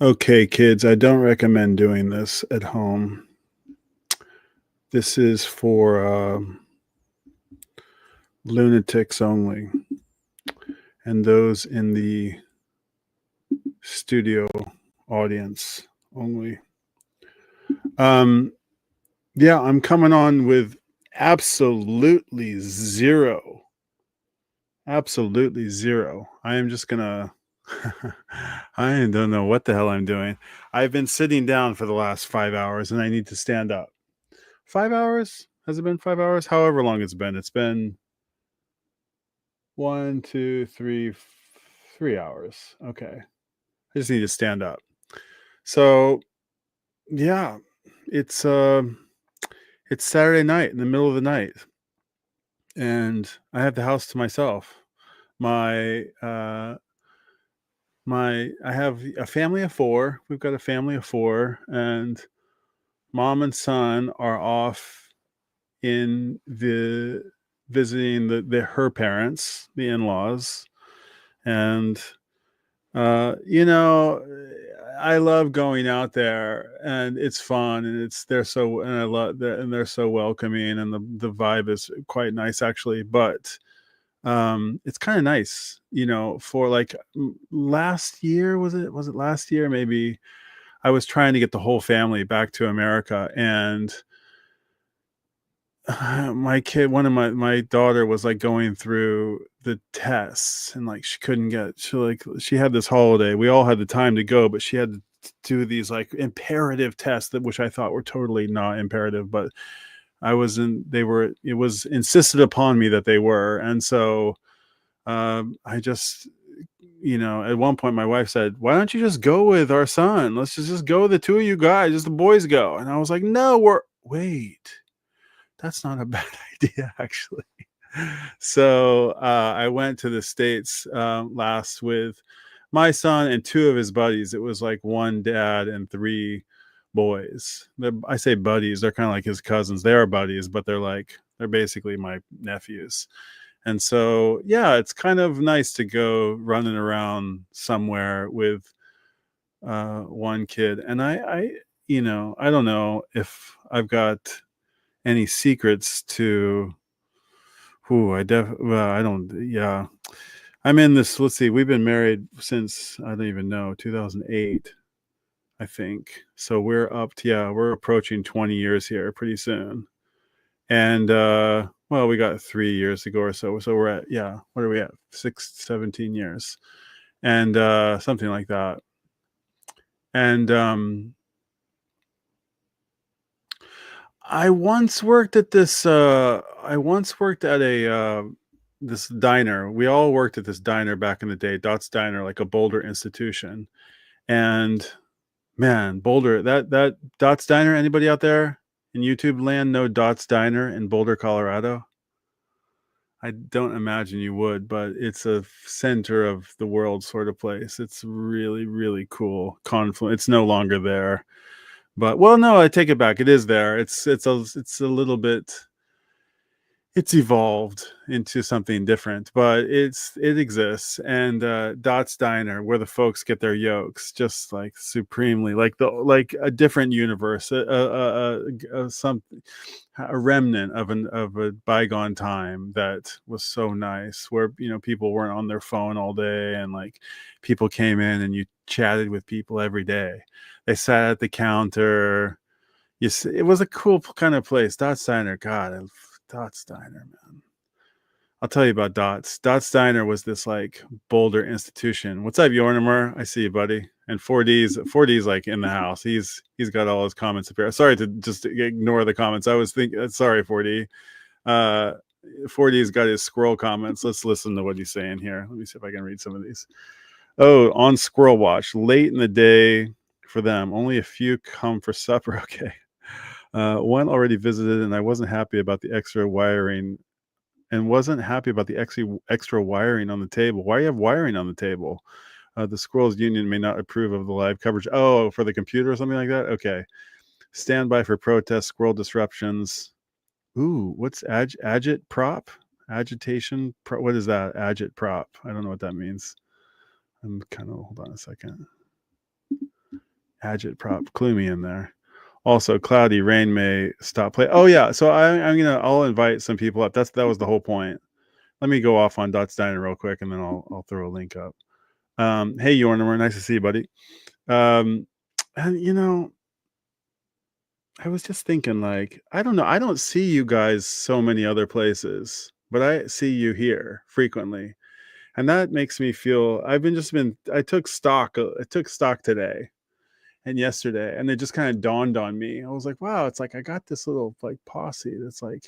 Okay, kids, I don't recommend doing this at home. This is for lunatics only and those in the studio audience only. Um, yeah, I'm coming on with absolutely zero. Absolutely zero. I am just gonna. I don't know what the hell I'm doing. I've been sitting down for the last 5 hours and I need to stand up. 5 hours? Has it been 5 hours? However long it's been. It's been one, two, 3 hours. Okay. I just need to stand up. So yeah, it's it's Saturday night in the middle of the night, and I have the house to myself. My I have a family of four. We've got a family of four, and mom and son are off in the visiting her parents, the in-laws, and I love going out there, and it's fun, and I love that, and they're so welcoming, and the vibe is quite nice actually. But it's kind of nice, for like last year, was it last year? Maybe I was trying to get the whole family back to America, and one of my daughter was like going through the tests, and like she couldn't get, she had this holiday. We all had the time to go, but she had to do these like imperative tests that which I thought were totally not imperative, but it was insisted upon me that they were. And so I just, at one point my wife said, "Why don't you just go with our son? Let's just go, the two of you guys, just the boys go." And I was like, "No, wait, that's not a bad idea, actually." So I went to the States last with my son and two of his buddies. It was like one dad and three boys. I say buddies, they're kind of like his cousins. They are buddies, but they're basically my nephews. And so, yeah, it's kind of nice to go running around somewhere with one kid. And I don't know if I've got any secrets to who well, I don't, yeah. I'm in this, let's see, we've been married since, I don't even know, 2008, I think. So we're approaching 20 years here pretty soon. And well, we got 3 years to go or so. So we're at, yeah, what are we at? 17 years. And something like that. And I once worked at a this diner. We all worked at this diner back in the day, Dot's Diner, like a Boulder institution. And man, Boulder, that Dot's Diner, anybody out there in YouTube land know Dot's Diner in Boulder, Colorado? I don't imagine you would, but it's a center of the world sort of place. It's really, really cool. It's no longer there. But well, no, I take it back. It is there. It's a little bit, it's evolved into something different, but it exists. And Dot's Diner, where the folks get their yokes, just like supremely, like a different universe, a remnant of a bygone time that was so nice, where people weren't on their phone all day, and like people came in and you chatted with people every day. They sat at the counter. It was a cool kind of place. Dot's Diner, God, Dot's Diner, man. I'll tell you about Dots. Dots Diner was this like Boulder institution. What's up, Yornimer? I see you, buddy. And 4D's like in the house. He's got all his comments up here. Sorry to just ignore the comments. I was thinking, sorry, 4D. 4D's got his squirrel comments. Let's listen to what he's saying here. Let me see if I can read some of these. Oh, on Squirrel Watch, late in the day for them. Only a few come for supper. Okay. One already visited, and I wasn't happy about the extra wiring on the table. Why do you have wiring on the table? The Squirrels Union may not approve of the live coverage. Oh, for the computer or something like that? Okay. Stand by for protest, squirrel disruptions. Ooh, what's agit prop? Agitation? What is that? Agit prop. I don't know what that means. I'm kind of, hold on a second. Agitprop, clue me in there. Also, cloudy, rain may stop play. Oh yeah, so I'll invite some people up. That was the whole point. Let me go off on Dot's Diner real quick, and then I'll throw a link up. Hey, Yornimer, nice to see you, buddy. And I was just thinking, like, I don't know, I don't see you guys so many other places, but I see you here frequently, and that makes me feel. I took stock. I took stock today and yesterday, and it just kind of dawned on me. I was like, wow, it's like I got this little like posse that's like,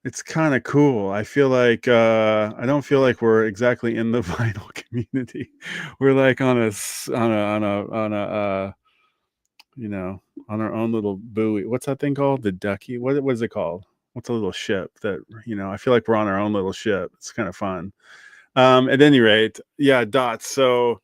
it's kind of cool. I feel like I don't feel like we're exactly in the vinyl community. We're like on a on our own little buoy. What's that thing called? The ducky? What is it called? What's a little ship that, I feel like we're on our own little ship. It's kind of fun. At any rate, yeah, Dots. So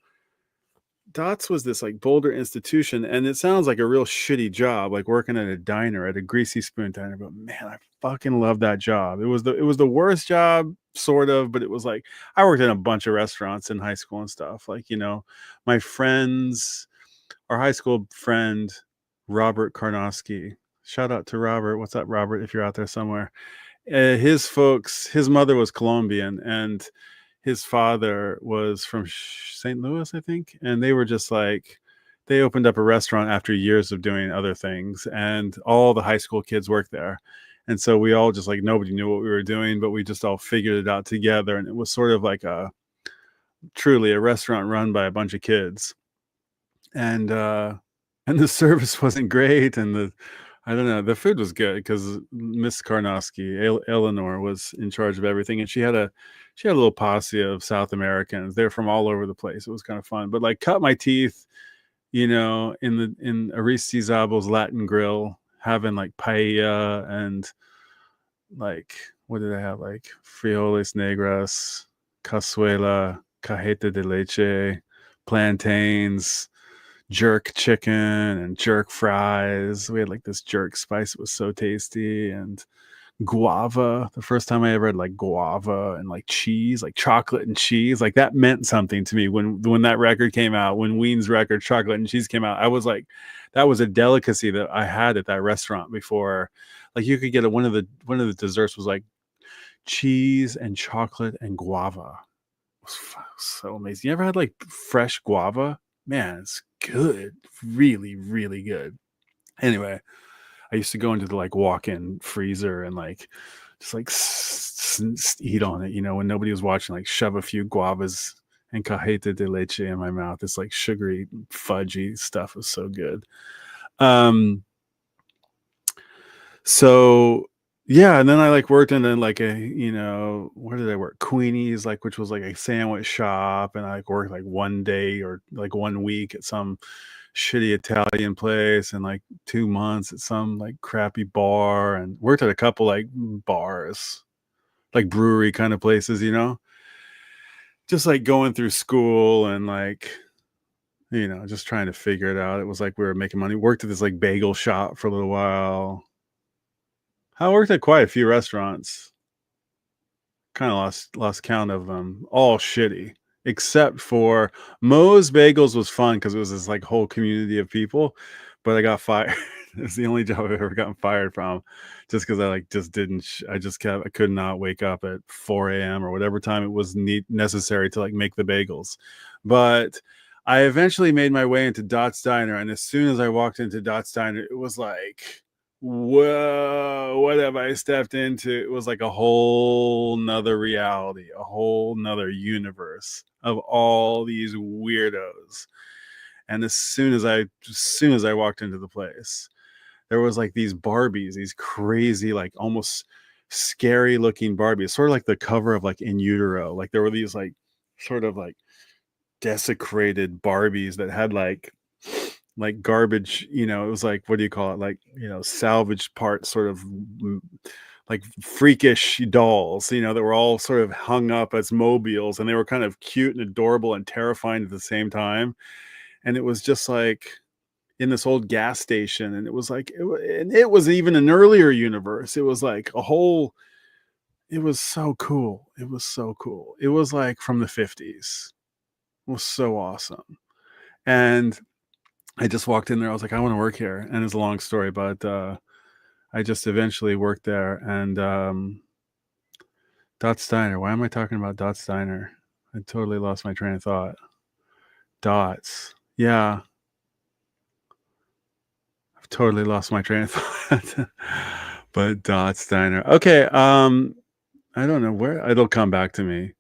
Dots was this like Boulder institution, and it sounds like a real shitty job, like working at a diner, at a greasy spoon diner. But man, I fucking love that job. It was the worst job, sort of, but it was like I worked in a bunch of restaurants in high school and stuff. Like, my friends, our high school friend, Robert Karnofsky. Shout out to Robert. What's up, Robert? If you're out there somewhere, his mother was Colombian, and his father was from St. Louis, I think. And they were just like, they opened up a restaurant after years of doing other things, and all the high school kids worked there. And so we all just like, nobody knew what we were doing, but we just all figured it out together. And it was sort of like truly a restaurant run by a bunch of kids. And the service wasn't great, and I don't know, the food was good because Miss Karnofsky, Eleanor, was in charge of everything, and she had a little posse of South Americans. They're from all over the place. It was kind of fun, but like cut my teeth, in Aristizabal's Latin Grill, having like paella and like, what did I have, like frijoles negras, cazuela, cajeta de leche, plantains, jerk chicken and jerk fries. We had like this jerk spice. It was so tasty. And guava. The first time I ever had like guava and like cheese, like chocolate and cheese, like that meant something to me when that record came out, when Ween's record Chocolate and Cheese came out. I was like, that was a delicacy that I had at that restaurant before. Like you could get one of the desserts was like cheese and chocolate and guava. It was so amazing. You ever had like fresh guava? Man, it's good. Really, really good. Anyway, I used to go into the like walk-in freezer and like just like eat on it, when nobody was watching, like shove a few guavas and cajeta de leche in my mouth. It's like sugary, fudgy stuff. Is so good. So yeah, and then I like worked in like where did I work? Queenie's, like, which was like a sandwich shop, and I like worked like one day or like 1 week at some shitty Italian place, and like 2 months at some like crappy bar, and worked at a couple like bars, like brewery kind of places, just like going through school and like, just trying to figure it out. It was like we were making money. Worked at this like bagel shop for a little while. I worked at quite a few restaurants. Kind of lost count of them. All shitty, except for Moe's Bagels was fun because it was this like whole community of people. But I got fired. It's the only job I've ever gotten fired from, just because I like just didn't. I could not wake up at 4 a.m. or whatever time it was necessary to like make the bagels. But I eventually made my way into Dot's Diner, and as soon as I walked into Dot's Diner, it was like, whoa, what have I stepped into? It was like a whole nother reality, a whole nother universe of all these weirdos. And as soon as I walked into the place, there was like these Barbies, these crazy, like almost scary looking Barbies, sort of like the cover of like In Utero. Like there were these like sort of like desecrated Barbies that had like garbage, it was like, what do you call it, like, salvage parts, sort of like freakish dolls, that were all sort of hung up as mobiles, and they were kind of cute and adorable and terrifying at the same time. And it was just like in this old gas station, and it was like it was even an earlier universe. It was like it was so cool. It was so cool. It was like from the 50s. It was so awesome. And I just walked in there. I was like, I want to work here. And it's a long story, but I just eventually worked there. And Dot Steiner. Why am I talking about Dot Steiner? I totally lost my train of thought. Dots. Yeah. I've totally lost my train of thought. But Dot Steiner. Okay. I don't know where it'll come back to me.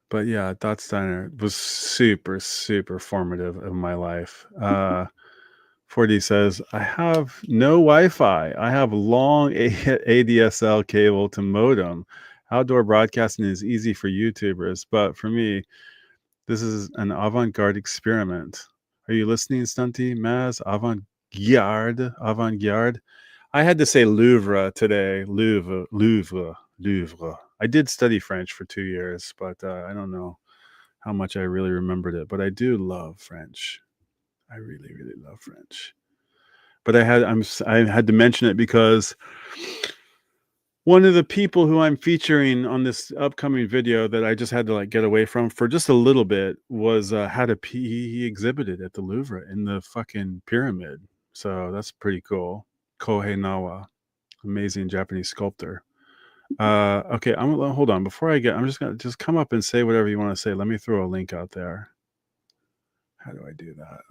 But yeah, Dot Steiner was super, super formative of my life. 4D says, I have no Wi-Fi. I have long ADSL cable to modem. Outdoor broadcasting is easy for YouTubers, but for me, this is an avant-garde experiment. Are you listening, Stunty? Maz, avant-garde. I had to say Louvre today. Louvre. I did study French for 2 years, but I don't know how much I really remembered it. But I do love French. I really, really love French. But I had to mention it because one of the people who I'm featuring on this upcoming video that I just had to like get away from for just a little bit was he exhibited at the Louvre in the fucking pyramid. So that's pretty cool. Kohei Nawa, amazing Japanese sculptor. Okay, hold on. Before I'm just gonna come up and say whatever you want to say. Let me throw a link out there. How do I do that?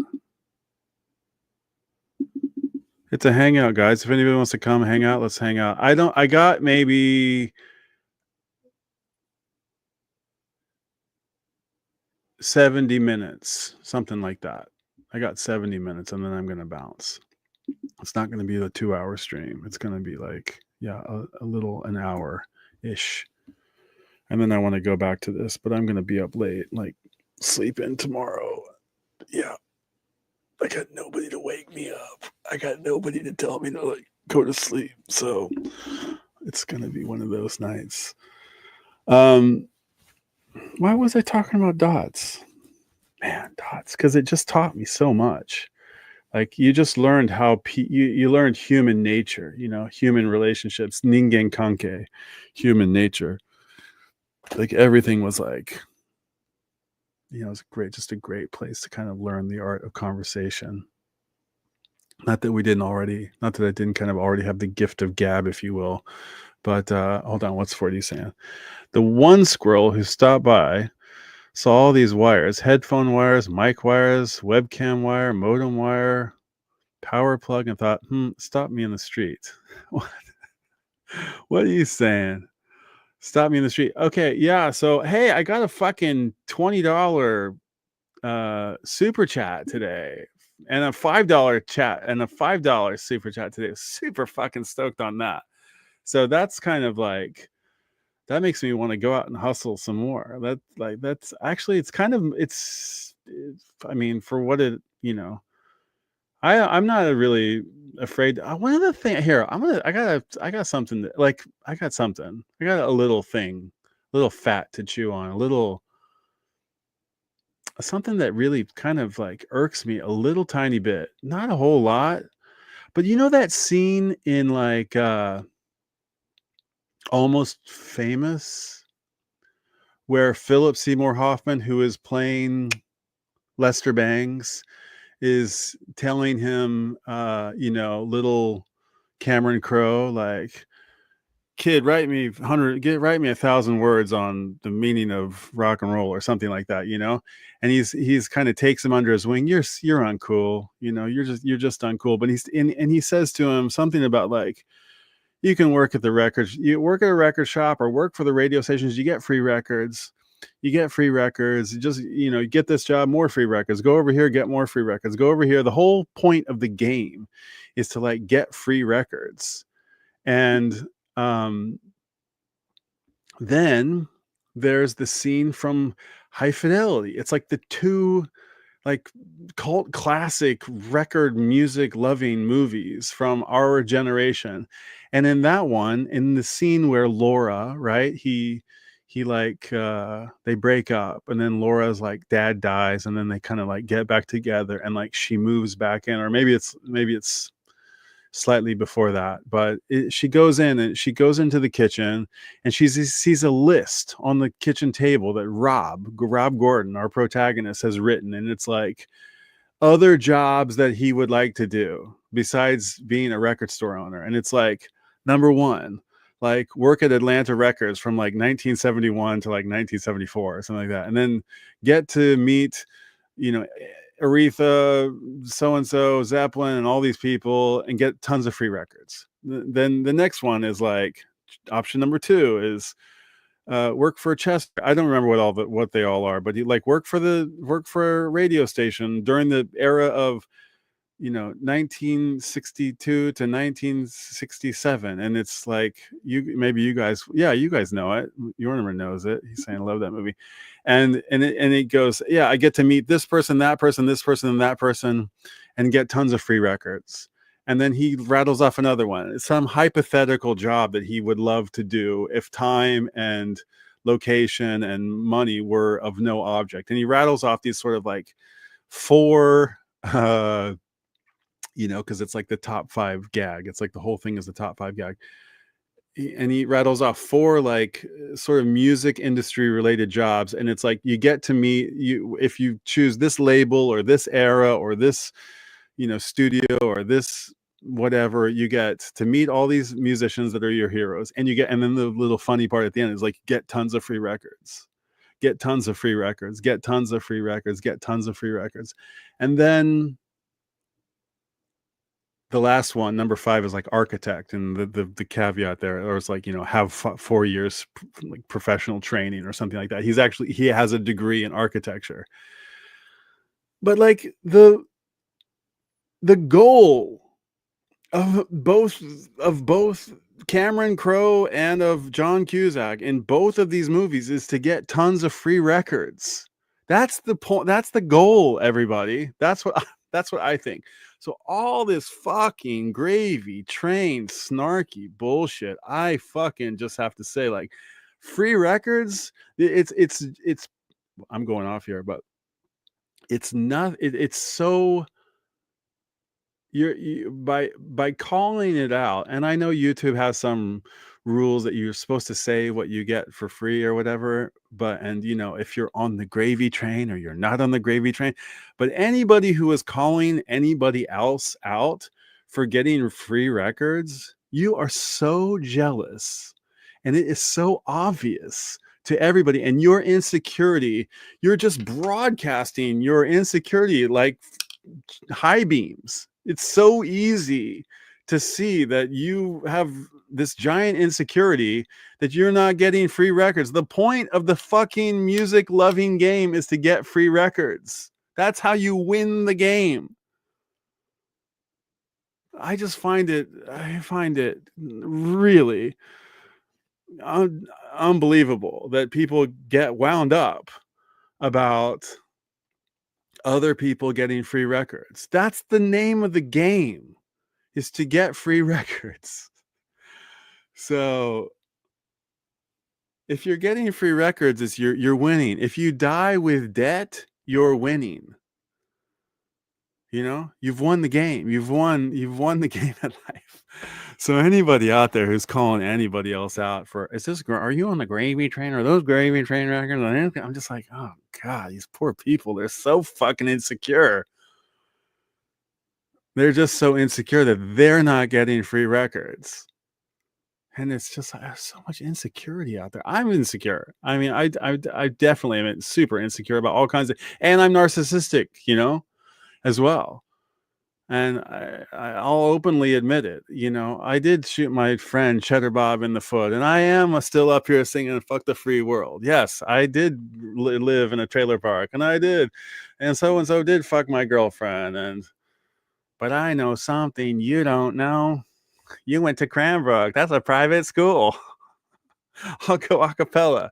It's a hangout, guys. If anybody wants to come hang out, let's hang out. I got maybe 70 minutes, something like that. I got 70 minutes and then I'm going to bounce. It's not going to be the 2-hour stream. It's going to be like, an hour-ish. And then I want to go back to this, but I'm going to be up late, like sleep in tomorrow. Yeah. I got nobody to wake me up. I got nobody to tell me to like go to sleep. So it's going to be one of those nights. Why was I talking about dots? Man, dots. Because it just taught me so much. Like you just learned how you learned human nature, human relationships, ningen kanke, human nature. Like everything was like, it's just a great place to kind of learn the art of conversation. Not that I didn't kind of already have the gift of gab, if you will. But hold on, what's 4D saying? The one squirrel who stopped by saw all these wires, headphone wires, mic wires, webcam wire, modem wire, power plug, and thought, stop me in the street. What are you saying? Stop me in the street. Okay, yeah. So hey, I got a fucking $20 super chat today, and a $5 chat, and a $5 super chat today. Super fucking stoked on that. So that's kind of like, that makes me want to go out and hustle some more. That's actually, I mean, for what it, I'm not really afraid. One other thing here, I got something I got a little thing, little fat to chew on, something that really kind of like irks me a little tiny bit, not a whole lot, but that scene in like Almost Famous, where Philip Seymour Hoffman, who is playing Lester Bangs, is telling him, little Cameron Crowe, like, kid, write me 1,000 words on the meaning of rock and roll or something like that, and he's kind of takes him under his wing. You're uncool, you're just uncool. But he says to him something about like, you can work at you work at a record shop or work for the radio stations, you get free records. You just, you get this job, more free records. Go over here, get more free records. Go over here. The whole point of the game is to like get free records. And then there's the scene from High Fidelity. It's like the two like cult classic record music loving movies from our generation. And in that one, in the scene where Laura, right, he like they break up, and then Laura's like dad dies, and then they kind of like get back together, and like she moves back in, or maybe it's slightly before that, but she goes into the kitchen, and she sees a list on the kitchen table that Rob Gordon, our protagonist, has written, and it's like other jobs that he would like to do besides being a record store owner. And it's like, number one, like work at Atlanta Records from like 1971 to like 1974 or something like that. And then get to meet, you know, Aretha, so and so, Zeppelin, and all these people, and get tons of free records. Then the next one is like option number two is work for Chester. I don't remember what they all are, but he like work for a radio station during the era of 1962 to 1967, and it's like you guys know it. Yornimer knows it. He's saying I love that movie, and it goes, yeah, I get to meet this person, that person, this person, and that person, and get tons of free records. And then he rattles off another one. It's some hypothetical job that he would love to do if time and location and money were of no object. And he rattles off these sort of like four because it's like the top 5 gag. It's like the whole thing is the top 5 gag. And he rattles off 4 like sort of music industry related jobs. And it's like, you get to meet you if you choose this label or this era or this, studio or this whatever, you get to meet all these musicians that are your heroes. And then the little funny part at the end is like, get tons of free records. Get tons of free records. Get tons of free records. Get tons of free records. And then the last one, number 5, is like architect, and the caveat there, or it's like, have 4 years like professional training or something like that. He has a degree in architecture. But like the goal of both Cameron Crowe and of John Cusack in both of these movies is to get tons of free records. That's the point. That's the goal, everybody. That's what I think. So all this fucking gravy trained snarky bullshit, I fucking just have to say, like, free records, it's I'm going off here, but it's not, it's so, you by calling it out. And I know YouTube has some rules that you're supposed to say what you get for free or whatever, but if you're on the gravy train or you're not on the gravy train, but anybody who is calling anybody else out for getting free records, you are so jealous, and it is so obvious to everybody. And your insecurity, you're just broadcasting your insecurity like high beams. It's so easy to see that you have this giant insecurity that you're not getting free records. The point of the fucking music loving game is to get free records. That's how you win the game. I find it really unbelievable that people get wound up about other people getting free records. That's the name of the game, is to get free records. So if you're getting free records, you're winning. If you die with debt, you're winning. You've won the game. You've won the game at life. So anybody out there who's calling anybody else out for, are you on the gravy train? Or those gravy train records? I'm just like, oh God, these poor people, they're so fucking insecure. They're just so insecure that they're not getting free records. And it's just like, there's so much insecurity out there. I'm insecure. I mean, I definitely am super insecure about all kinds of, and I'm narcissistic, as well. And I'll openly admit it. I did shoot my friend Cheddar Bob in the foot, and I am still up here singing "Fuck the Free World." Yes, I did live in a trailer park, and I did, and so did fuck my girlfriend. But I know something you don't know. You went to Cranbrook. That's a private school. I'll go a cappella.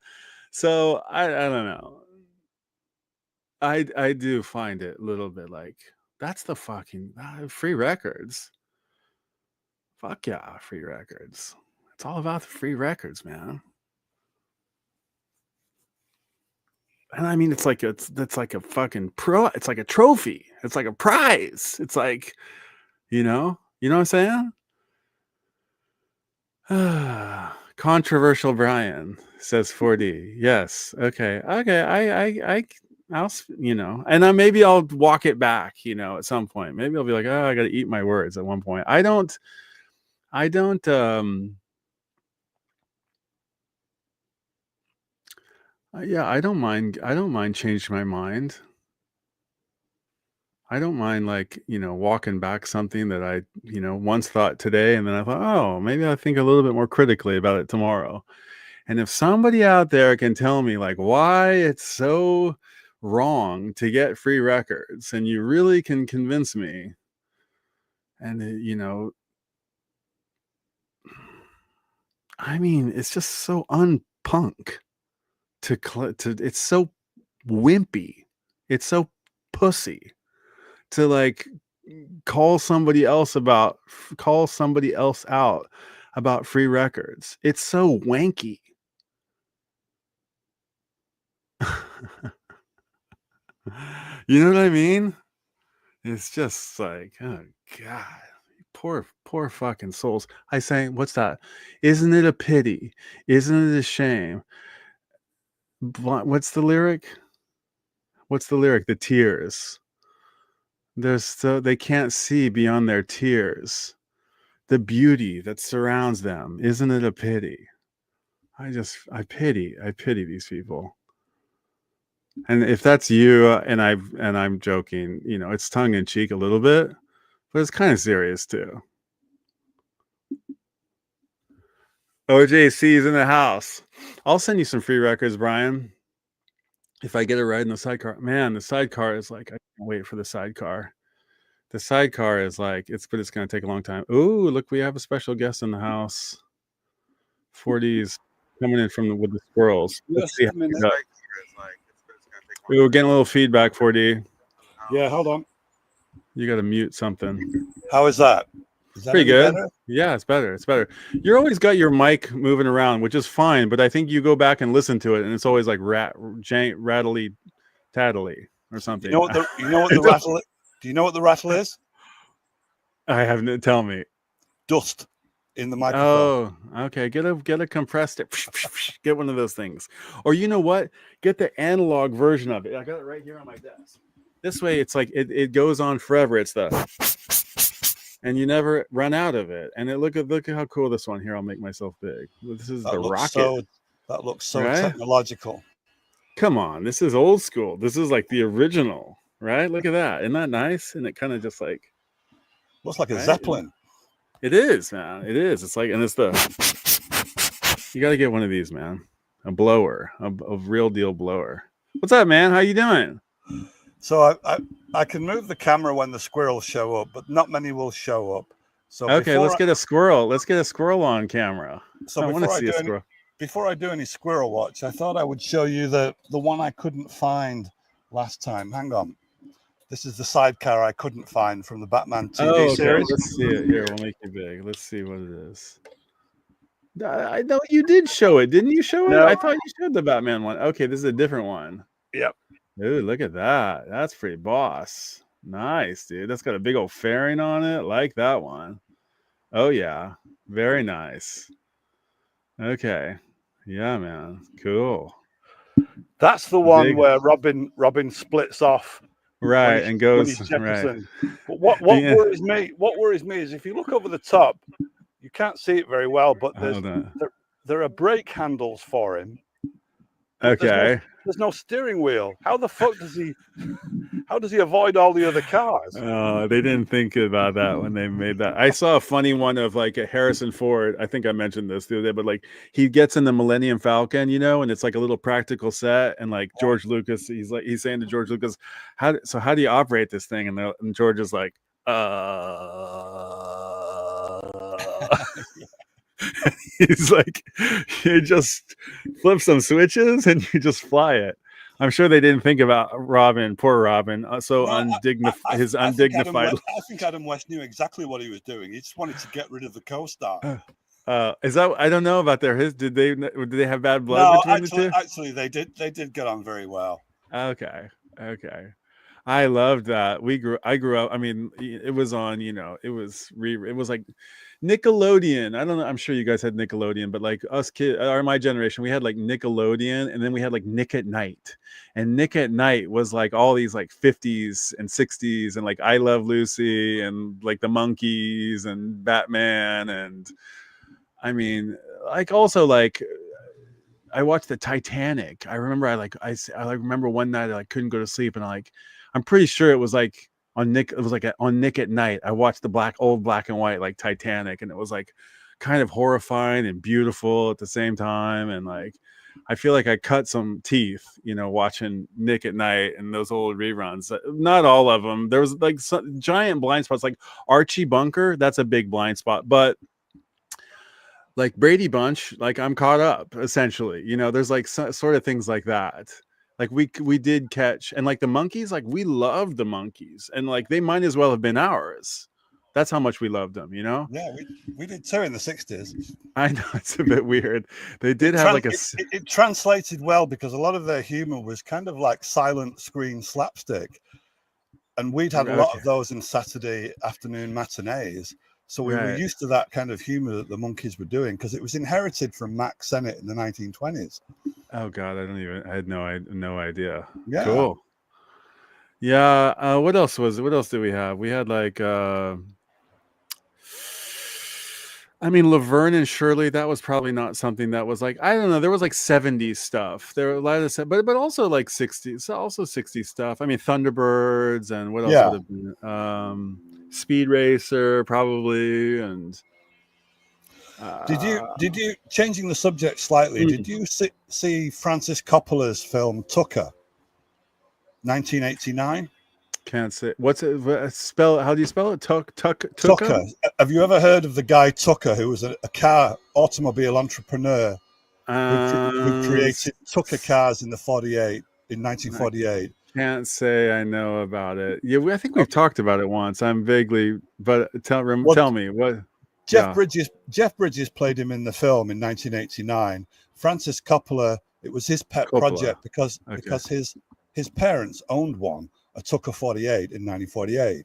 So I don't know. I do find it a little bit like, that's the fucking free records. Fuck yeah, free records. It's all about the free records, man. And I mean, it's like a fucking it's like a trophy. It's like a prize. It's like, you know what I'm saying? Controversial Brian says 4D. Yes. Okay. I and maybe I'll walk it back, at some point. Maybe I'll be like, oh, I got to eat my words at one point. I don't, yeah, I don't mind changing my mind. I don't mind walking back something that I, once thought today. And then I thought, oh, maybe I think a little bit more critically about it tomorrow. And if somebody out there can tell me why it's so wrong to get free records, and you really can convince me, and I mean, it's just so unpunk to it's so wimpy. It's so pussy to call somebody else out about free records. It's so wanky. You know what I mean? It's just like, oh God, poor fucking souls. I sang, what's that? Isn't it a pity? Isn't it a shame? What's the lyric? The tears. They can't see beyond their tears. The beauty that surrounds them. Isn't it a pity? I pity these people. And if that's you, and I'm joking, it's tongue in cheek a little bit, but it's kind of serious too. OJC's in the house. I'll send you some free records, Brian, if I get a ride in the sidecar. Man, the sidecar is I can't wait for the sidecar. The sidecar is but it's going to take a long time. Ooh, look, we have a special guest in the house. 40s coming in with the squirrels. Let's see how we're getting a little feedback, 4D. Yeah, hold on. You got to mute something. How is that? Is that pretty good? Better? Yeah, it's better. It's better. You're always got your mic moving around, which is fine, but I think you go back and listen to it, and it's always rattly, tattly, or something. You know what the rattle is? Do you know what the rattle is? I haven't. Tell me. Dust in the microphone. Oh, okay. Get a compressed it. Get one of those things. Or you know what? Get the analog version of it. I got it right here on my desk. This way, it's it goes on forever. It's and you never run out of it. And look at how cool this one here. I'll make myself big. This is the rocket. That looks so technological. Come on, this is old school. This is the original, right? Look at that. Isn't that nice? And it kind of just looks like a Zeppelin. It is, man. It is. It's and it's you got to get one of these, man. A blower, a real deal blower. What's up, man? How you doing? So I can move the camera when the squirrels show up, but not many will show up. So okay, let's get a squirrel. Let's get a squirrel on camera. So I want to see a squirrel. Before I do any squirrel watch, I thought I would show you the one I couldn't find last time. Hang on. This is the sidecar I couldn't find from the Batman TV series. Let's see it. Here, we'll make it big. Let's see what it is. I know you did show it. Didn't you show it? No. I thought you showed the Batman one. Okay, this is a different one. Yep. Ooh, look at that. That's pretty boss. Nice, dude. That's got a big old fairing on it. Like that one. Oh, yeah. Very nice. Okay. Yeah, man. Cool. That's the one where Robin splits off. Right, and goes right. But what worries me is if you look over the top, you can't see it very well, but there are brake handles for him. Okay. There's no steering wheel. How the fuck does he avoid all the other cars? They didn't think about that when they made that. I saw a funny one of a Harrison Ford. I think I mentioned this the other day, but he gets in the Millennium Falcon, and it's a little practical set, and George Lucas, he's saying to George Lucas, how do you operate this thing? And George is like, he's you just flip some switches and you just fly it. I'm sure they didn't think about Robin, poor Robin, undignified. I think Adam West knew exactly what he was doing. He just wanted to get rid of the co-star. Is that? I don't know about did they have bad blood between the two? Actually, they did get on very well. Okay. I loved that. I grew up. I mean, it was on. It was like Nickelodeon. I don't know. I'm sure you guys had Nickelodeon, but like us kids, or my generation, we had like Nickelodeon, and then we had like Nick at Night. And Nick at Night was like all these like 50s and 60s, and like I Love Lucy, and like the Monkeys, and Batman, and I mean, like also like I watched the Titanic. I remember I remember one night I like couldn't go to sleep, and I'm pretty sure it was like on Nick. It was like on Nick at Night. I watched the old black and white like Titanic, and it was like kind of horrifying and beautiful at the same time. And like I feel like I cut some teeth, watching Nick at Night and those old reruns. Not all of them. There was like some giant blind spots, like Archie Bunker. That's a big blind spot, but like Brady Bunch, like I'm caught up essentially. There's like sort of things like that. Like we did catch, and like the Monkeys, like we loved the Monkeys, and like they might as well have been ours. That's how much we loved them. Yeah, we did too in the 60s. I know it's a bit weird. They did have like it translated well because a lot of their humor was kind of like silent screen slapstick, and we'd had a lot of those in Saturday afternoon matinees. So we were used to that kind of humor that the Monkeys were doing because it was inherited from Mack Sennett in the 1920s. Oh God, I had no idea. Yeah. Cool. Yeah. What else did we have? We had like I mean, Laverne and Shirley, that was probably not something that was like, I don't know. There was like 70s stuff. There were a lot of, but also like 60s, also 60s stuff. I mean, Thunderbirds, and what else would have been? Speed Racer, probably. And did you changing the subject slightly? Did you see Francis Coppola's film Tucker, 1989? Can't say. What's it? Spell? How do you spell it? Tucker. Have you ever heard of the guy Tucker, who was a automobile entrepreneur who created Tucker cars in 1948? Can't say I know about it. Yeah, I think we've talked about it once. I'm vaguely, but tell me what. Jeff Bridges played him in the film in 1989. Francis Coppola, it was his pet project because his parents owned one, a Tucker 48 in 1948.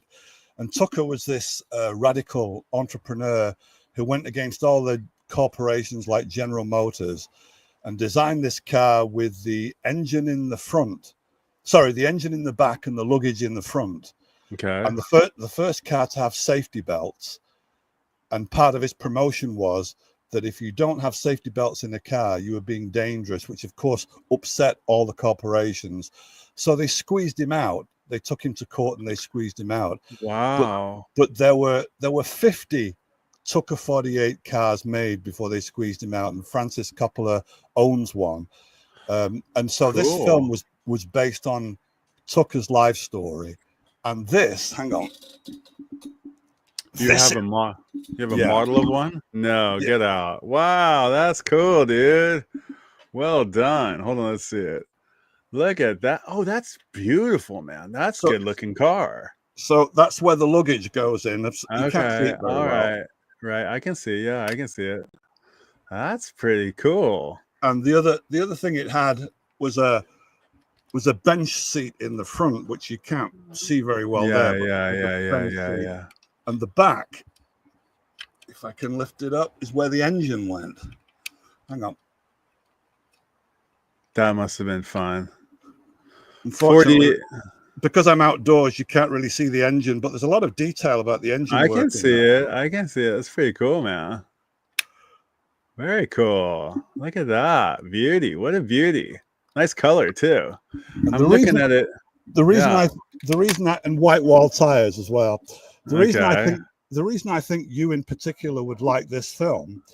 And Tucker was this radical entrepreneur who went against all the corporations like General Motors and designed this car with the engine in the front. Sorry, the engine in the back and the luggage in the front. Okay. And the first car to have safety belts. And part of his promotion was that if you don't have safety belts in the car, you are being dangerous, which of course upset all the corporations. So they squeezed him out. They took him to court and they squeezed him out. Wow. But there were 50 Tucker 48 cars made before they squeezed him out. And Francis Coppola owns one. And so this film was based on Tucker's life story. And this, hang on. You have a model of one? No, get out. Wow, that's cool, dude. Well done. Hold on, let's see it. Look at that. Oh, that's beautiful, man. That's a good looking car. So that's where the luggage goes in. You okay. Can't see it very well. Right. I can see. Yeah, I can see it. That's pretty cool. And the other thing it had was a bench seat in the front, which you can't see very well there. Yeah. And the back, if I can lift it up, is where the engine went. Hang on. That must have been fun. Unfortunately, because I'm outdoors, you can't really see the engine, but there's a lot of detail about the engine. I can see it. It's pretty cool, man. Very cool. Look at that. Beauty. What a beauty. Nice color, too. I'm looking at it. The reason and white wall tires as well. The reason I think you in particular would like this film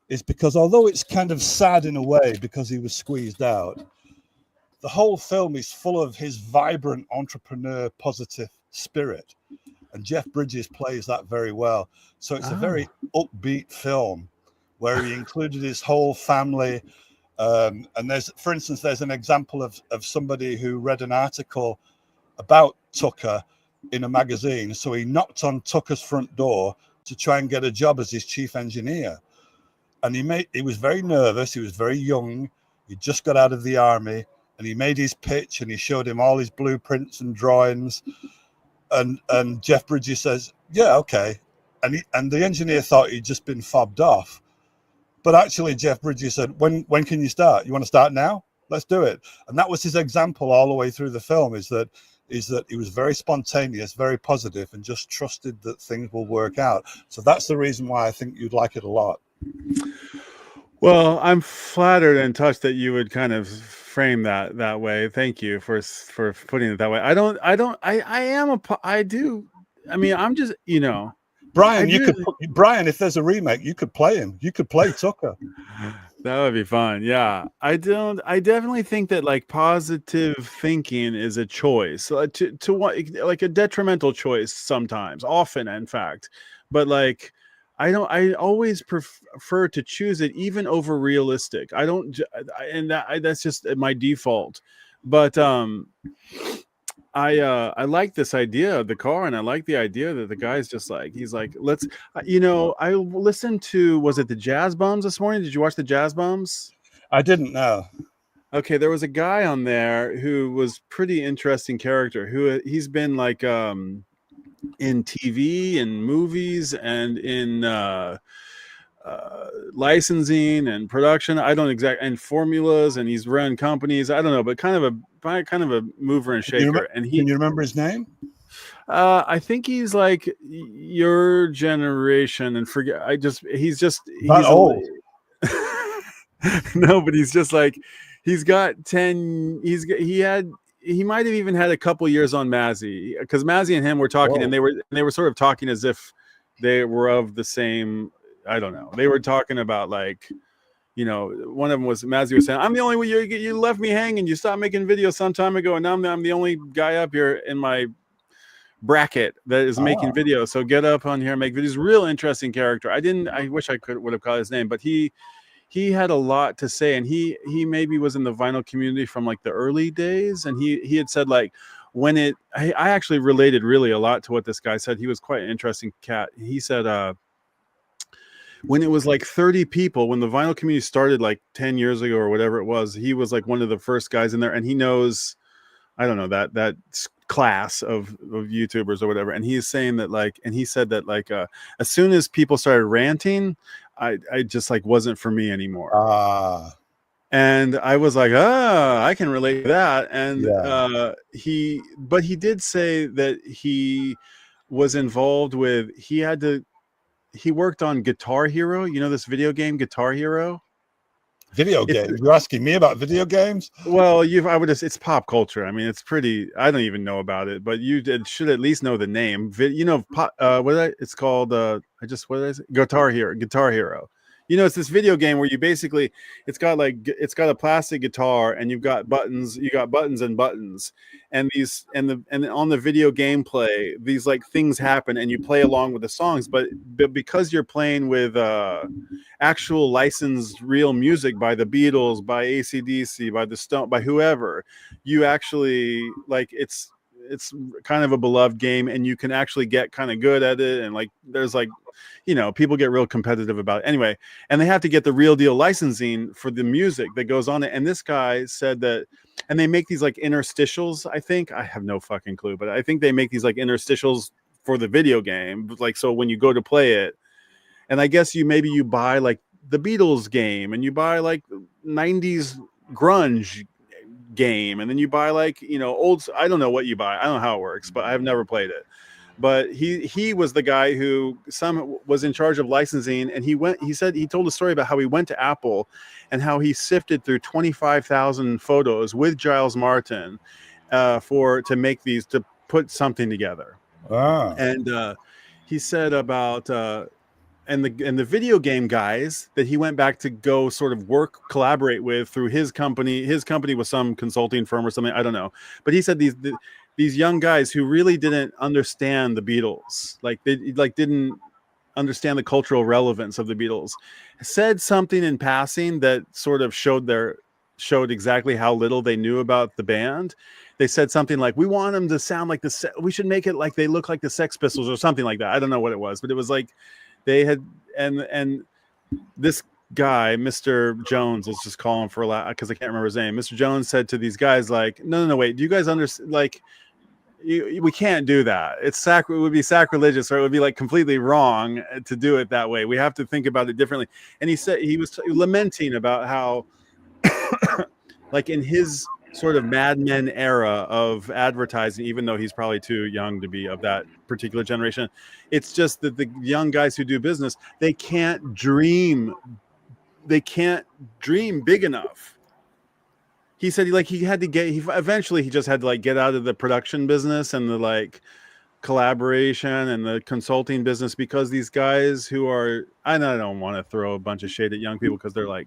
is because although it's kind of sad in a way because he was squeezed out, the whole film is full of his vibrant entrepreneur positive spirit. And Jeff Bridges plays that very well. So it's a very upbeat film where he included his whole family. And there's an example of somebody who read an article about Tucker in a magazine. So he knocked on Tucker's front door to try and get a job as his chief engineer. And he was very nervous. He was very young. He just got out of the army. and he made his pitch, and he showed him all his blueprints and drawings. And Jeff Bridges says, yeah, okay. And the engineer thought he'd just been fobbed off. But actually, Jeff Bridges said, when can you start? You want to start now? Let's do it. And that was his example all the way through the film, is that he was very spontaneous, very positive, and just trusted that things will work out. So that's the reason why I think you'd like it a lot. Well, I'm flattered and touched that you would kind of frame that way. Thank you for putting it that way. I mean, I'm just, you know, Brian, Brian, if there's a remake, you could play him. You could play Tucker. That would be fun. Yeah. I definitely think that like positive thinking is a choice, to what, like a detrimental choice sometimes, often, in fact. But like, I always prefer to choose it even over realistic. That's just my default. But I like this idea of the car, and I like the idea that the guy's just like, he's like, let's, you know, I listened to, was it the Jazz Bums this morning? Did you watch the Jazz Bums? I didn't know. Okay, there was a guy on there who was pretty interesting character, who he's been like in TV and movies and in licensing and production. I don't exactly, and formulas, and he's run companies. I don't know, but kind of a mover and shaker. And can you remember his name? I think he's like your generation, and he's old. No, but he's just like, he's got 10. He might have even had a couple years on Mazzy, because Mazzy and him were talking. Whoa. And they were sort of talking as if they were of the same. I don't know. They were talking about, like, you know, one of them was, Mazzy was saying, I'm the only way, you left me hanging. You stopped making videos some time ago, and now I'm the only guy up here in my bracket that is making videos. So get up on here and make videos. Real interesting character. I wish I would have caught his name, but he had a lot to say, and he maybe was in the vinyl community from like the early days, and he had said, like, I actually related really a lot to what this guy said. He was quite an interesting cat. He said when it was like 30 people, when the vinyl community started like 10 years ago or whatever it was, he was like one of the first guys in there, and he knows, I don't know, that class of YouTubers or whatever. And he's saying that, like, and he said that, like, as soon as people started ranting, I just, like, wasn't for me anymore. And I was like, I can relate to that. And yeah. He did say that he was involved with, he worked on Guitar Hero. You know, this video game, Guitar Hero? Video games? You're asking me about video games? Well, it's pop culture. I mean, it's pretty, I don't even know about it, but you should at least know the name. You know, it's called, Guitar Hero. You know, it's this video game where you basically, it's got a plastic guitar, and you got buttons and buttons, and on the video gameplay, these like things happen, and you play along with the songs, but because you're playing with actual licensed real music by the Beatles, by AC/DC, by the Stone, by whoever, you actually, like, it's kind of a beloved game, and you can actually get kind of good at it, and like there's, like, you know, people get real competitive about it anyway, and they have to get the real deal licensing for the music that goes on it. And this guy said that, and they make these like interstitials, I think, I have no fucking clue, but I think they make these like interstitials for the video game, like, so when you go to play it, and I guess you buy like the Beatles game, and you buy like 90s grunge game, and then you buy, like, you know, I don't know what you buy. I don't know how it works, but I've never played it. But he was the guy who was in charge of licensing, and he told a story about how he went to Apple and how he sifted through 25,000 photos with Giles Martin to make these, to put something together. And he said about and the video game guys that he went back to go sort of collaborate with through his company. His company was some consulting firm or something, I don't know. But he said these young guys who really didn't understand the Beatles, like they didn't understand the cultural relevance of the Beatles, said something in passing that sort of showed exactly how little they knew about the band. They said something like, we want them to sound like we should make it like they look like the Sex Pistols or something like that. I don't know what it was, but it was like they had, and this guy, Mr. Jones, let's just call him for a lot because I can't remember his name. Mr. Jones said to these guys, like, no, wait, do you guys understand? Like, we can't do that. It would be sacrilegious, or it would be like completely wrong to do it that way. We have to think about it differently. And he said he was lamenting about how, like in his sort of Mad Men era of advertising, even though he's probably too young to be of that particular generation, it's just that the young guys who do business, they can't dream big enough. He said he had to eventually he just had to like get out of the production business and the like collaboration and the consulting business, because these guys who are, I don't want to throw a bunch of shade at young people because they're like,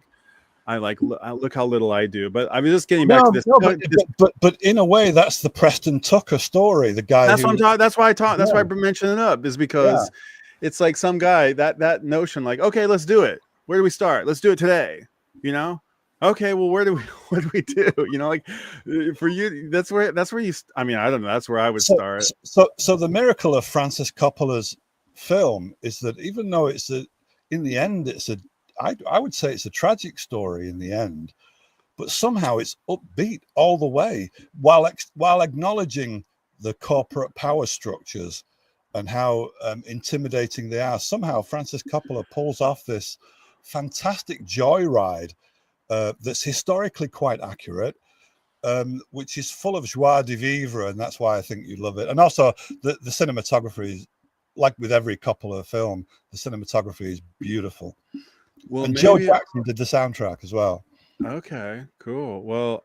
look how little I do. But I was just getting back to this. But in a way, that's the Preston Tucker story. The guy. That's what I'm talking. That's why That's why I mentioned it up, is because it's like some guy that notion, like, okay, let's do it. Where do we start? Let's do it today. You know? Okay, well, what do we do? You know, like for you, that's where you. I mean, I don't know. That's where I would start. So the miracle of Francis Coppola's film is that even though in the end, I would say it's a tragic story in the end, but somehow it's upbeat all the way while acknowledging the corporate power structures and how intimidating they are. Somehow Francis Coppola pulls off this fantastic joyride that's historically quite accurate, which is full of joie de vivre, and that's why I think you love it. And also the cinematography is, like with every Coppola film, the cinematography is beautiful. Well, and Joe Jackson did the soundtrack as well. Okay, cool. Well,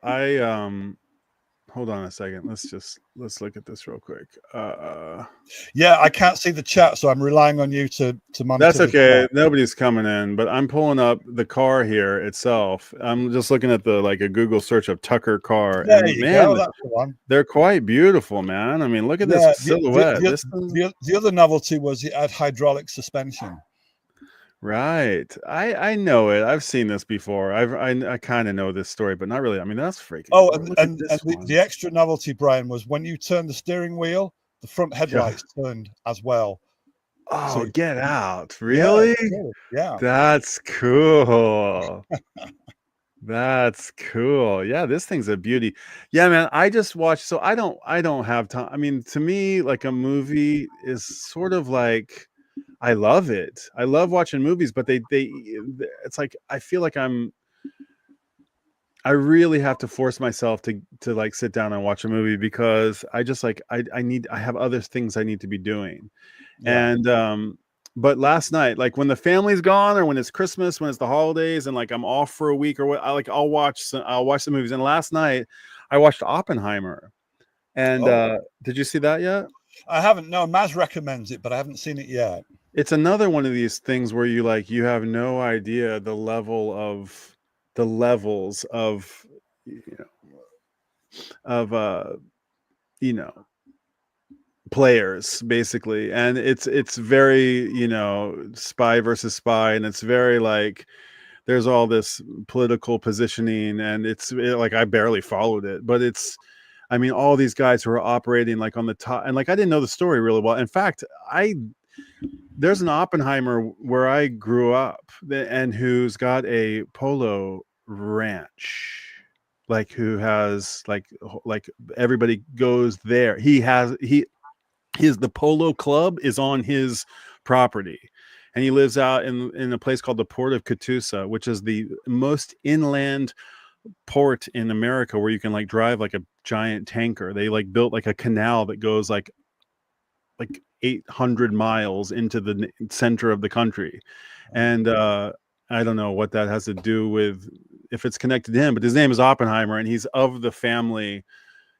hold on a second. Let's look at this real quick. Yeah, I can't see the chat, so I'm relying on you to monitor. That's okay. Nobody's coming in, but I'm pulling up the car here itself. I'm just looking at a Google search of Tucker car. There you go. That's the one. They're quite beautiful, man. I mean, look at this silhouette. The other novelty was it had hydraulic suspension. Right. I know it. I've seen this before. I kind of know this story, but not really. I mean, that's freaking cool. And the extra novelty, Brian, was when you turn the steering wheel, the front headlights turned as well. Oh, so, get out. Really? Yeah. That's cool. That's cool. Yeah, this thing's a beauty. Yeah, man. I just watched, so I don't have time. I mean, to me, like a movie is sort of like, I love it. I love watching movies, but it's like I feel like I really have to force myself to like sit down and watch a movie, because I just like I have other things I need to be doing. Yeah. And but last night, like when the family's gone, or when it's Christmas, when it's the holidays, and like I'm off for a week or what, I'll watch some movies. And last night I watched Oppenheimer. And did you see that yet? I haven't. No, Maz recommends it, but I haven't seen it yet. It's another one of these things where you have no idea the levels of players, basically. And it's very, spy versus spy, and it's very like there's all this political positioning, and it's like I barely followed it, but I mean, all these guys who are operating like on the top, and like I didn't know the story really well. In fact, there's an Oppenheimer where I grew up, and who's got a polo ranch, like who has like everybody goes there. The polo club is on his property, and he lives out in a place called the Port of Catoosa, which is the most inland port in America, where you can like drive like a giant tanker. They like built like a canal that goes like 800 miles into the center of the country. And I don't know what that has to do with, if it's connected to him, but his name is Oppenheimer, and he's of the family.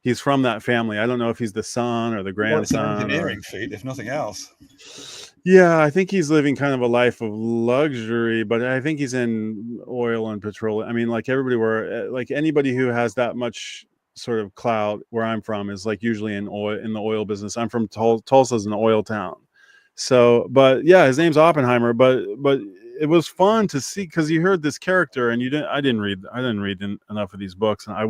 He's from that family. I don't know if he's the son or the grandson. Well, it's an engineering feat, if nothing else. Yeah, I think he's living kind of a life of luxury, but I think he's in oil and petroleum. I mean, like like anybody who has that much sort of clout where I'm from is like usually in the oil business. I'm from Tulsa's an oil town. So, but yeah, his name's Oppenheimer, but it was fun to see, because you heard this character, and I didn't read enough of these books, and I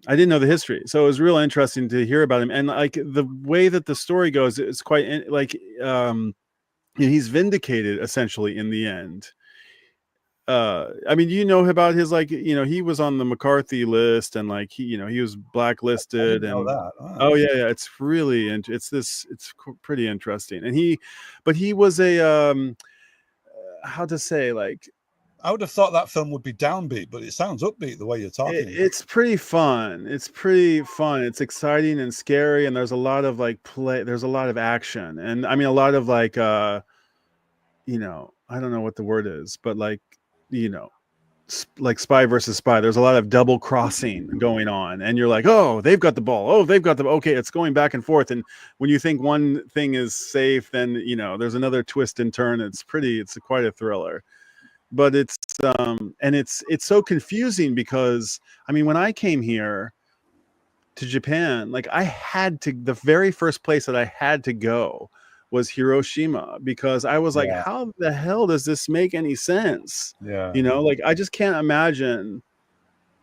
didn't know the history. So it was real interesting to hear about him. And like the way that the story goes, it's quite like and he's vindicated essentially in the end. I mean, you know about his, like, he was on the McCarthy list, and like he was I blacklisted, didn't know and that. Oh. oh yeah, it's really, and it's pretty interesting. And but he was a how to say, like, I would have thought that film would be downbeat, but it sounds upbeat the way you're talking. it's pretty fun. It's pretty fun. It's exciting and scary, and there's a lot of like play. There's a lot of action, and I mean a lot of like I don't know what the word is, but like you know like spy versus spy. There's a lot of double crossing going on, and you're like, oh, they've got the ball. Oh, they've got the okay. It's going back and forth, and when you think one thing is safe, then there's another twist and turn. It's quite a thriller, but it's and it's so confusing because I mean, when I came here to Japan, like the very first place that I had to go was Hiroshima, because I was like, Yeah. how the hell does this make any sense? Yeah. Like I just can't imagine.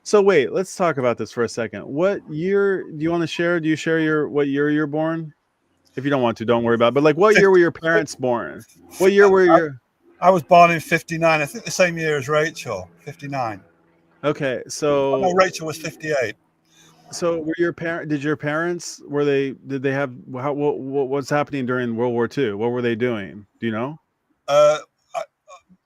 So wait, let's talk about this for a second. What year do you want to share? Do you share what year you're born? If you don't want to, don't worry about it. But like, what year were your parents born? What year were your... I was born in 59. I think the same year as Rachel, 59. Okay, so no, Rachel was 58. So were your parents, did they have, what's happening during World War II? What were they doing? Do you know?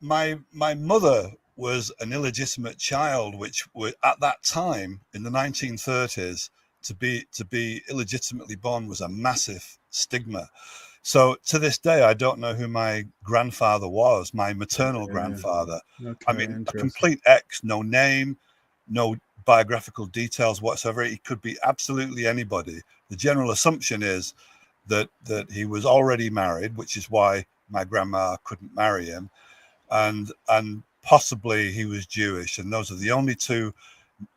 My mother was an illegitimate child, which was at that time in the 1930s, to be illegitimately born was a massive stigma. So to this day, I don't know who my grandfather was, my maternal grandfather. Okay, I mean, a complete X, no name, no biographical details whatsoever. He could be absolutely anybody. The general assumption is that he was already married, which is why my grandma couldn't marry him, and possibly he was Jewish, and those are the only two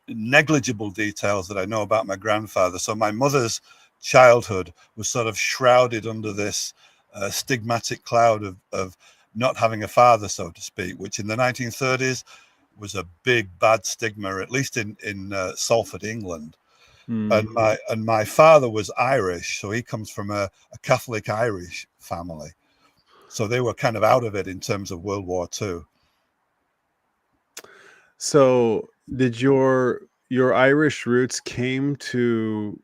negligible details that I know about my grandfather. So my mother's childhood was sort of shrouded under this stigmatic cloud of not having a father, so to speak, which in the 1930s was a big bad stigma, at least in Salford, England. And my father was Irish, so he comes from a Catholic Irish family, so they were kind of out of it in terms of World War II. So did your Irish roots came to,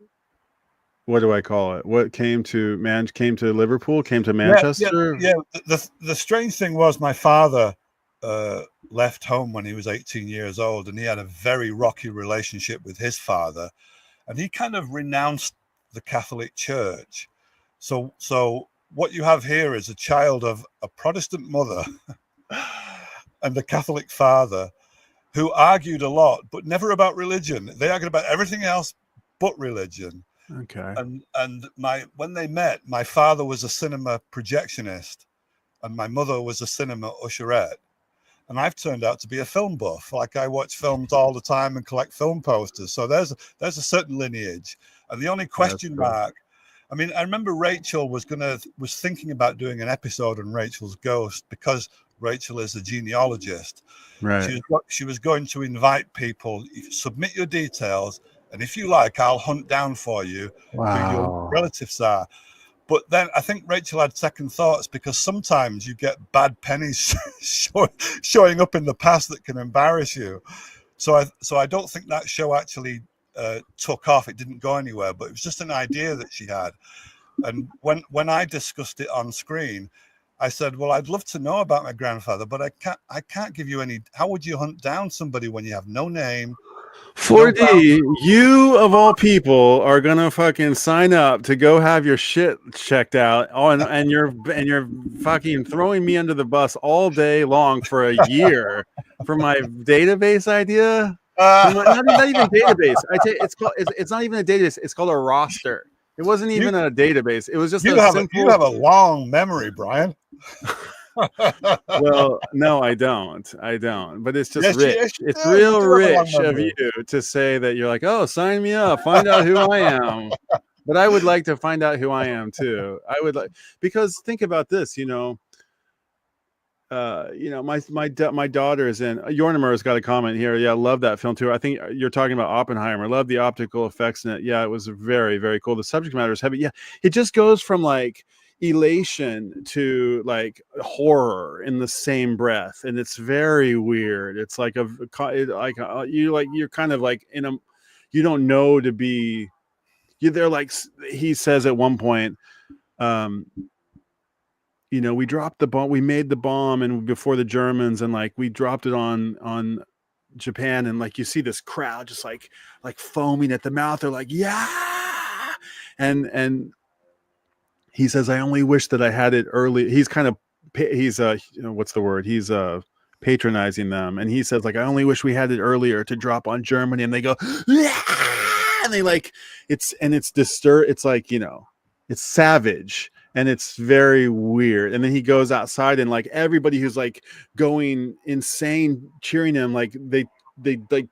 what do I call it? What came to Liverpool, came to Manchester? Yeah. The strange thing was my father left home when he was 18 years old, and he had a very rocky relationship with his father, and he kind of renounced the Catholic Church. So what you have here is a child of a Protestant mother and a Catholic father who argued a lot, but never about religion. They argued about everything else but religion. Okay. And when they met, my father was a cinema projectionist and my mother was a cinema usherette. And I've turned out to be a film buff. Like, I watch films all the time and collect film posters. So there's a certain lineage. And the only question mark, I mean, I remember Rachel was thinking about doing an episode on Rachel's ghost, because Rachel is a genealogist. Right. She was going to invite people, submit your details, and if you like, I'll hunt down for you who your relatives are. But then I think Rachel had second thoughts, because sometimes you get bad pennies showing up in the past that can embarrass you. So I don't think that show actually took off. It didn't go anywhere, but it was just an idea that she had. And when I discussed it on screen, I said, well, I'd love to know about my grandfather, but I can't give you any. How would you hunt down somebody when you have no name? 4D, you of all people are gonna fucking sign up to go have your shit checked out, and you're fucking throwing me under the bus all day long for a year for my database idea. Not even database. It's not even a database. It's called a roster. It wasn't even a database. It was just you have a long memory, Brian. Well, no, I don't. But it's just rich. It's real rich of you to say that you're like, oh, sign me up, find out who I am. But I would like to find out who I am too. I would like, because think about this, my daughter's in. Yornimer's got a comment here. Yeah, I love that film too. I think you're talking about Oppenheimer. Love the optical effects in it. Yeah, it was very, very cool. The subject matter is heavy. Yeah, it just goes from like, elation to like horror in the same breath, and it's very weird. It's like you're kind of like in a, you don't know to be, you they're like, he says at one point, you know, we dropped the bomb, we made the bomb, and before the Germans, and like we dropped it on Japan, and like you see this crowd just like foaming at the mouth. They're like, yeah, and he says, I only wish that I had it early. He's kind of, he's you know, what's the word? He's patronizing them, and he says like, I only wish we had it earlier to drop on Germany. And they go, yeah, and they like, it's like, you know, it's savage. And it's very weird. And then he goes outside, and like everybody who's like going insane cheering him, like they like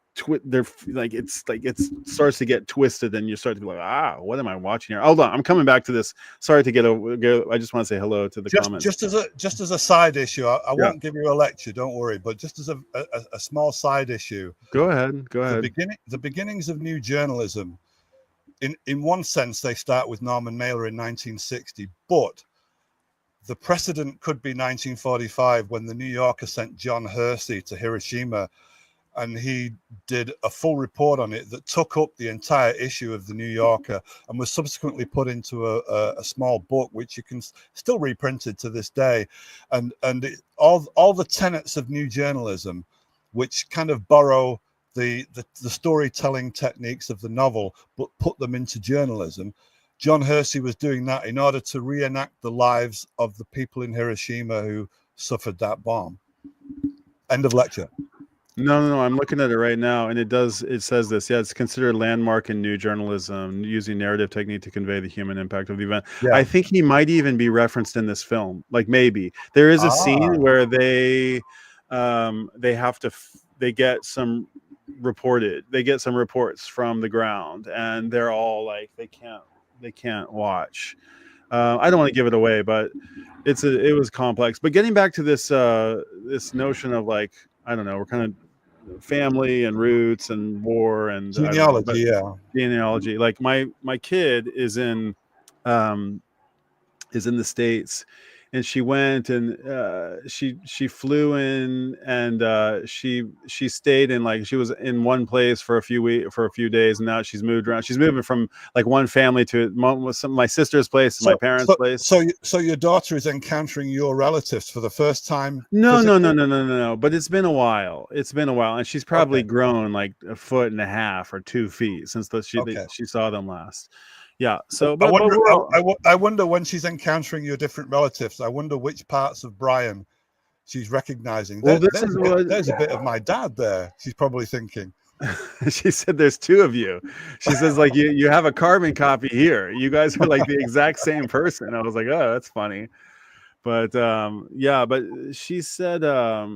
they're like, it's like, it starts to get twisted, and you start to be like, what am I watching here? Hold on, I'm coming back to this. Sorry to get I just want to say hello to the comments. Just as a side issue, I won't give you a lecture, don't worry. But just as a small side issue, go ahead. The beginnings of new journalism. In one sense, they start with Norman Mailer in 1960, but the precedent could be 1945 when the New Yorker sent John Hersey to Hiroshima, and he did a full report on it that took up the entire issue of the New Yorker and was subsequently put into a small book, which you can still reprinted to this day. And all the tenets of new journalism, which kind of borrow the storytelling techniques of the novel, but put them into journalism. John Hersey was doing that in order to reenact the lives of the people in Hiroshima who suffered that bomb. End of lecture. No, I'm looking at it right now, and it says this. Yeah, it's considered a landmark in new journalism, using narrative technique to convey the human impact of the event. Yeah. I think he might even be referenced in this film. Like, maybe there is a scene where they get some reports from the ground, and they're all like, they can't watch. I don't want to give it away, but it was complex. But getting back to this notion of like, I don't know, we're kind of family and roots and war and genealogy. Genealogy. Like my kid is in the States, and she went, and she flew in, and she stayed in, like, she was in one place for a few days, and now she's moved around. She's moving from like one family to my sister's place to my parents' place. So your daughter is encountering your relatives for the first time? No. But it's been a while. And she's probably grown like 1.5 or 2 feet since she saw them last. Yeah. So, I wonder when she's encountering your different relatives, I wonder which parts of Brian she's recognizing. Well, there's a bit of my dad there. She's probably thinking. She said, "There's 2 of you." She says, "Like you have a carbon copy here. You guys are like the exact same person." I was like, "Oh, that's funny." But yeah. But she said, I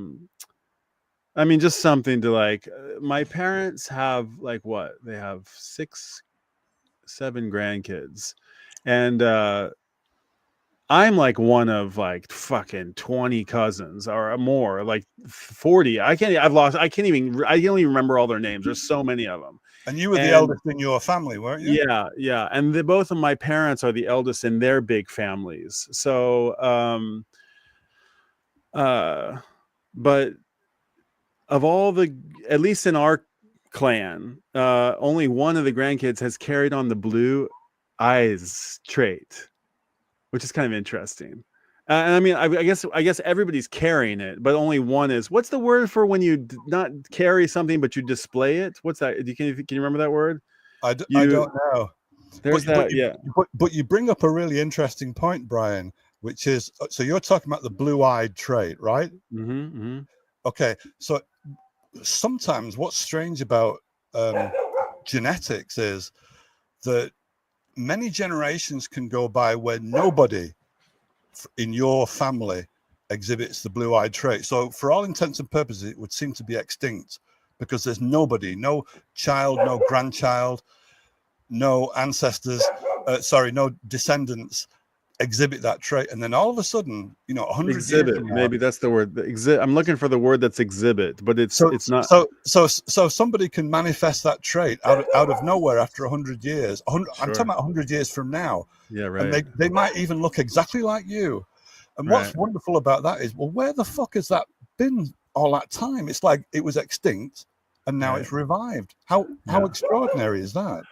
mean, just something to like. My parents have like what? They have 7 grandkids, and I'm like one of like fucking 20 cousins or more, like 40. I can't even remember all their names. There's so many of them. And you were the eldest in your family, weren't you? Yeah. And both of my parents are the eldest in their big families. So but of all the, at least in our clan, only one of the grandkids has carried on the blue eyes trait, which is kind of interesting. And I mean, I guess everybody's carrying it, but only one is. What's the word for when you not carry something but you display it? What's that? Can you remember that word? I don't know. But you bring up a really interesting point, Brian, which is, so you're talking about the blue-eyed trait, right? Mm-hmm. Okay, so sometimes what's strange about genetics is that many generations can go by where nobody in your family exhibits the blue-eyed trait. So for all intents and purposes, it would seem to be extinct because there's nobody, no child, no grandchild, no ancestors, no descendants exhibit that trait, and then all of a sudden, 100 years Exhibit, from now, maybe that's the word. I'm looking for the word that's exhibit, but it's not. So somebody can manifest that trait out of nowhere after 100 years. I'm Sure. talking about 100 years from now. Yeah, right. And they might even look exactly like you. And what's wonderful about that is, well, where the fuck has that been all that time? It's like it was extinct and now it's revived. How extraordinary is that?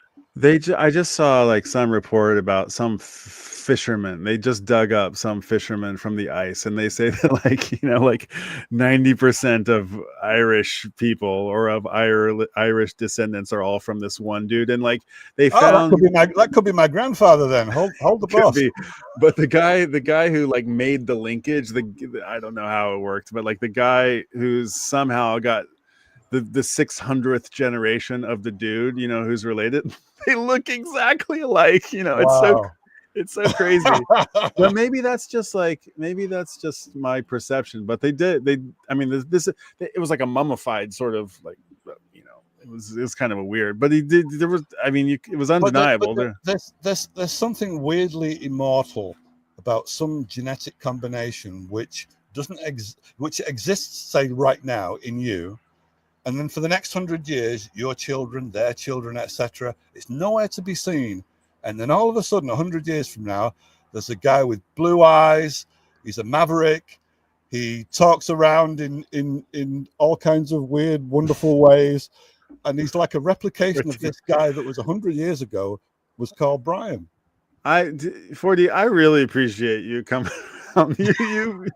I just saw like some report about some fishermen. They just dug up some fishermen from the ice, and they say that like 90% of Irish people or of Irish descendants are all from this one dude. And like they found that could be my grandfather then. Hold the boss. But the guy who like made the linkage, I don't know how it worked, but like the guy who's somehow got the 600th generation of the dude, who's related, they look exactly alike. It's so crazy. But maybe that's just my perception. But it was like a mummified sort of like, it was kind of a weird. But it was undeniable. There's something weirdly immortal about some genetic combination which exists, say, right now in you. And then for the next 100 years, your children, their children, etc., it's nowhere to be seen. And then all of a sudden, 100 years from now, there's a guy with blue eyes. He's a maverick. He talks around in all kinds of weird, wonderful ways. And he's like a replication of this guy that was 100 years ago, was called Brian. 4D, I really appreciate you coming around.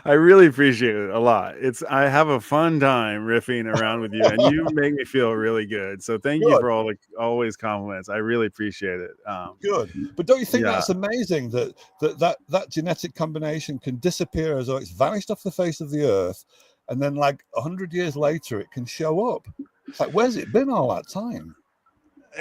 I really appreciate it a lot. I have a fun time riffing around with you, and you make me feel really good. So thank you for all always compliments. I really appreciate it. Good, but don't you think that's amazing that genetic combination can disappear as though it's vanished off the face of the earth, and then like 100 years later it can show up? It's like, where's it been all that time?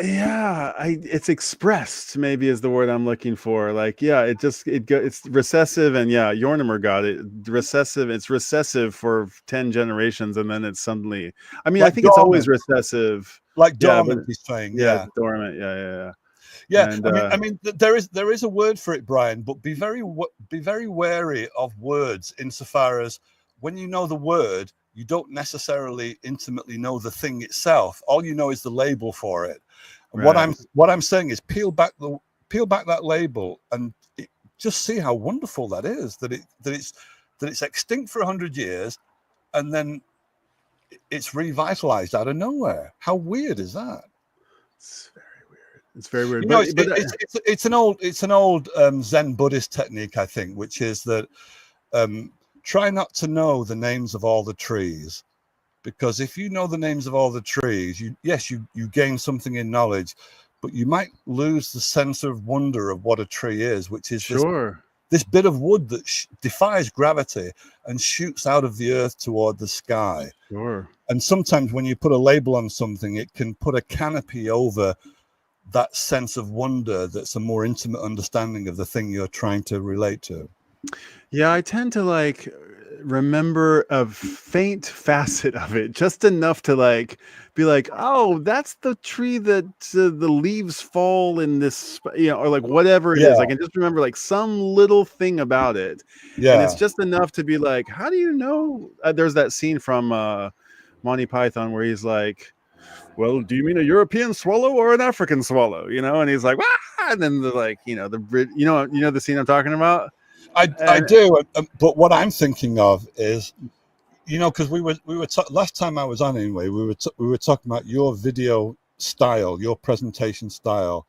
Yeah, it's expressed, maybe is the word I'm looking for. Like, it's recessive, and Yornimer got it. Recessive, it's recessive for 10 generations, and then it's suddenly, I think dormant. It's always recessive. Like dormant, he's saying. Yeah, dormant. Yeah. And, there is a word for it, Brian, but be very wary of words insofar as when you know the word, you don't necessarily intimately know the thing itself. All you know is the label for it. And what I'm saying is peel back that label and just see how wonderful that is. That it's extinct for 100 years, and then it's revitalized out of nowhere. How weird is that? It's very weird. It's an old Zen Buddhist technique, I think, which is that try not to know the names of all the trees. Because if you know the names of all the trees, you gain something in knowledge, but you might lose the sense of wonder of what a tree is, which is this bit of wood that defies gravity and shoots out of the earth toward the sky. Sure. And sometimes when you put a label on something, it can put a canopy over that sense of wonder that's a more intimate understanding of the thing you're trying to relate to. Yeah, I tend to remember a faint facet of it, just enough to be like, oh, that's the tree that the leaves fall in this, or like whatever it is. I can just remember some little thing about it. Yeah. And it's just enough to be like, how do you know? There's that scene from Monty Python where he's like, well, do you mean a European swallow or an African swallow? And he's like, ah! And then the scene I'm talking about? I do, but what I'm thinking of is, because we were last time I was on anyway, we were talking about your video style, your presentation style,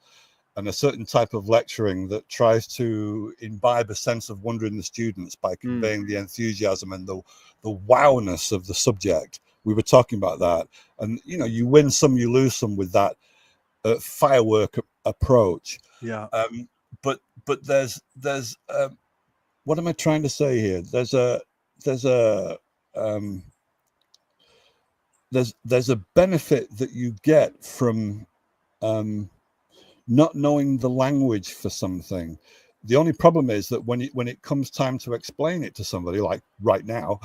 and a certain type of lecturing that tries to imbibe a sense of wonder in the students by conveying the enthusiasm and the wowness of the subject. We were talking about that, and you win some, you lose some with that firework approach. Yeah. But there's what am I trying to say here? There's a benefit that you get from not knowing the language for something. The only problem is that when it comes time to explain it to somebody, like right now,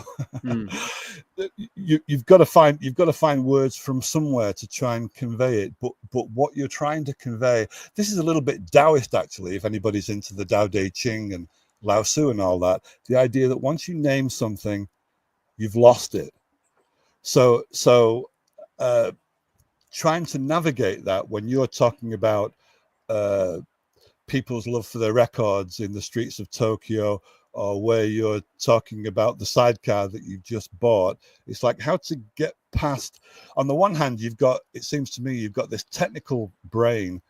you've got to find words from somewhere to try and convey it. But what you're trying to convey, this is a little bit Taoist actually. If anybody's into the Tao Te Ching and Lao Tzu and all that, the idea that once you name something, you've lost it. So trying to navigate that when you're talking about people's love for their records in the streets of Tokyo, or where you're talking about the sidecar that you've just bought, it's like how to get past. On the one hand, it seems to me you've got this technical brain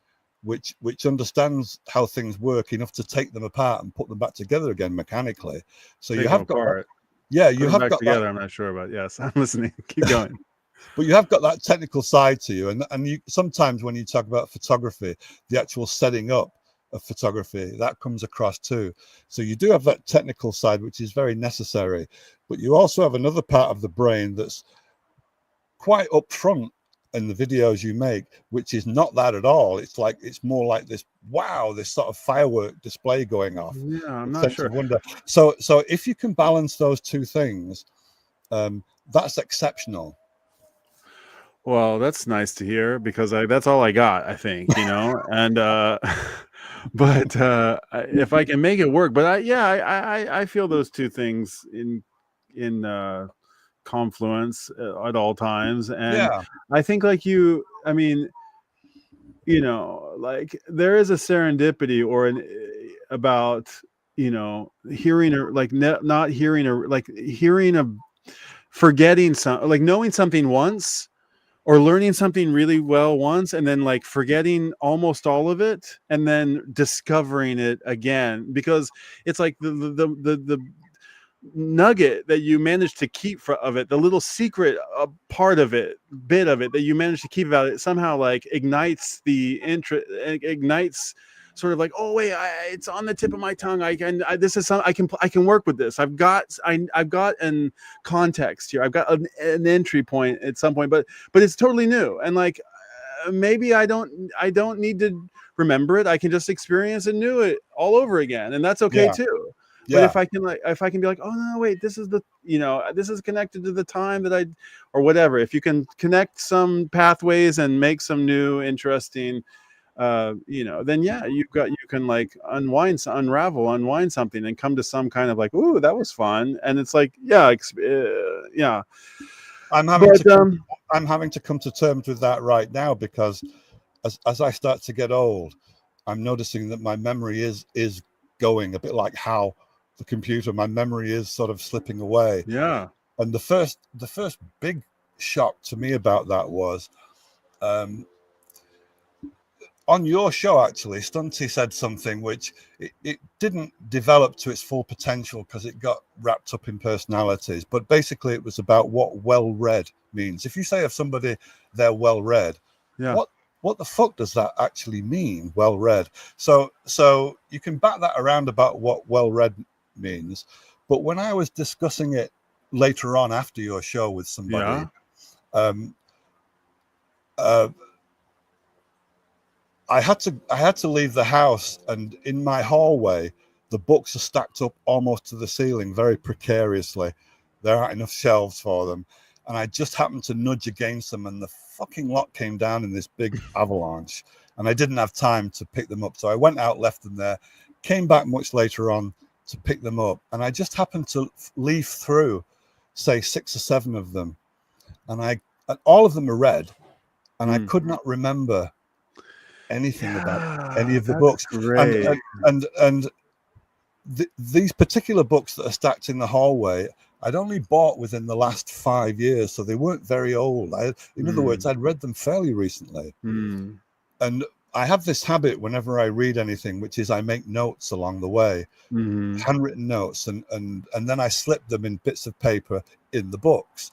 which understands how things work enough to take them apart and put them back together again mechanically. So you have got that, you have got together. that. I'm not sure about. Yes, I'm listening. Keep going. But you have got that technical side to you, and you sometimes when you talk about photography, the actual setting up of photography, that comes across too. So you do have that technical side, which is very necessary, but you also have another part of the brain that's quite upfront in the videos you make, which is not that at all. It's more like this sort of firework display going off. Yeah, I'm not sure. Wonder. So if you can balance those two things, that's exceptional. Well, that's nice to hear, because that's all I got, I think, and but if I can make it work, but I feel those two things in confluence at all times. And I think like I mean, like there is a serendipity or about hearing or like not hearing or like hearing a forgetting some, like knowing something once or learning something really well once and then like forgetting almost all of it and then discovering it again, because it's like the nugget that you managed to keep of it, the little secret bit of it that you managed to keep about it, somehow like ignites the interest, ignites sort of like, oh wait, it's on the tip of my tongue. I can work with this. I've got an context here. I've got an entry point at some point, but it's totally new. And like, maybe I don't need to remember it. I can just experience it new all over again. And that's okay too. Yeah. But if I can be like, oh no, wait, this is this is connected to the time that or whatever. If you can connect some pathways and make some new interesting, then you can like unwind something and come to some kind of like, ooh, that was fun. And it's like, I'm having to come to terms with that right now, because as I start to get old, I'm noticing that my memory is going a bit like how the computer, my memory is sort of slipping away. Yeah. And the first big shock to me about that was, on your show, actually, Stunty said something which it didn't develop to its full potential because it got wrapped up in personalities. But basically, it was about what well-read means. If you say of somebody they're well-read, what the fuck does that actually mean, well-read? So you can back that around about what well-read means. But when I was discussing it later on after your show with somebody, I had to leave the house, and in my hallway, the books are stacked up almost to the ceiling, very precariously. There aren't enough shelves for them, and I just happened to nudge against them, and the fucking lot came down in this big avalanche, and I didn't have time to pick them up. So I went out, left them there, came back much later on to pick them up, and I just happened to leaf through, say, 6 or 7 of them, and all of them are red, and I could not remember anything about any of the books. Great. And these particular books that are stacked in the hallway, I'd only bought within the last 5 years, so they weren't very old. In other words, I'd read them fairly recently. And I have this habit whenever I read anything, which is I make notes along the way, handwritten notes, and then I slip them in bits of paper in the books.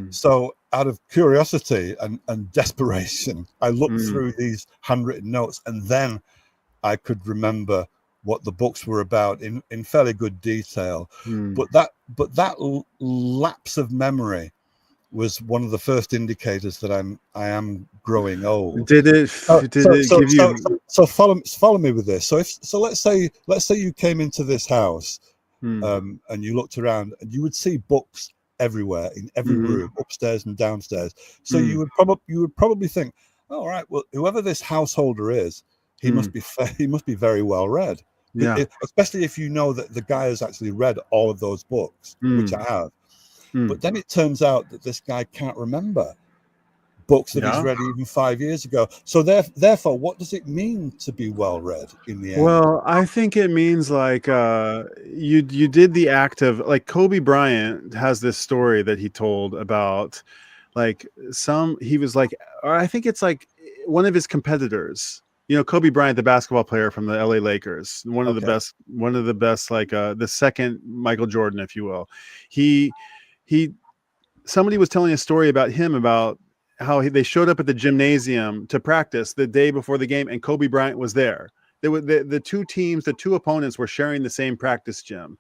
So out of curiosity and desperation, I looked through these handwritten notes, and then I could remember what the books were about in fairly good detail. But that lapse of memory was one of the first indicators that I am growing old. Did it give you? So follow me with this. So let's say you came into this house, and you looked around, and you would see books everywhere in every room, upstairs and downstairs. So you would probably think, all right, well, whoever this householder is, he must be very well read. Yeah. Especially if you know that the guy has actually read all of those books, which I have. But then it turns out that this guy can't remember books that he's read even 5 years ago. So therefore, what does it mean to be well read in the end? Well, I think it means like you did the act of, like, Kobe Bryant has this story that he told about, like, he was like, or I think it's like one of his competitors. You know, Kobe Bryant, the basketball player from the LA Lakers, one of the best, like the second Michael Jordan, if you will. Somebody was telling a story about him, about how they showed up at the gymnasium to practice the day before the game, and Kobe Bryant was there. The two teams, the two opponents were sharing the same practice gym,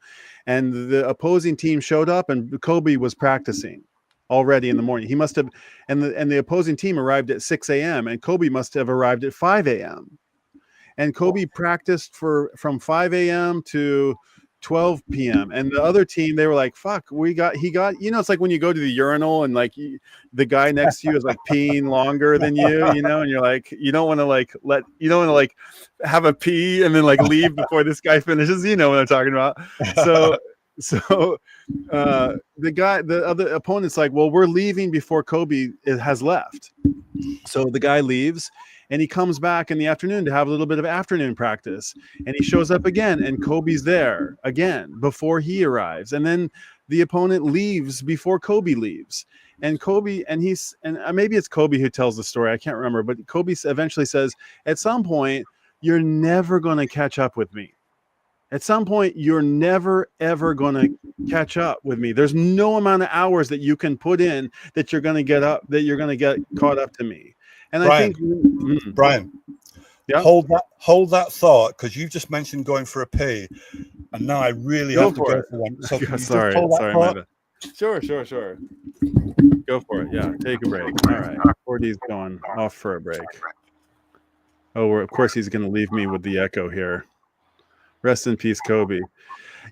and the opposing team showed up, and Kobe was practicing already in the morning. He must have, and the opposing team arrived at 6 a.m. and Kobe must have arrived at 5 a.m. And Kobe practiced from 5 a.m. to 12 p.m. And the other team, they were like, fuck, he got, it's like when you go to the urinal and like the guy next to you is like peeing longer than you, and you're like, you don't want to have a pee and then like leave before this guy finishes, what I'm talking about. So the other opponent's like, well, we're leaving before Kobe has left. So the guy leaves, and he comes back in the afternoon to have a little bit of afternoon practice. And he shows up again, and Kobe's there again before he arrives. And then the opponent leaves before Kobe leaves. And Kobe, and maybe it's Kobe who tells the story, I can't remember, but Kobe eventually says, at some point, you're never going to catch up with me. At some point, you're never, ever going to catch up with me. There's no amount of hours that you can put in that you're going to get caught up to me. And Brian, I think, Brian, hold that thought, because you just mentioned going for a pee, and now I really have to go for one. So sorry, my bad. Sure. Go for it. Yeah, take a break. All right, 4D's going off for a break. Oh, of course he's going to leave me with the echo here. Rest in peace, Kobe.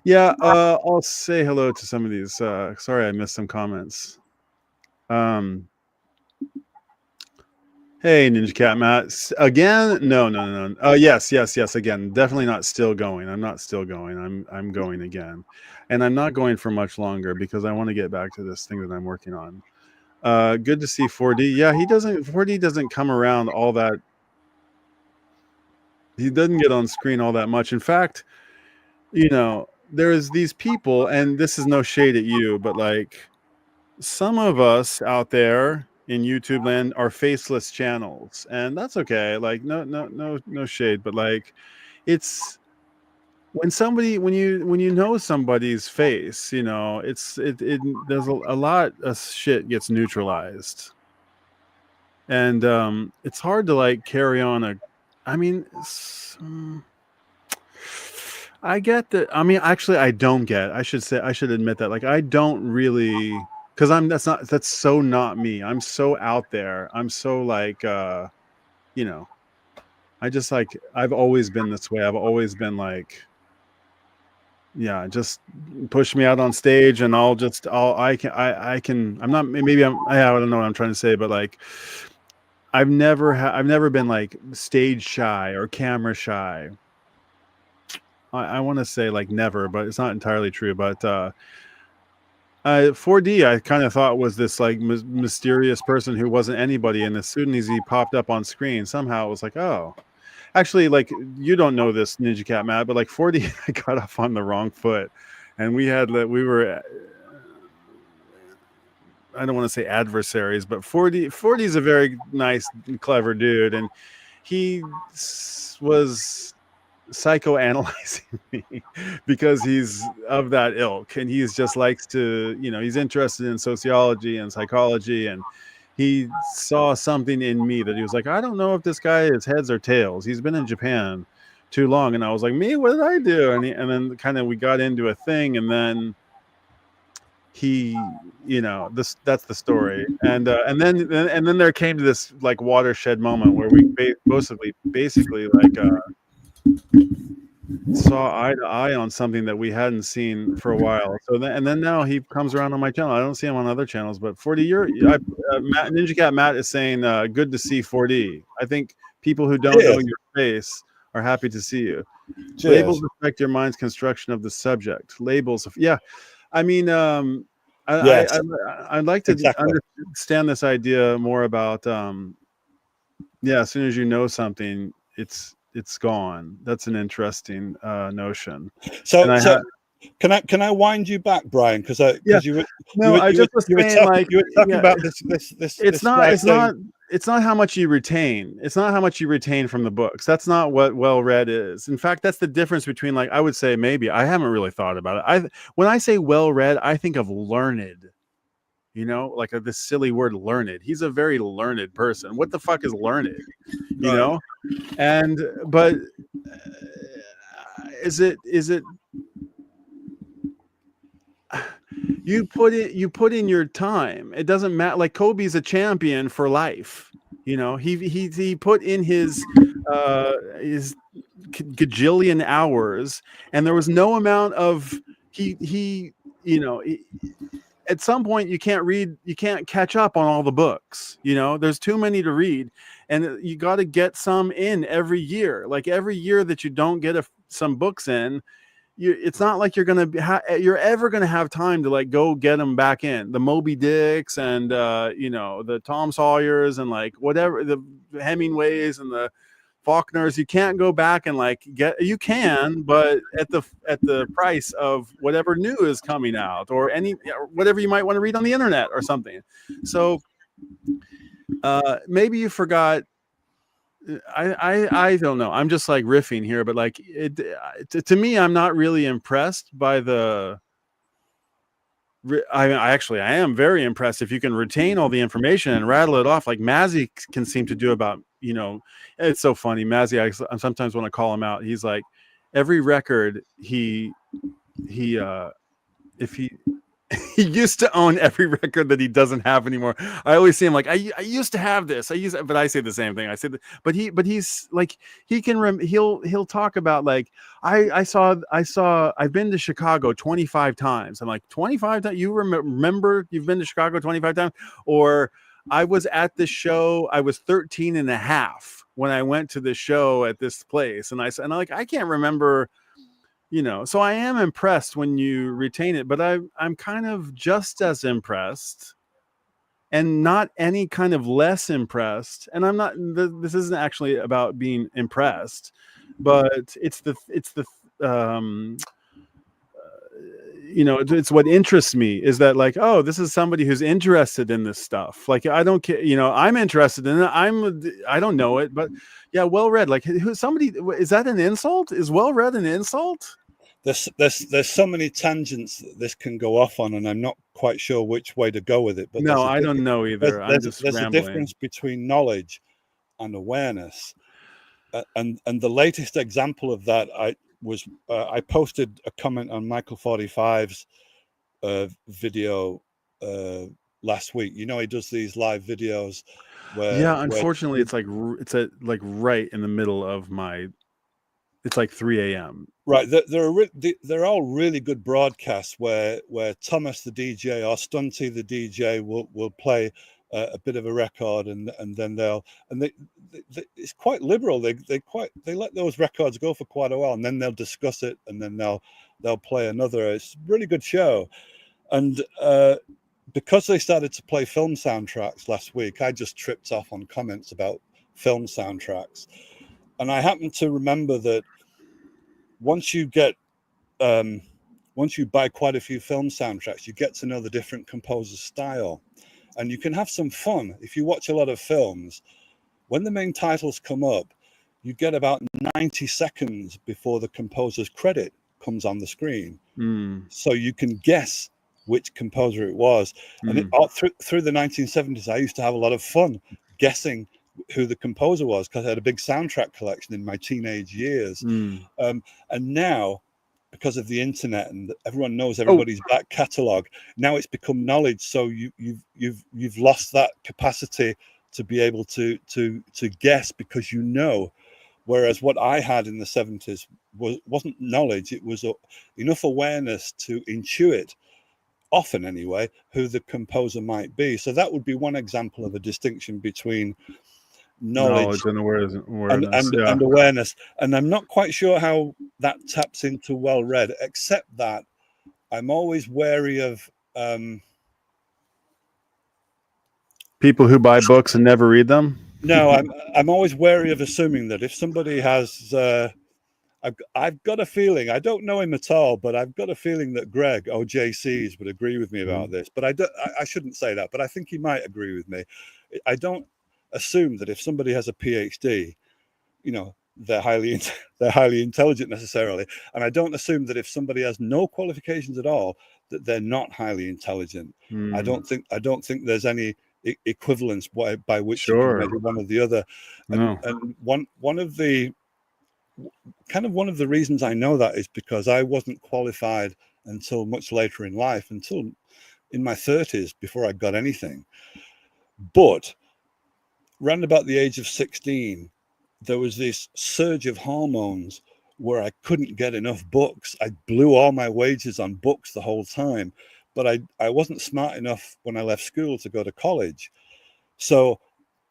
Yeah, I'll say hello to some of these. Sorry, I missed some comments. Hey, Ninja Cat Matt. Again? No. Yes. Again, definitely not still going. I'm not still going. I'm going again, and I'm not going for much longer because I want to get back to this thing that I'm working on. Good to see 4D. Yeah, 4D doesn't come around all that. He doesn't get on screen all that much. In fact, there's these people, and this is no shade at you, but like some of us out there in YouTube land are faceless channels, and that's okay. Like no shade, but like it's when you know somebody's face, there's a lot of shit gets neutralized, and it's hard to like carry on I get that. I mean, actually, I don't get. I should admit that. Like, I don't really, because that's so not me. I'm so out there. I'm so like, I just like, I've always been this way. I've always been like, yeah, just push me out on stage, and I don't know what I'm trying to say, but like, I've never been like stage shy or camera shy. I want to say like never, but it's not entirely true. But 4D, I kind of thought was this like mysterious person who wasn't anybody, and as soon as he popped up on screen, somehow it was like, oh, actually, like, you don't know this, Ninja Cat Matt, but like 4D got off on the wrong foot, and we were. I don't want to say adversaries, but 4D is a very nice, clever dude, and he was psychoanalyzing me because he's of that ilk, and he's just likes to, he's interested in sociology and psychology, and he saw something in me that he was like, I don't know if this guy is heads or tails. He's been in Japan too long. And I was like, me, what did I do? And then kind of we got into a thing, and then that's the story. And then there came to this like watershed moment where we basically like saw eye to eye on something that we hadn't seen for a while. So then now he comes around on my channel. I don't see him on other channels, but 4D, Ninja Cat Matt is saying good to see 4D. I think people who don't know your face are happy to see you. Cheers. Labels affect your mind's construction of the subject. Labels I mean, I'd like to understand this idea more about as soon as you know something, it's gone. That's an interesting notion. So can I wind you back, Brian? Because you were talking about this. It's not how much you retain. It's not how much you retain from the books. That's not what well read is. In fact, that's the difference between, like, I would say, maybe I haven't really thought about it. When I say well read, I think of learned. Like this silly word learned. He's a very learned person. What the fuck is learned? You know? But is it you put in your time. It doesn't matter. Like Kobe's a champion for life. He put in his gajillion hours, and there was no amount of at some point you can't catch up on all the books. There's too many to read, and you got to get some in every year. Like every year that you don't get some books in, it's not like you're ever gonna have time to like go get them back in. The Moby Dicks and the Tom Sawyers and like whatever, the Hemingways and the Faulkners, you can't go back and like you can, but at the price of whatever new is coming out or whatever you might want to read on the internet or something. So maybe you forgot. I don't know. I'm just like riffing here, but like to me, I'm not really impressed by the. I am very impressed if you can retain all the information and rattle it off like Mazzy can seem to do about. It's so funny. Mazzy, I sometimes want to call him out. He's like, every record he he used to own every record that he doesn't have anymore. I always see him like, I used to have this. But I say the same thing. I said, but he's like, he'll talk about like, I've been to Chicago 25 times. I'm like, 25 times? You remember you've been to Chicago 25 times? Or I was at this show. I was 13 and a half when I went to this show at this place. And I'm like, I can't remember. So I am impressed when you retain it, but I'm kind of just as impressed and not any kind of less impressed. And I'm not, this isn't actually about being impressed, but it's what interests me is that like, oh, this is somebody who's interested in this stuff. Like, I don't care, I'm interested in it. I don't know it, but yeah, well read. Like, is that an insult? Is well read an insult? There's so many tangents that this can go off on, and I'm not quite sure which way to go with it. But no, I don't know either. There's a difference between knowledge and awareness, and the latest example of that I posted a comment on Michael 45's video last week. He does these live videos where unfortunately it's right in the middle of it's like 3 a.m. Right, they're all really good broadcasts where Thomas the DJ or Stunty the DJ will play a bit of a record and then it's quite liberal. They let those records go for quite a while, and then they'll discuss it, and then they'll play another. It's a really good show, and because they started to play film soundtracks last week, I just tripped off on comments about film soundtracks, and I happen to remember that once you buy quite a few film soundtracks, you get to know the different composer's style, and you can have some fun. If you watch a lot of films, when the main titles come up, you get about 90 seconds before the composer's credit comes on the screen. So you can guess which composer it was. And through the 1970s, I used to have a lot of fun guessing who the composer was, because I had a big soundtrack collection in my teenage years. And now because of the internet and everyone knows everybody's back catalogue, now it's become knowledge. So you've lost that capacity to be able to guess, because you know. Whereas what I had in the 70s wasn't knowledge, it was enough awareness to intuit, often anyway, who the composer might be. So that would be one example of a distinction between knowledge and awareness. And awareness. And I'm not quite sure how that taps into well read, except that I'm always wary of people who buy books and never read them. No, I'm always wary of assuming that if somebody has I've got a feeling, I don't know him at all, but I've got a feeling that Greg or JCs would agree with me about this. But I shouldn't say that, but I think he might agree with me. I don't assume that if somebody has a PhD, you know, they're highly intelligent necessarily. And I don't assume that if somebody has no qualifications at all, that they're not highly intelligent. I don't think there's any equivalence by which you can measure one or the other. And one of the reasons I know that is because I wasn't qualified until much later in life, until in my 30s, before I got anything. But round about the age of 16, there was this surge of hormones where I couldn't get enough books. I blew all my wages on books the whole time, but I wasn't smart enough when I left school to go to college. So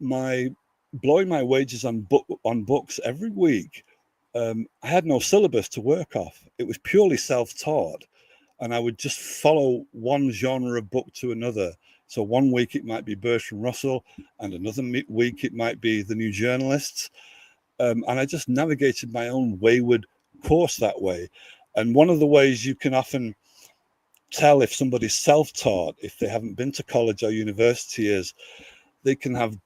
blowing my wages on books every week, I had no syllabus to work off. It was purely self-taught, and I would just follow one genre of book to another. So one week it might be Bertrand Russell, and another week it might be The New Journalists. And I just navigated my own wayward course that way. And one of the ways you can often tell if somebody's self-taught, if they haven't been to college or university, is they can have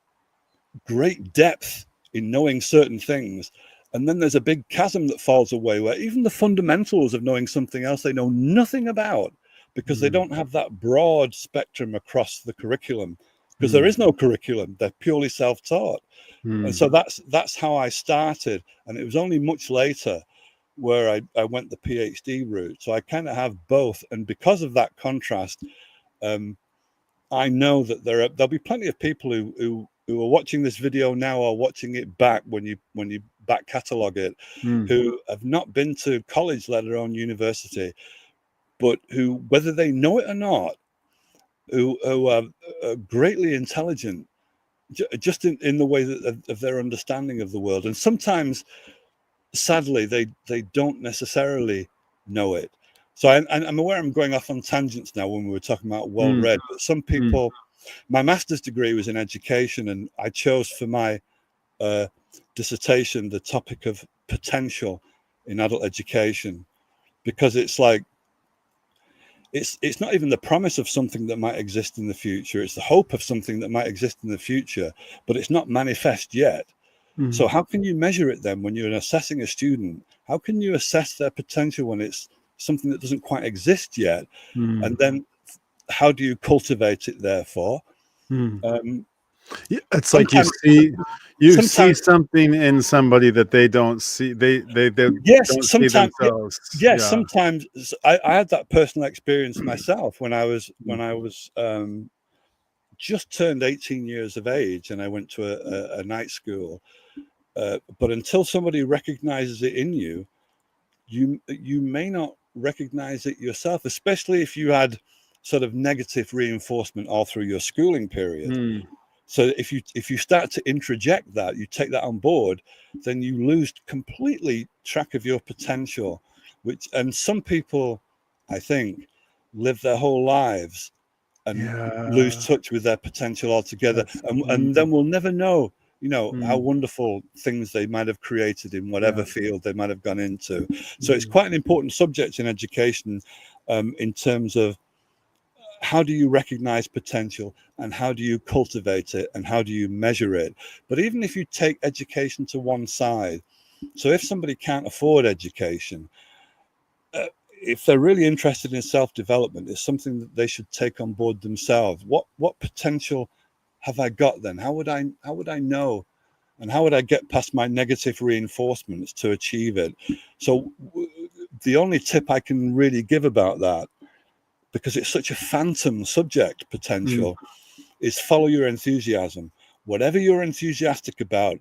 great depth in knowing certain things. And then there's a big chasm that falls away where even the fundamentals of knowing something else they know nothing about, because they don't have that broad spectrum across the curriculum, because there is no curriculum. They're purely self-taught. And so that's how I started. And it was only much later where I went the PhD route. So I kind of have both. And because of that contrast, I know that there'll be plenty of people who are watching this video now or watching it back when you back catalog it, who have not been to college, let alone university, but who, whether they know it or not, who are greatly intelligent, just in the way that of their understanding of the world. And sometimes, sadly, they don't necessarily know it. So I'm aware I'm going off on tangents now when we were talking about well-read, but some people, my master's degree was in education, and I chose for my dissertation the topic of potential in adult education, because it's like, it's not even the promise of something that might exist in the future. It's the hope of something that might exist in the future, but it's not manifest yet. So how can you measure it then when you're assessing a student? How can you assess their potential when it's something that doesn't quite exist yet? And then how do you cultivate it, therefore? It's like you see something in somebody that they don't see. They don't see themselves. Yes, sometimes I had that personal experience myself when I was just turned 18 years of age, and I went to a night school. But until somebody recognizes it in you, you may not recognize it yourself, especially if you had sort of negative reinforcement all through your schooling period. So if you start to introject that, you take that on board, then you lose completely track of your potential, and some people, I think, live their whole lives and lose touch with their potential altogether. And then we'll never know, how wonderful things they might have created in whatever field they might have gone into. So it's quite an important subject in education, in terms of how do you recognize potential, and how do you cultivate it, and how do you measure it? But even if you take education to one side, so if somebody can't afford education, if they're really interested in self-development, it's something that they should take on board themselves. What potential have I got then? How would I know, and how would I get past my negative reinforcements to achieve it? So the only tip I can really give about that, because it's such a phantom subject potential, is follow your enthusiasm. Whatever you're enthusiastic about,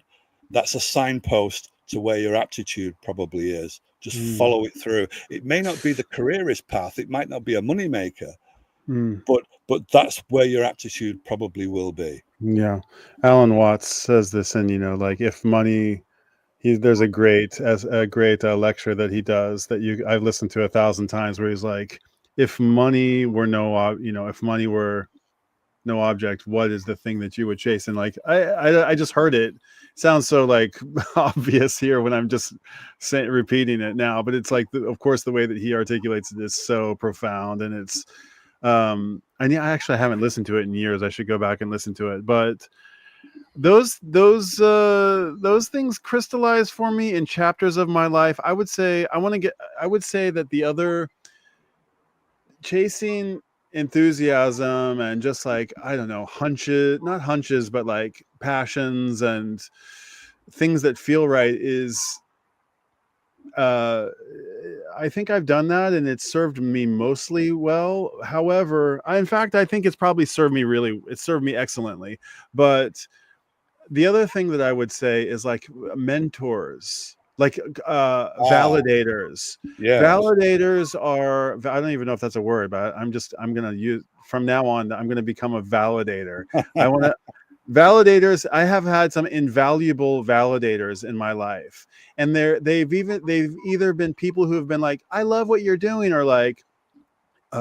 that's a signpost to where your aptitude probably is. Just follow it through. It may not be the careerist path. It might not be a moneymaker, but that's where your aptitude probably will be. Yeah. Alan Watts says this, and, like, if money, there's a great lecture that he does that I've listened to 1,000 times, where he's like, if money were if money were no object, what is the thing that you would chase? And, like, I just heard it. Sounds so, like, obvious here when I'm just repeating it now, but it's like, of course, the way that he articulates it is so profound, and it's I actually haven't listened to it in years. I should go back and listen to it, but those things crystallize for me in chapters of my life. I would say that the other, chasing enthusiasm and just, like, I don't know, not hunches, but like passions and things that feel right, is I think I've done that, and it's served me mostly well. However, in fact, I think it's probably served me excellently. But the other thing that I would say is, like, mentors, like, validators. Yeah. Validators are, I don't even know if that's a word, but I'm going to use, from now on, I'm going to become a validator. Validators, I have had some invaluable validators in my life, and they've either been people who have been like, I love what you're doing, or like,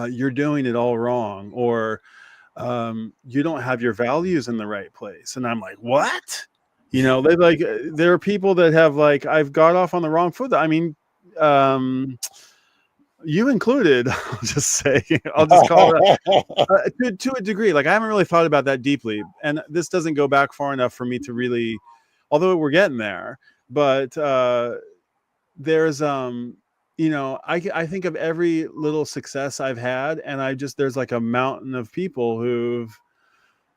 you're doing it all wrong, or you don't have your values in the right place. And I'm like, what? There are people that have, like, I've got off on the wrong foot. I mean, you included. I'll just call it to a degree. Like, I haven't really thought about that deeply, and this doesn't go back far enough for me to really, although we're getting there. But there's I think of every little success I've had, and there's like a mountain of people who've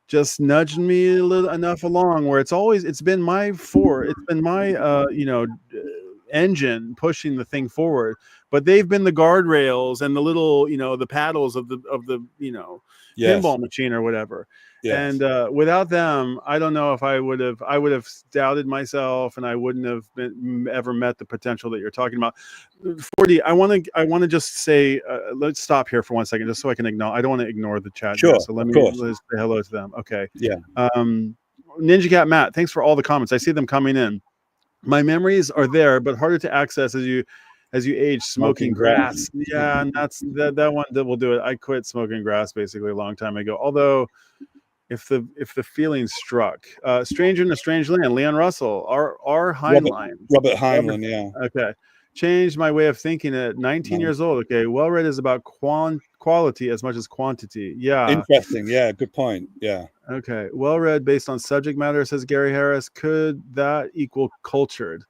just nudged me enough along where it's been my engine pushing the thing forward, but they've been the guardrails and the little, the paddles of the pinball machine or whatever. Yes. And without them, I don't know if I would have doubted myself, and I wouldn't have ever met the potential that you're talking about. 40, I want to just say, let's stop here for 1 second, just so I can I don't want to ignore the chat. Sure. So let's say hello to them. Okay. Yeah. Ninja Cat Matt, thanks for all the comments. I see them coming in. My memories are there, but harder to access as you age. Smoking grass. Yeah, and that's that one that will do it. I quit smoking grass basically a long time ago. Although, if the feeling struck, Stranger in a Strange Land, Leon Russell, our Heinlein. Robert Heinlein, yeah. Okay. Changed my way of thinking at 19 years old. Okay. Well read is about quality as much as quantity. Yeah. Interesting. Yeah. Good point. Yeah. Okay. Well read based on subject matter, says Gary Harris. Could that equal cultured?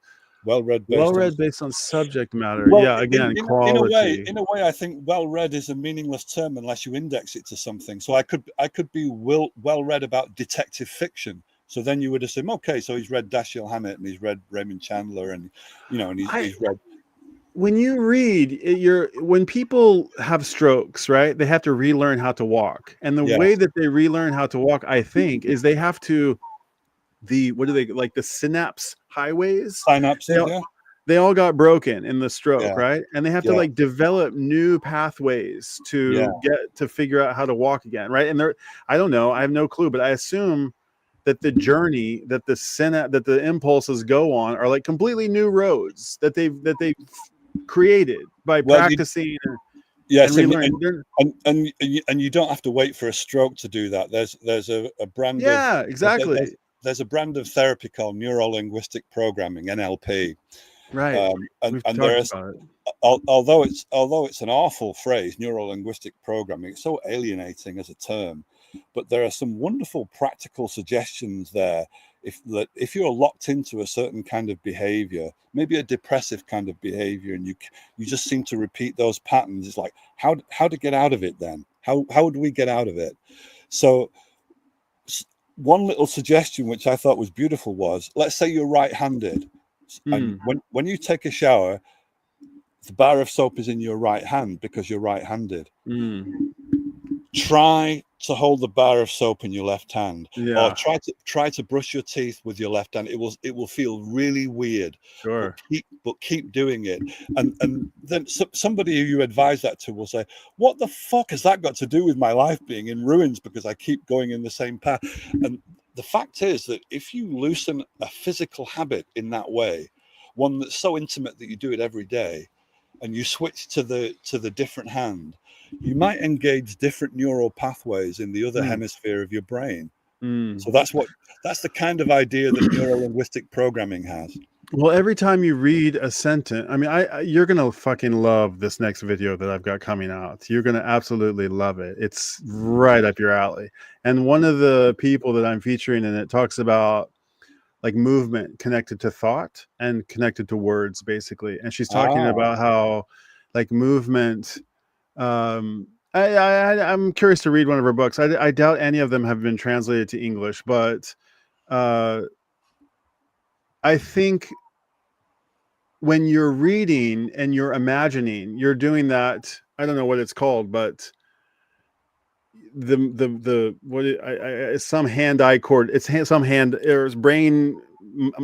Well read based on subject matter. Well, yeah, again, quality. In a way, I think well read is a meaningless term unless you index it to something. So I could be well read about detective fiction. So then you would assume, okay, so he's read Dashiell Hammett and he's read Raymond Chandler, and he's read. When you read, when people have strokes, right? They have to relearn how to walk, and the way that they relearn how to walk, I think, is they have to. What do they like? The synapse highways. They all got broken in the stroke, right? And they have to like develop new pathways to get to figure out how to walk again, right? And I don't know, I have no clue, but I assume that the journey that the impulses go on are like completely new roads that they've created by practicing. Yes, and you don't have to wait for a stroke to do that. There's a brand. Yeah, exactly. There's a brand of therapy called neuro-linguistic programming, NLP. Right. And there's, although it's an awful phrase, neuro-linguistic programming, it's so alienating as a term, but there are some wonderful practical suggestions there. If you're locked into a certain kind of behavior, maybe a depressive kind of behavior, and you just seem to repeat those patterns, it's like, how to get out of it then? How would we get out of it? So one little suggestion which I thought was beautiful was, let's say you're right-handed, and when you take a shower, the bar of soap is in your right hand because you're right-handed. Mm. Try to hold the bar of soap in your left hand, or Yeah. try to brush your teeth with your left hand. It will feel really weird, Sure. but keep doing it. And then somebody who you advise that to will say, "What the fuck has that got to do with my life being in ruins because I keep going in the same path?" And the fact is that if you loosen a physical habit in that way, one that's so intimate that you do it every day, and you switch to the different hand, you might engage different neural pathways in the other hemisphere of your brain. So that's the kind of idea that neuro-linguistic programming has. Well, every time you read a sentence, I mean, you're gonna fucking love this next video that I've got coming out. You're gonna absolutely love it. It's right up your alley. And one of the people that I'm featuring in it talks about like movement connected to thought and connected to words, basically. And she's talking about how like movement. I'm curious to read one of her books. I doubt any of them have been translated to English, but I think when you're reading and you're imagining, you're doing that. I don't know what it's called, but it's some hand-eye cord. It's some hand or brain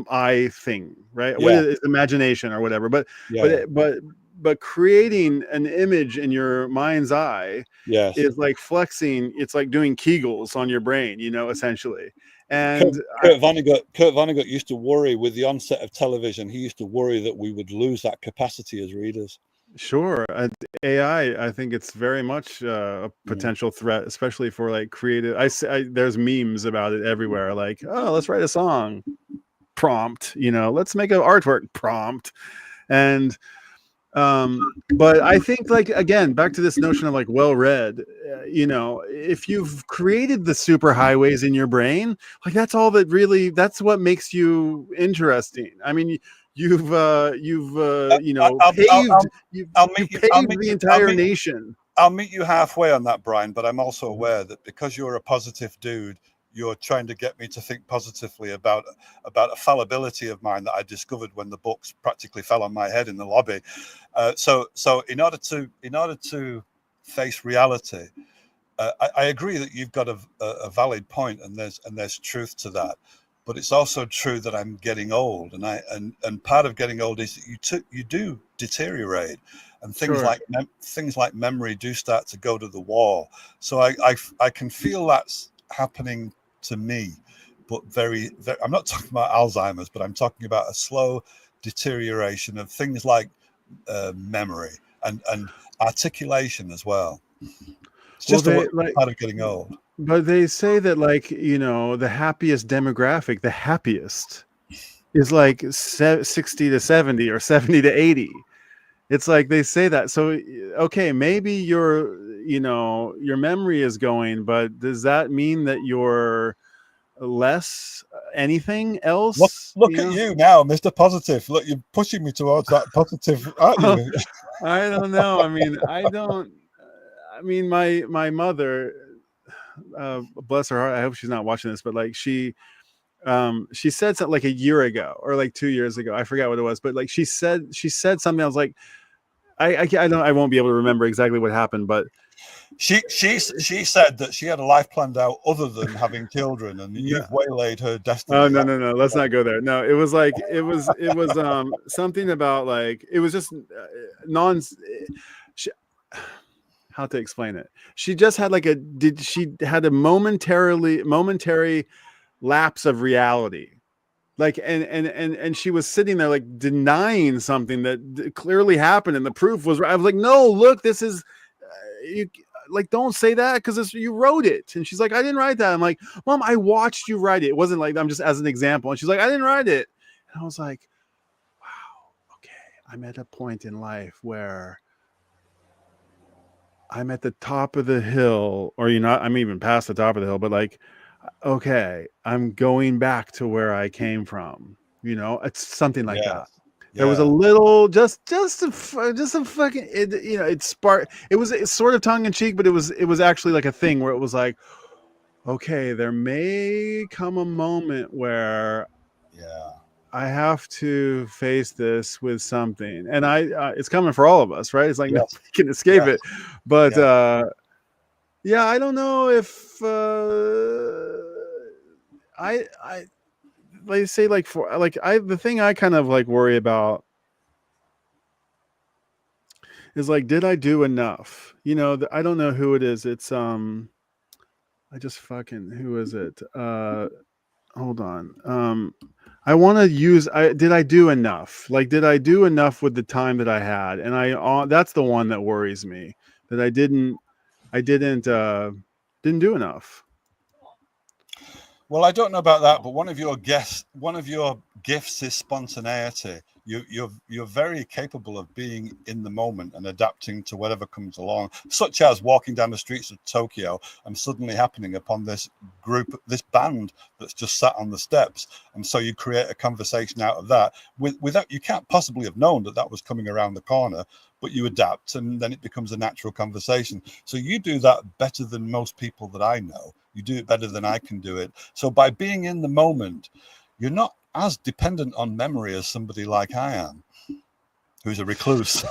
eye thing, right? Yeah. What is it? Imagination or whatever. But creating an image in your mind's eye is like flexing. It's like doing Kegels on your brain, essentially. And Kurt Vonnegut used to worry with the onset of television. He used to worry that we would lose that capacity as readers. Sure. AI, I think it's very much a potential threat, especially for like creative. There's memes about it everywhere. Like, oh, let's write a song prompt, let's make an artwork prompt. And but I think, like, again, back to this notion of like well-read, if you've created the super highways in your brain, like that's what makes you interesting. I mean, you've paved the entire nation. I'll meet you halfway on that, Brian, but I'm also aware that because you're a positive dude, you're trying to get me to think positively about a fallibility of mine that I discovered when the books practically fell on my head in the lobby. So in order to face reality, I agree that you've got a valid point, and there's truth to that. But it's also true that I'm getting old, and part of getting old is that you do deteriorate, and things like memory do start to go to the wall. So I can feel that's happening to me, but very, very, I'm not talking about Alzheimer's, but I'm talking about a slow deterioration of things like memory and articulation as well. It's just part of getting old. But they say that, like, the happiest demographic, the happiest, is like 60 to 70 or 70 to 80. It's like they say that. So, okay, maybe your memory is going, but does that mean that you're less anything else? Look at you now, Mr. Positive. Look, you're pushing me towards that positive, aren't you? I don't know. I mean, my mother, bless her heart, I hope she's not watching this, but like she said something like a year ago or like 2 years ago, I forgot what it was, but like she said something. I was like, I won't be able to remember exactly what happened, but she said that she had a life planned out other than having children, and you've waylaid her destiny. Oh, no, let's not go there. No, it was like it was something about, like, it was just how to explain it. She just had like a momentary lapse of reality. Like, and she was sitting there like denying something that clearly happened, and the proof was right. I was like, no, look, this is like, don't say that because you wrote it. And she's like, I didn't write that. I'm like, Mom, I watched you write it. It wasn't like, I'm just as an example. And she's like, I didn't write it. And I was like, wow, okay, I'm at a point in life where I'm at the top of the hill, or I'm even past the top of the hill, but like, okay, I'm going back to where I came from. It's something like that. There was a little, just a fucking, it sparked. It's sort of tongue in cheek, but it was actually like a thing where it was like, okay, there may come a moment where, I have to face this with something, and it's coming for all of us, right? It's like Yes. nobody can escape Yes. it. But Yeah. yeah, I don't know if I like say like for like the thing I kind of like worry about is like, did I do enough? You know, I don't know who it is. It's I just fucking who is it? Hold on. I want to use. Did I do enough? Like, did I do enough with the time that I had? And that's the one that worries me, that I didn't. I didn't do enough. Well, I don't know about that, but one of your gifts is spontaneity. You're very capable of being in the moment and adapting to whatever comes along, such as walking down the streets of Tokyo and suddenly happening upon this band that's just sat on the steps, and so you create a conversation out of that. Without, you can't possibly have known that was coming around the corner, but you adapt, and then it becomes a natural conversation. So you do that better than most people that I know. You do it better than I can do it. So by being in the moment, you're not as dependent on memory as somebody like I am, who's a recluse.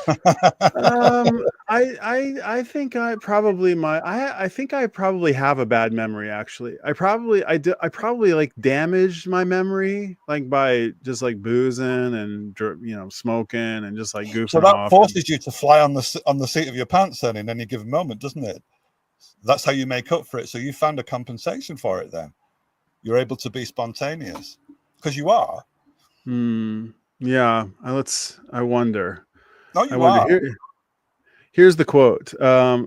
I think I probably I think I probably have a bad memory. Actually, I probably like damaged my memory like by just like boozing and smoking and just like So goofing that off. forces you to fly on the seat of your pants then in any given moment, doesn't it? That's how you make up for it. So you found a compensation for it then. You're able to be spontaneous because you are. Yeah, I wonder. No, I you wonder. are. Here's the quote.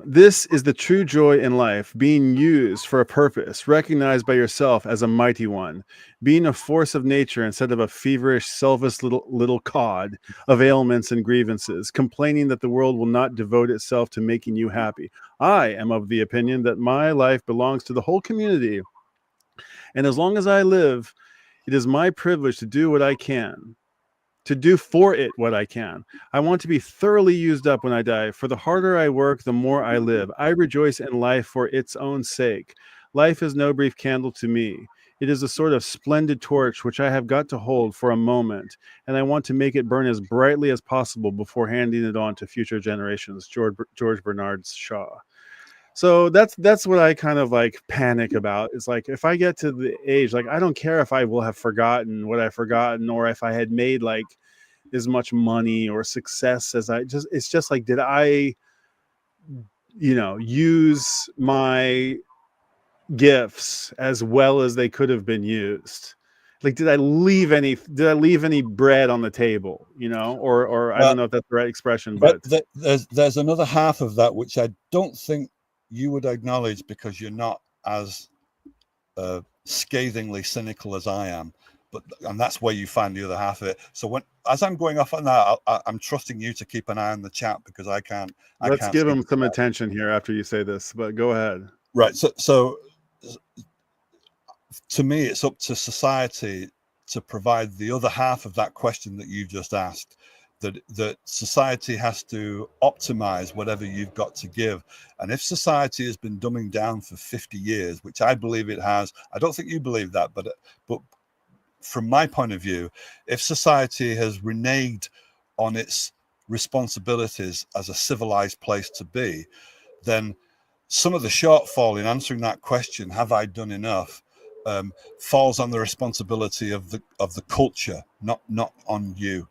This is the true joy in life, being used for a purpose, recognized by yourself as a mighty one, being a force of nature instead of a feverish, selfish little cod of ailments and grievances, complaining that the world will not devote itself to making you happy. I am of the opinion that my life belongs to the whole community, and as long as I live, it is my privilege to do what I can. To do for it what I can. I want to be thoroughly used up when I die, for the harder I work, the more I live. I rejoice in life for its own sake. Life is no brief candle to me. It is a sort of splendid torch which I have got to hold for a moment, and I want to make it burn as brightly as possible before handing it on to future generations. George Bernard Shaw. So that's what I kind of like panic about. Is like, if I get to the age, like I don't care if I will have forgotten what I've forgotten, or if I had made like as much money or success as it's just like, did I use my gifts as well as they could have been used? Like, did I leave any bread on the table, or I Well, don't know if that's the right expression, but there's another half of that which I don't think you would acknowledge because you're not as scathingly cynical as I am. And that's where you find the other half of it. So as I'm going off on that, I'm trusting you to keep an eye on the chat because I can't. let's give see them some attention here after you say this. But go ahead. Right. So to me, it's up to society to provide the other half of that question that you just asked. That society has to optimize whatever you've got to give. And if society has been dumbing down for 50 years, which I believe it has, I don't think you believe that, but from my point of view, if society has reneged on its responsibilities as a civilized place to be, then some of the shortfall in answering that question, have I done enough, falls on the responsibility of the culture, not on you.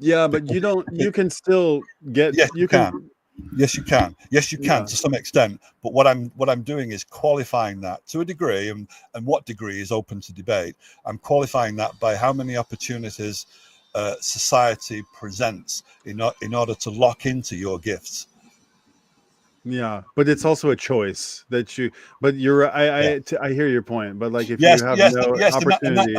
Yeah, but you can still get, Yes, you can. Yes, you can. Yes, you can Yeah. to some extent. But what I'm doing is qualifying that to a degree, and what degree is open to debate. I'm qualifying that by how many opportunities society presents in order to lock into your gifts. Yeah, but it's also a choice that but you're, Yeah. I hear your point, but like, if you Yes, have yes, no yes, opportunity.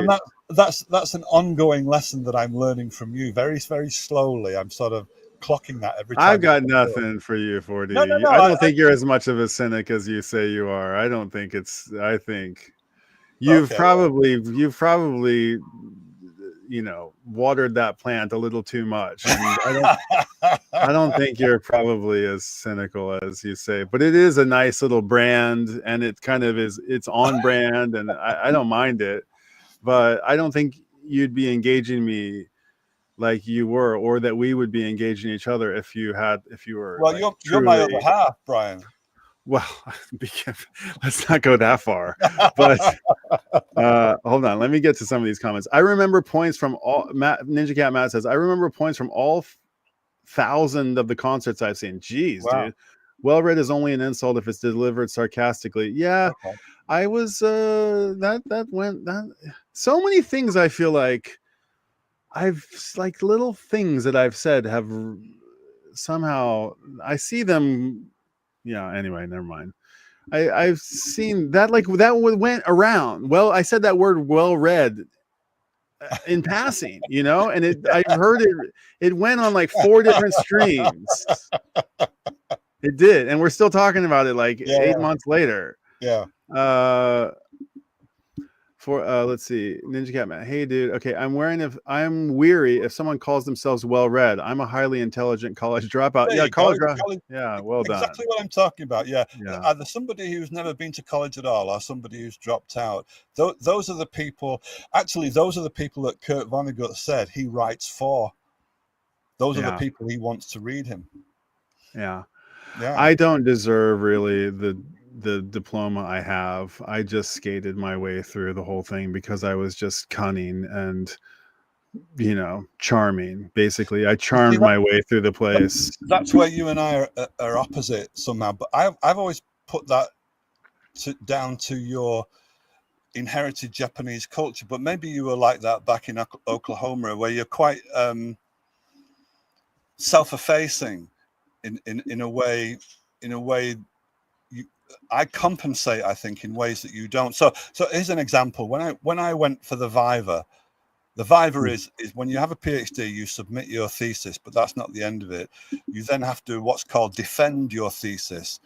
that's an ongoing lesson that I'm learning from you, very, very slowly. I'm sort of clocking that every I've time. got nothing for you, 40. No, no, no. I don't think you're as much of a cynic as you say you are. I think you've Okay. probably, watered that plant a little too much. And I don't think you're probably as cynical as you say, but it is a nice little brand, and it kind of is, it's on brand, and I don't mind it. But I don't think, you'd be engaging me like you were, or that we would be engaging each other if you were Well, like you're my other truly. half, Brian. Well, let's not go that far. But hold on, let me get to some of these comments. I remember points from all. Ninja Cat Matt says, I remember points from all 1,000 of the concerts I've seen. Jeez, Wow. dude. Well read is only an insult if it's delivered sarcastically. Yeah, Okay. I was that went that so many things. I feel like I've like little things that I've said have somehow I see them. Yeah. Anyway, never mind. I've seen that like that went around. Well, I said that word well read in passing, you know, and I've heard it went on like 4 different streams. It did, and we're still talking about it like 8 months later. Yeah. Let's see, Ninja Cat Man. Hey, dude. Okay, I'm weary if someone calls themselves well read. I'm a highly intelligent college dropout. There Yeah, you go. Yeah, well done. Exactly what I'm talking about. Yeah. Yeah. Either somebody who's never been to college at all, or somebody who's dropped out. Those are the people. Actually, those are the people that Kurt Vonnegut said he writes for. Those are the people he wants to read him. Yeah. Yeah. I don't deserve really the diploma I have. I just skated my way through the whole thing because I was just cunning and, you know, charming. Basically, I charmed my way through the place. That's where you and I are opposite somehow. But I've always put that down to your inherited Japanese culture. But maybe you were like that back in Oklahoma, where you're quite self-effacing in a way. I compensate, I think, in ways that you don't. So here's an example. When I went for the Viva is when you have a PhD, you submit your thesis, but that's not the end of it. You then have to what's called defend your thesis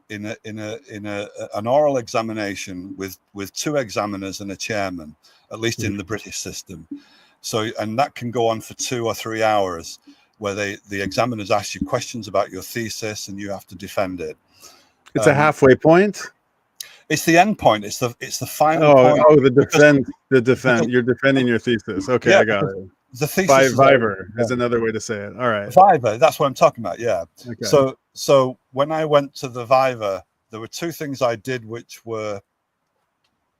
in an oral examination with 2 examiners and a chairman, at least in the British system. So, and that can go on for 2 or 3 hours, where the examiners ask you questions about your thesis and you have to defend it. It's a halfway point. It's the end point. It's the final point. Oh, the defend. You're defending your thesis. Okay, yeah, I got it. The thesis Viva is another way to say it. All right. Viva, that's what I'm talking about. Yeah. Okay. So when I went to the Viva, there were 2 things I did which were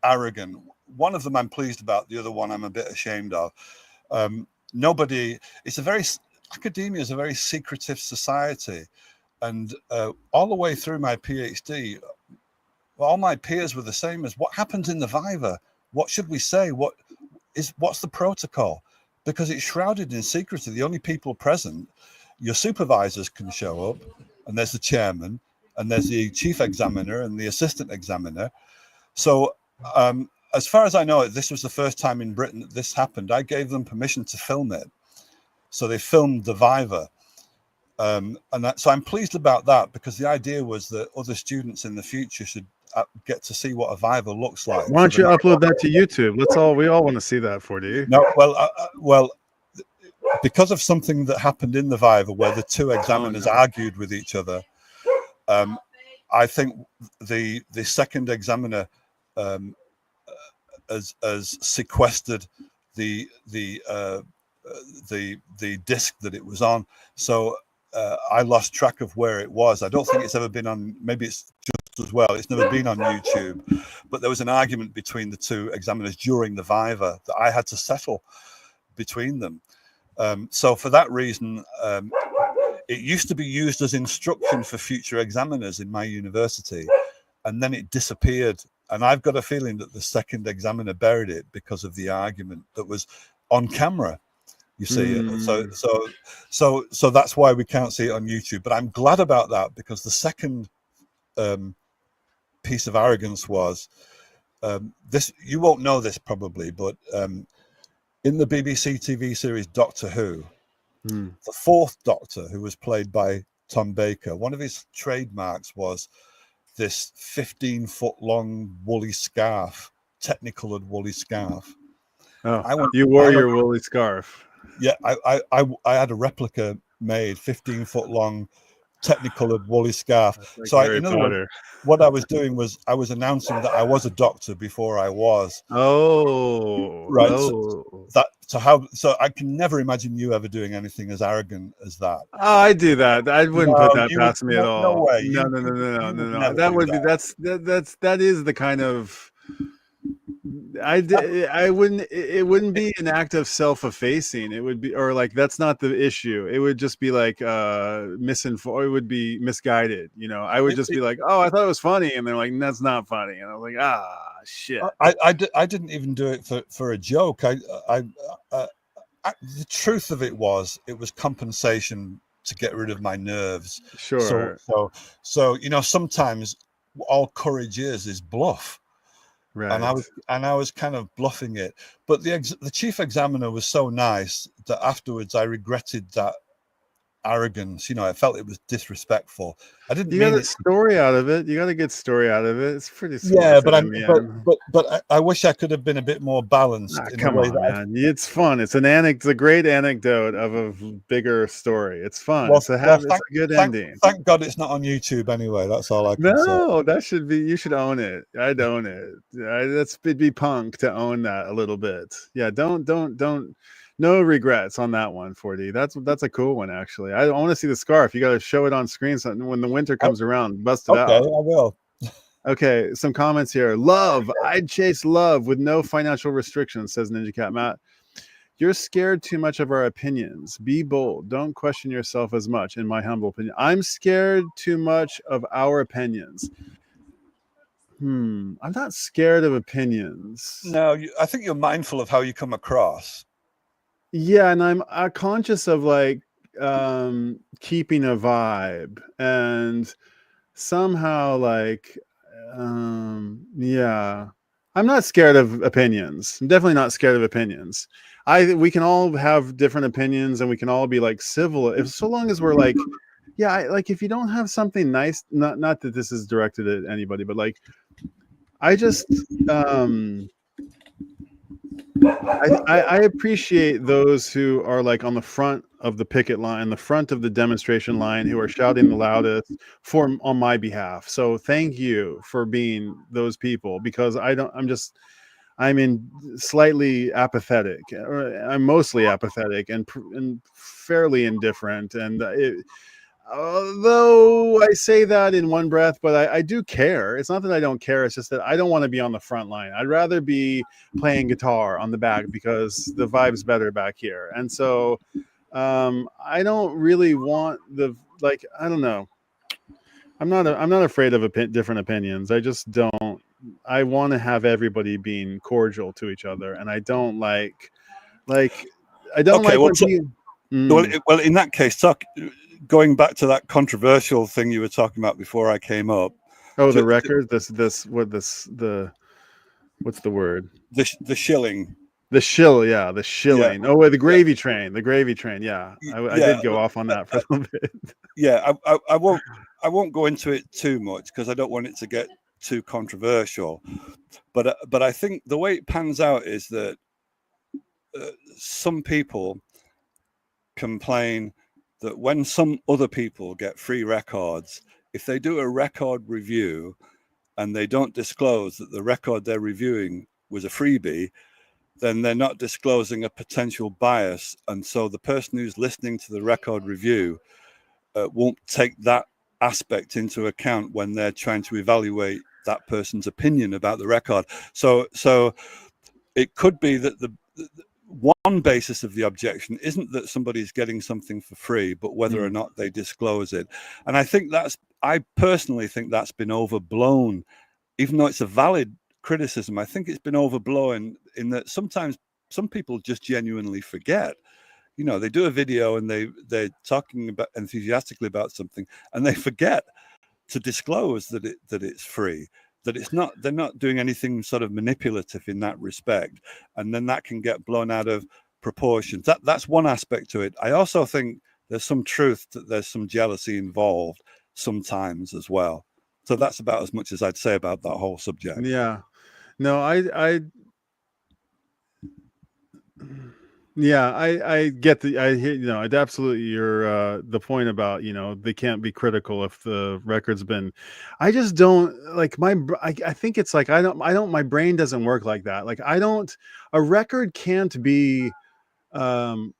arrogant. One of them I'm pleased about. The other one I'm a bit ashamed of. Academia is a very secretive society. And all the way through my PhD, all my peers were the same as what happens in the Viva. What should we say? What's the protocol? Because it's shrouded in secrecy. The only people present, your supervisors can show up, and there's the chairman, and there's the chief examiner and the assistant examiner. So as far as I know, this was the first time in Britain that this happened. I gave them permission to film it. So they filmed the Viva. So I'm pleased about that, because the idea was that other students in the future should get to see what a Viva looks like. Why don't you upload that to YouTube? We all want to see that. Do you? No, well, because of something that happened in the Viva where the 2 examiners argued with each other. I think the second examiner has sequestered the disc that it was on. So I lost track of where it was. I don't think it's ever been on. Maybe it's just as well. It's never been on YouTube. But there was an argument between the 2 examiners during the Viva that I had to settle between them. So for that reason, it used to be used as instruction for future examiners in my university, and then it disappeared. And I've got a feeling that the second examiner buried it because of the argument that was on camera. You see, so that's why we can't see it on YouTube. But I'm glad about that, because the second piece of arrogance was this. You won't know this probably, but in the BBC TV series Doctor Who, the 4th Doctor, who was played by Tom Baker, one of his trademarks was this 15-foot-long woolly scarf, technicolored woolly scarf. Oh, you wore your woolly scarf. Yeah, I had a replica made, 15-foot long, technicolored woolly scarf. Like So Harry in other words, Potter. what I was doing was I was announcing that I was a doctor before I was. Oh, Right. oh. So I can never imagine you ever doing anything as arrogant as that. Oh, I do that. I wouldn't put No, that you would. past me at No all. way. No, no, no, no, no, You no, would no. never That do would be that. that is the kind of I wouldn't it wouldn't be an act of self-effacing. It would be, or like, that's not the issue. It would just be like misinformed. It would be misguided. I would just be like, oh, I thought it was funny, and they're like, that's not funny, and I'm like, shit. I didn't even do it for a joke. The truth of it was compensation to get rid of my nerves. Sure. So sometimes all courage is bluff. Right. And I was kind of bluffing it. But the chief examiner was so nice that afterwards I regretted that arrogance. I felt it was disrespectful. I didn't You mean got a it. story out of it. You got a good story out of it. It's pretty sweet. Yeah, but I wish I could have been a bit more balanced in a Come way on, man. It's fun. It's a great anecdote of a bigger story. It's fun. Well, It's a good ending. Thank God it's not on YouTube anyway. That's all I can say. No, that should be. You should own it. I'd own it. It'd be punk to own that a little bit. Yeah, don't. No regrets on that one, 4D. That's a cool one, actually. I want to see the scarf. You got to show it on screen so when the winter comes around. Bust it out. Okay, I will. Okay, some comments here. Love. I'd chase love with no financial restrictions, says Ninja Cat Matt. You're scared too much of our opinions. Be bold. Don't question yourself as much, in my humble opinion. I'm scared too much of our opinions. I'm not scared of opinions. No, I think you're mindful of how you come across. Yeah, and I'm conscious of like keeping a vibe, and somehow like yeah, I'm not scared of opinions. I'm definitely not scared of opinions. We can all have different opinions, and we can all be like civil, so long as we're like, yeah, like if you don't have something nice, not that this is directed at anybody, but like I just I appreciate those who are like on the front of the picket line, the front of the demonstration line, who are shouting the loudest on my behalf. So thank you for being those people, because I'm slightly apathetic, or I'm mostly apathetic and fairly indifferent. And although I say that in one breath, but I do care. It's not that I don't care. It's just that I don't want to be on the front line. I'd rather be playing guitar on the back, because the vibe's better back here. And so I don't really want I don't know. I'm not afraid of different opinions. I just don't. I want to have everybody being cordial to each other, and I don't like I don't okay, like well, in that case, going back to that controversial thing you were talking about before I came up. Oh, the record. What's the word? The shilling. The shill, yeah, the shilling. Yeah. Oh, the gravy train. The gravy train. Yeah, I did go off on that for a little bit. Yeah, I won't go into it too much, because I don't want it to get too controversial. But I think the way it pans out is that some people complain that when some other people get free records, if they do a record review and they don't disclose that the record they're reviewing was a freebie, then they're not disclosing a potential bias. And so the person who's listening to the record review won't take that aspect into account when they're trying to evaluate that person's opinion about the record. So it could be that the one basis of the objection isn't that somebody's getting something for free, but whether or not they disclose it. And I personally think that's been overblown, even though it's a valid criticism. I think it's been overblown in that sometimes some people just genuinely forget. They do a video and they're talking about enthusiastically about something, and they forget to disclose that it's free, that they're not doing anything sort of manipulative in that respect, and then that can get blown out of proportion. That's one aspect to it. I also think there's some truth that there's some jealousy involved sometimes as well. So that's about as much as I'd say about that whole subject. Yeah. No, Yeah, I get I hear, I'd absolutely your the point about, they can't be critical if the record's been. I just don't like I think it's like my brain doesn't work like that. Like I don't a record can't be um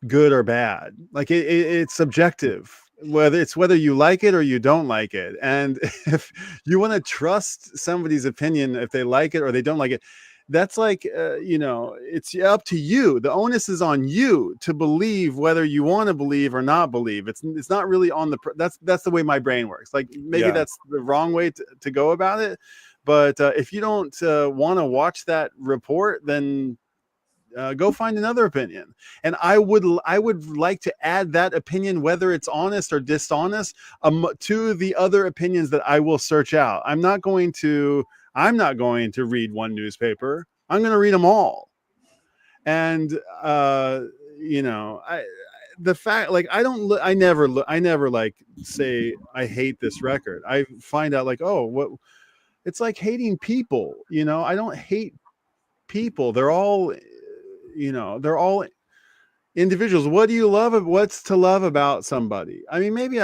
good or bad. Like it's subjective. Whether you like it or you don't like it. And if you want to trust somebody's opinion, if they like it or they don't like it, that's like it's up to you. The onus is on you to believe whether you want to believe or not believe. It's not really on that's the way my brain works. Like maybe Yeah. that's the wrong way to go about it. But if you don't want to watch that report, then go find another opinion. And I would like to add that opinion, whether it's honest or dishonest, to the other opinions that I will search out. I'm not going to read one newspaper. I'm going to read them all. And the fact, like, I never like say I hate this record. I find out like, oh, what it's like hating people. I don't hate people. They're all individuals. What do you love? What's to love about somebody? I mean, maybe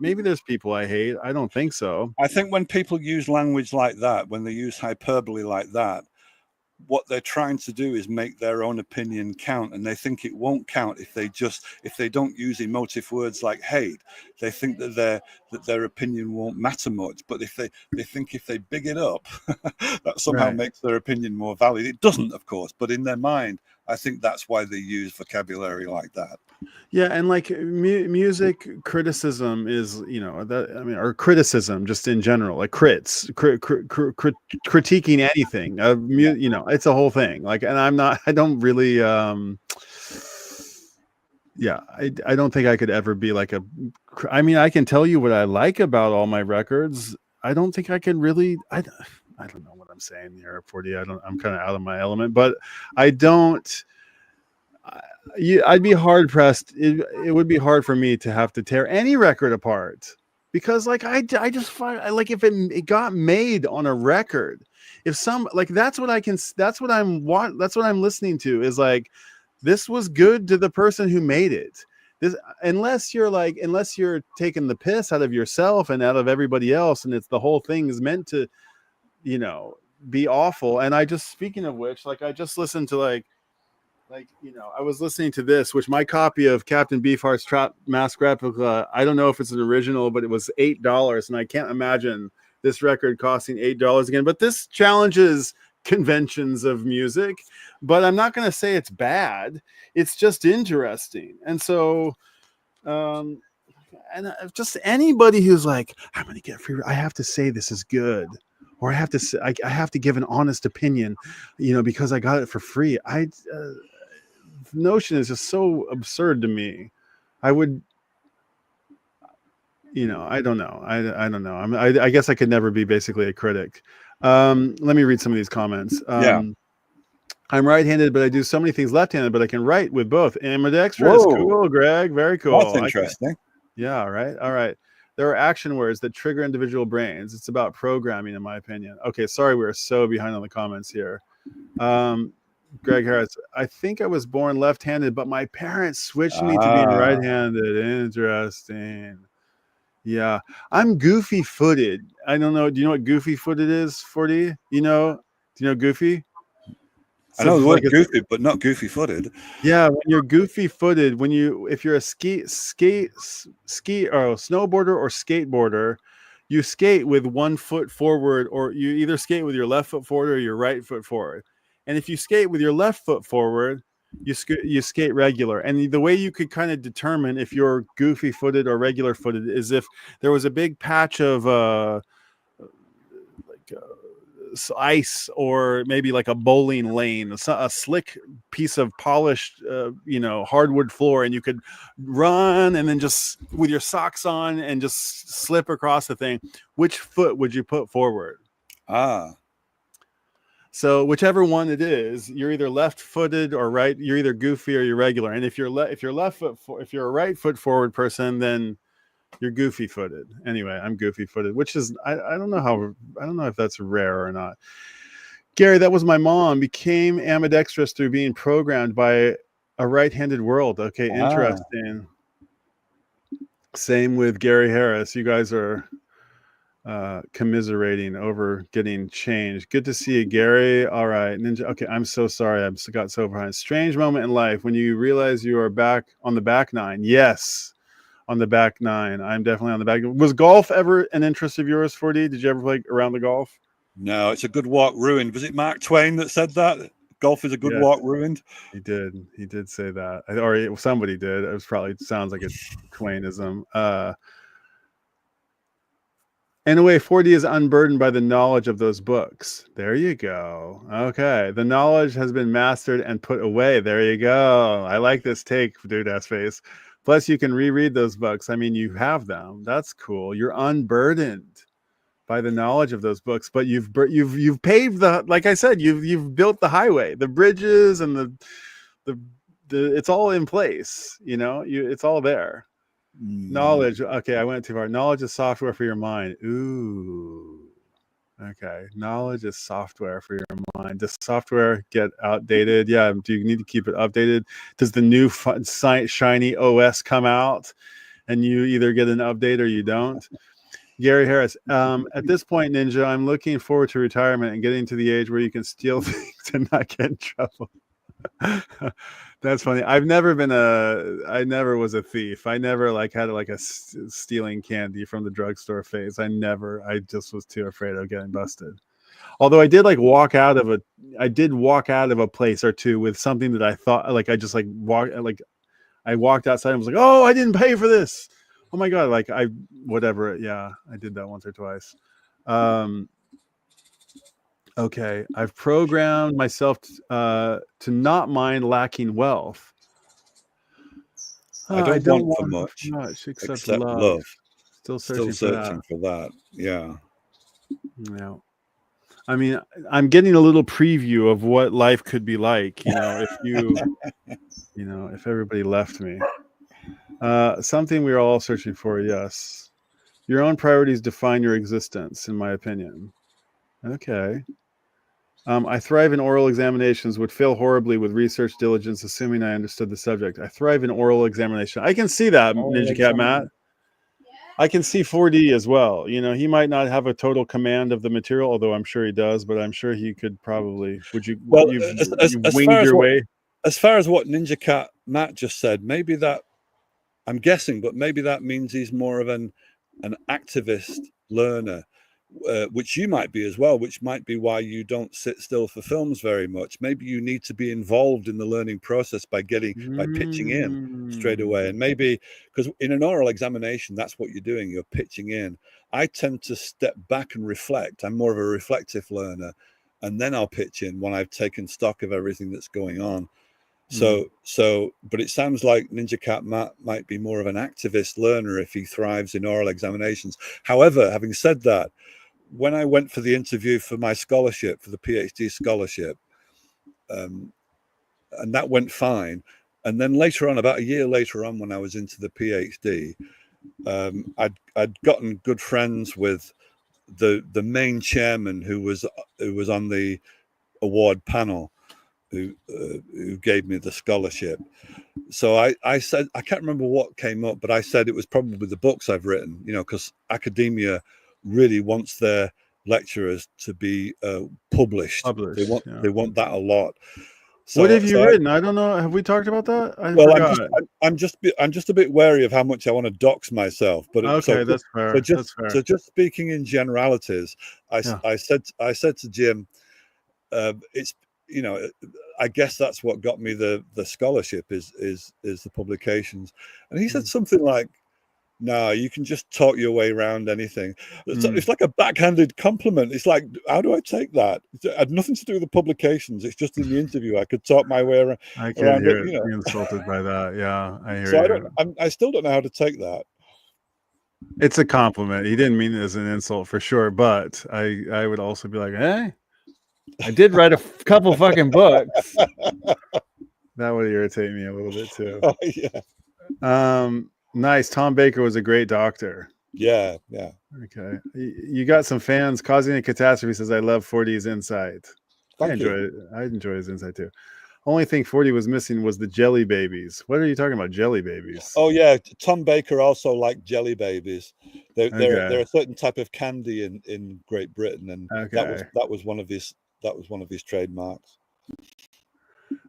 maybe there's people I hate. I don't think so. I think when people use language like that, when they use hyperbole like that, what they're trying to do is make their own opinion count, and they think it won't count if they don't use emotive words like hate. They think that their opinion won't matter much, but if they think if they big it up, that somehow makes their opinion more valid. It doesn't, of course, but in their mind, I think that's why they use vocabulary like that. Yeah, and like music criticism is, or criticism just in general, like critiquing anything. It's a whole thing. Like, and I don't really, yeah, I don't think I could ever be like I mean, I can tell you what I like about all my records. I don't think I can really, I don't know what I'm saying here, 40. I'm kind of out of my element, but I don't. I'd be hard pressed. It would be hard for me to have to tear any record apart, because like I just find like if it got made on a record, if some like that's what I'm listening to is like, this was good to the person who made it. Unless you're taking the piss out of yourself and out of everybody else, and it's the whole thing is meant to, be awful. And speaking of which, like I just listened to I was listening to this, which my copy of Captain Beefheart's Trap Mask Replica, I don't know if it's an original, but it was $8, and I can't imagine this record costing $8 again. But this challenges conventions of music, but I'm not going to say it's bad. It's just interesting. And so, just anybody who's like, I'm going to get free, I have to say this is good. Or I have to give an honest opinion, because I got it for free. Notion is just so absurd to me. I would, I don't know. I don't know. I guess I could never be basically a critic. Let me read some of these comments. I'm right-handed, but I do so many things left-handed, but I can write with both. Ambidextrous. Cool, Greg. Very cool. That's interesting. Yeah. Right. All right. There are action words that trigger individual brains. It's about programming, in my opinion. Okay, sorry, we're so behind on the comments here. Greg Harris, I think I was born left-handed, but my parents switched me to being right-handed. Interesting. Yeah, I'm goofy-footed. I don't know. Do you know what goofy-footed is, 40? Do you know goofy? I know the word goofy, but not goofy-footed. Yeah, when you're goofy-footed, if you're a ski or snowboarder or skateboarder, you skate with one foot forward, or you either skate with your left foot forward or your right foot forward. And if you skate with your left foot forward, you skate regular. And the way you could kind of determine if you're goofy-footed or regular-footed is if there was a big patch of ice, or maybe like a bowling lane, a slick piece of polished hardwood floor, and you could run and then just with your socks on and just slip across the thing. Which foot would you put forward? So whichever one it is, you're either left-footed or right. You're either goofy or you're regular. And if you're if you're a right foot forward person, then you're goofy-footed. Anyway, I'm goofy-footed, which is I don't know if that's rare or not. Gary, that was my mom. Became ambidextrous through being programmed by a right-handed world. Okay, interesting. Same with Gary Harris. You guys are commiserating over getting changed. Good to see you, Gary. All right, Ninja. Okay, I'm so sorry. I got so behind. Strange moment in life when you realize you are back on the back nine. Yes, on the back nine. I'm definitely on the back. Was golf ever an interest of yours, 4D? Did you ever play around the golf? No, it's a good walk ruined. Was it Mark Twain that said that? Golf is a good walk ruined. He did. He did say that, or somebody did. It was probably sounds like a Twainism. In a way, 4D is unburdened by the knowledge of those books. There you go. Okay, the knowledge has been mastered and put away. There you go. I like this take, dude ass face. Plus, you can reread those books. I mean, you have them. That's cool. You're unburdened by the knowledge of those books, but you've paved the, like I said, you've built the highway, the bridges, and the it's all in place. You know, it's all there. Knowledge. Okay, I went too far. Knowledge is software for your mind. Ooh. Okay. Knowledge is software for your mind. Does software get outdated? Yeah. Do you need to keep it updated? Does the new shiny OS come out and you either get an update or you don't? Gary Harris. At this point, Ninja, I'm looking forward to retirement and getting to the age where you can steal things and not get in trouble. That's funny. I never was a thief. I never had a stealing candy from the drugstore phase. I just was too afraid of getting busted. Although I did walk out of a place or two with something that I thought I walked outside and was like, oh, I didn't pay for this. Oh my God. Whatever. Yeah. I did that once or twice. Okay, I've programmed myself to not mind lacking wealth. I don't want for much except love. Still searching for that. Yeah. Yeah. I mean, I'm getting a little preview of what life could be like, if if everybody left me. Something we're all searching for, yes. Your own priorities define your existence, in my opinion. Okay. I thrive in oral examinations, would fail horribly with research diligence, assuming I understood the subject. I thrive in oral examination. I can see that, Ninja Cat Matt. I can see 4D as well. He might not have a total command of the material, although I'm sure he does, but I'm sure he could probably. Would you? Well, as winged your way? As far as what Ninja Cat Matt just said, maybe that, I'm guessing, but maybe that means he's more of an activist learner. Which you might be as well, which might be why you don't sit still for films very much. Maybe you need to be involved in the learning process by pitching in straight away. And maybe because in an oral examination, that's what you're doing. You're pitching in. I tend to step back and reflect. I'm more of a reflective learner. And then I'll pitch in when I've taken stock of everything that's going on. But it sounds like Ninja Cat Matt might be more of an activist learner if he thrives in oral examinations. However, having said that, when I went for the interview for my scholarship, for the PhD scholarship, and that went fine. And then later on, about a year later on, when I was into the PhD, I'd gotten good friends with the main chairman who was on the award panel, who gave me the scholarship. So I said, I can't remember what came up, but I said it was probably the books I've written, because academia really wants their lecturers to be published. They want that a lot. So, what have you written? I don't know. Have we talked about that? I'm just a bit wary of how much I want to dox myself. But okay, that's fair. So just speaking in generalities, I said to Jim, it's I guess that's what got me the scholarship is the publications. And he said something like, no, you can just talk your way around anything. It's like a backhanded compliment. It's like, how do I take that? It had nothing to do with the publications. It's just in the interview I could talk my way around. I can hear it. Being insulted by that. Yeah, I hear so I still don't know how to take that. It's a compliment. He didn't mean it as an insult for sure, but I would also be like, hey, I did write a couple fucking books. That would irritate me a little bit too. Oh, yeah. Nice. Tom Baker was a great doctor. Yeah. Okay. You got some fans. Causing a Catastrophe says, I love 4D's insight. Thank you. I enjoy his insight too. Only thing 40 was missing was the jelly babies. What are you talking about, jelly babies? Oh yeah, Tom Baker also liked jelly babies. They're Okay. a certain type of candy in Great Britain, and Okay. that was one of his trademarks.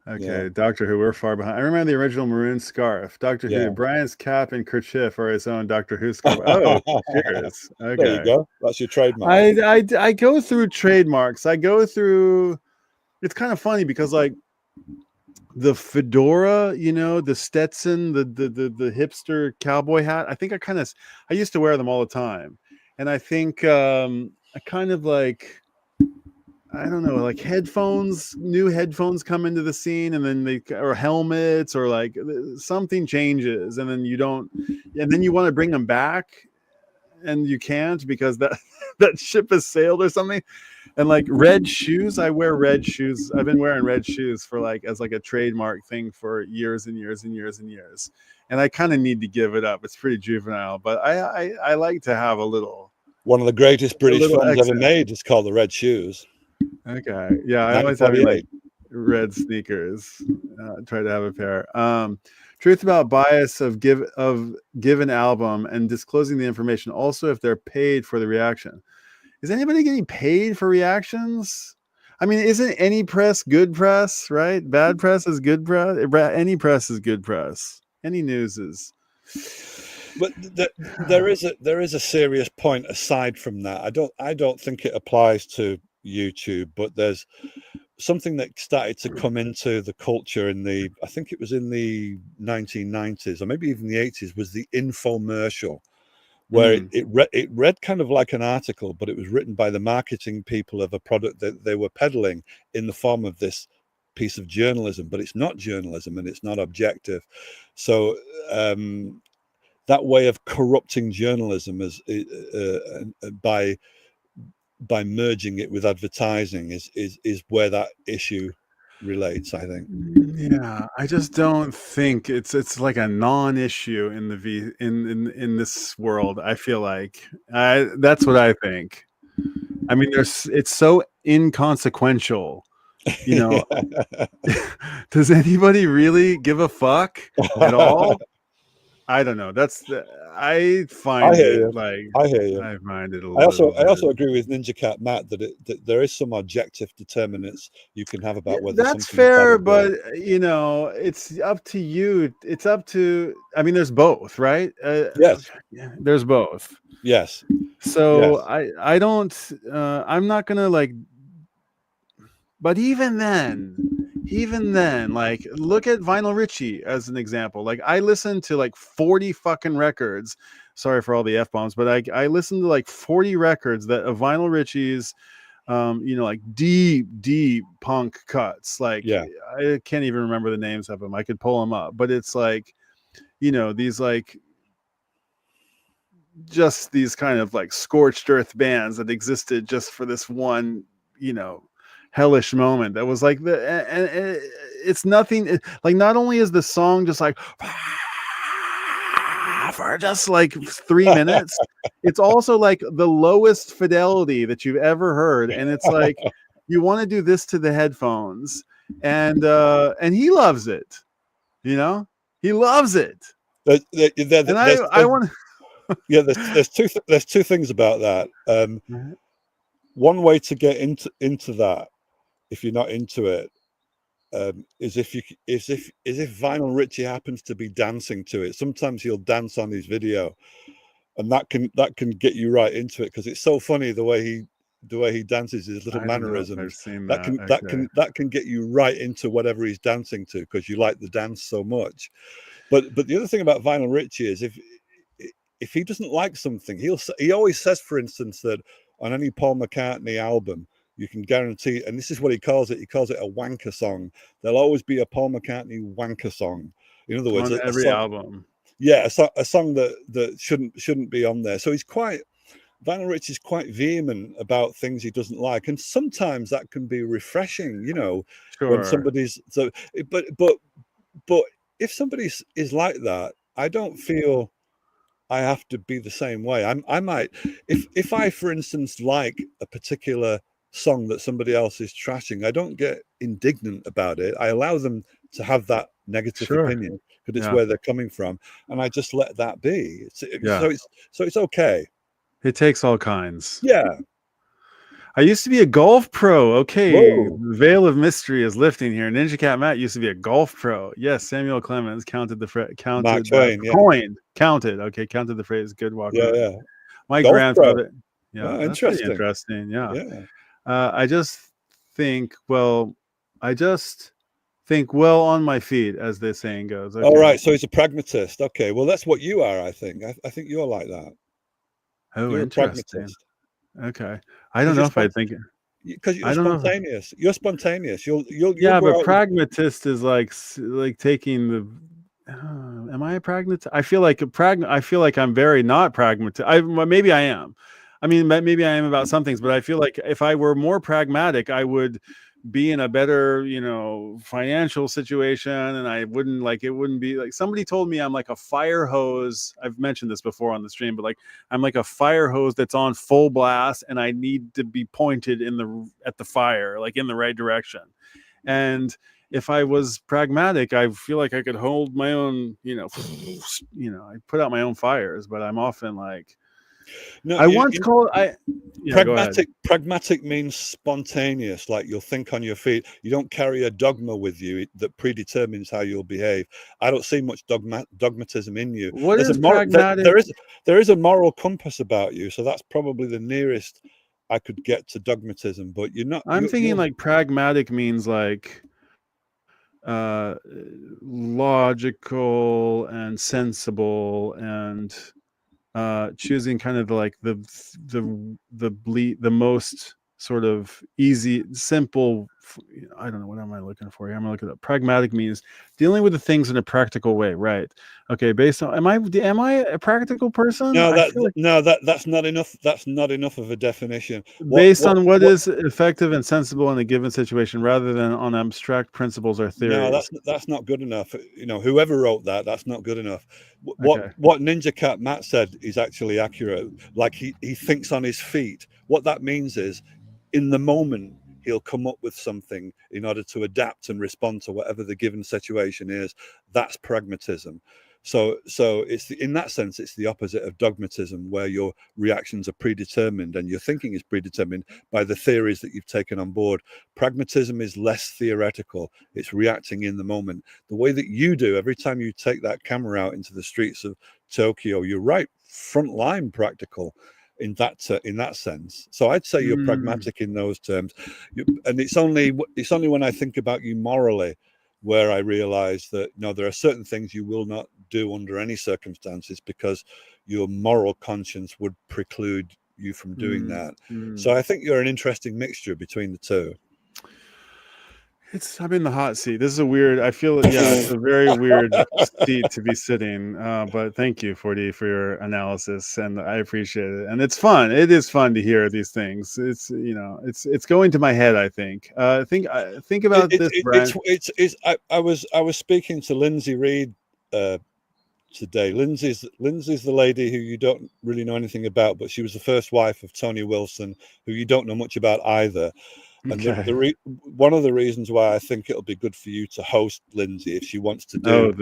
Okay. Yeah. Doctor Who, we're far behind. I remember the original maroon scarf. Doctor Who, Yeah. Brian's cap and kerchief are his own Doctor Who scarf. Oh, cheers. There you Okay. go. That's your trademark. I go through trademarks. I go through. It's kind of funny because like the fedora, you know, the Stetson, the hipster cowboy hat. I think I used to wear them all the time, and I think I kind of like, I don't know, like new headphones come into the scene, and then or helmets, or like something changes, and then you want to bring them back, and you can't because that that ship has sailed or something. And like red shoes, I wear red shoes. I've been wearing red shoes for like as like a trademark thing for years and years and years and years. And I kind of need to give it up. It's pretty juvenile, but I like to have a little. One of the greatest British films extra. ever made is called The Red Shoes. Okay, yeah, I always have like 1948. red sneakers. Try to have a pair. Truth about bias of given album and disclosing the information. Also, if they're paid for the reaction. Is anybody getting paid for reactions? I mean, isn't any press good press, right? Bad press is good press. Any press is good press. Any news is. But there is a serious point aside from that. I don't think it applies to YouTube, but there's something that started to come into the culture I think it was in the 1990s or maybe even the 80s, was the infomercial, where it read kind of like an article, but it was written by the marketing people of a product that they were peddling in the form of this piece of journalism, but it's not journalism and it's not objective. So that way of corrupting journalism is by merging it with advertising is where that issue relates, I think. Yeah, I just don't think it's like a non-issue in the in this world. I feel like that's what I think. I mean, it's so inconsequential, you know. Does anybody really give a fuck at all? I don't know. I find it like I hear you. I find it a I little also agree with Ninja Cat Matt that there is some objective determinants you can have about whether that's something fair, is bad or but you know, it's up to you. It's up to. I mean, there's both, right? yes, there's both. yes. So Yes. I don't. I'm not gonna like. But even then, like, look at Vinyl Richie as an example. Like, I listened to like 40 fucking records. Sorry for all the F bombs, but I listened to like 40 records that of Vinyl Richie's, you know, like deep punk cuts. Like, Yeah. I can't even remember the names of them. I could pull them up, but it's like, you know, these like just these kind of like scorched earth bands that existed just for this one, you know, hellish moment that was like and it's nothing like, not only is the song just like for just like 3 minutes, it's also like the lowest fidelity that you've ever heard, and it's like you want to do this to the headphones, and he loves it, you know, he loves it. And I want yeah, there's two things about that. One way to get into that, if you're not into it, is if Vinyl Richie happens to be dancing to it. Sometimes he'll dance on his video, and that can get you right into it because it's so funny the way he dances, his little I don't know if I've mannerisms. seen That that. that can get you right into whatever he's dancing to because you like the dance so much. But the other thing about Vinyl Richie is if he doesn't like something, he always says, for instance, that on any Paul McCartney album, you can guarantee, and this is what he calls it a wanker song. There'll always be a Paul McCartney wanker song. In other words, On a every song, album. yeah, a song that shouldn't be on there. So Vinyl Rich is quite vehement about things he doesn't like, and sometimes that can be refreshing, you know, when Sure. somebody's so. But if somebody is like that, I don't feel I have to be the same way. I might, if I, for instance, like a particular song that somebody else is trashing, I don't get indignant about it. I allow them to have that negative Sure. opinion because it's Yeah. where they're coming from, and I just let that be. Yeah. So it's okay. It takes all kinds. Yeah. I used to be a golf pro. Okay, Whoa. the veil of mystery is lifting here. Ninja Cat Matt used to be a golf pro. Yes, Samuel Clemens counted Mark counted Twain. Yeah. coined counted. Okay, counted the phrase "good walk Yeah. around." Yeah. My Golf pro. grandfather. Yeah, Oh, that's pretty interesting. interesting. Yeah. Yeah. I just think. Well, I just think well on my feet, as the saying goes. All Okay. right. So he's a pragmatist. Okay. Well, that's what you are. I think. I think you're like that. Oh, You're a interesting. pragmatist. Okay. I don't know if I think. Because you're I don't know. spontaneous. You're spontaneous. You'll Yeah, go but out. pragmatist is like taking the. Am I a pragmatist? I feel like I feel like I'm very not pragmatic. Maybe I am. I mean, maybe I am about some things, but I feel like if I were more pragmatic, I would be in a better, financial situation, and I wouldn't it wouldn't be like somebody told me I'm like a fire hose. I've mentioned this before on the stream, but like I'm like a fire hose that's on full blast, and I need to be pointed at the fire, like in the right direction. And if I was pragmatic, I feel like I could hold my own, I put out my own fires, but I'm often like, No, I once called, go ahead. Pragmatic means spontaneous. Like you'll think on your feet. You don't carry a dogma with you that predetermines how you'll behave. I don't see much dogmatism in you. What There's is a pragmatic? there is a moral compass about you. So that's probably the nearest I could get to dogmatism. But you're not. I'm thinking like pragmatic means like logical and sensible and choosing kind of like the most sort of easy, simple. I don't know, what am I looking for here? I'm gonna look it up. Pragmatic means dealing with the things in a practical way, right? Okay, based on am I a practical person? No, I feel like that's not enough. That's not enough of a definition. based on what is effective and sensible in a given situation, rather than on abstract principles or No, theories. that's not good enough. Whoever wrote that, that's not good enough. Okay. What Ninja Cat Matt said is actually accurate. Like he thinks on his feet. What that means is, in the moment, he'll come up with something in order to adapt and respond to whatever the given situation is. That's pragmatism. So it's in that sense, it's the opposite of dogmatism, where your reactions are predetermined and your thinking is predetermined by the theories that you've taken on board. Pragmatism is less theoretical. It's reacting in the moment. The way that you do every time you take that camera out into the streets of Tokyo, you're right, frontline practical in that sense. So I'd say you're pragmatic in those terms. And it's only when I think about you morally where I realize that no, there are certain things you will not do under any circumstances because your moral conscience would preclude you from doing that. So I think you're an interesting mixture between the two. I'm in the hot seat. This is a weird, I feel, it's a very weird seat to be sitting. But thank you, 4D, for your analysis, and I appreciate it. And it's fun. It is fun to hear these things. It's it's going to my head. I think. Think about this, Brian. I was speaking to Lindsay Reed today. Lindsay's the lady who you don't really know anything about, but she was the first wife of Tony Wilson, who you don't know much about either. And one of the reasons why I think it'll be good for you to host Lindsay if she wants to do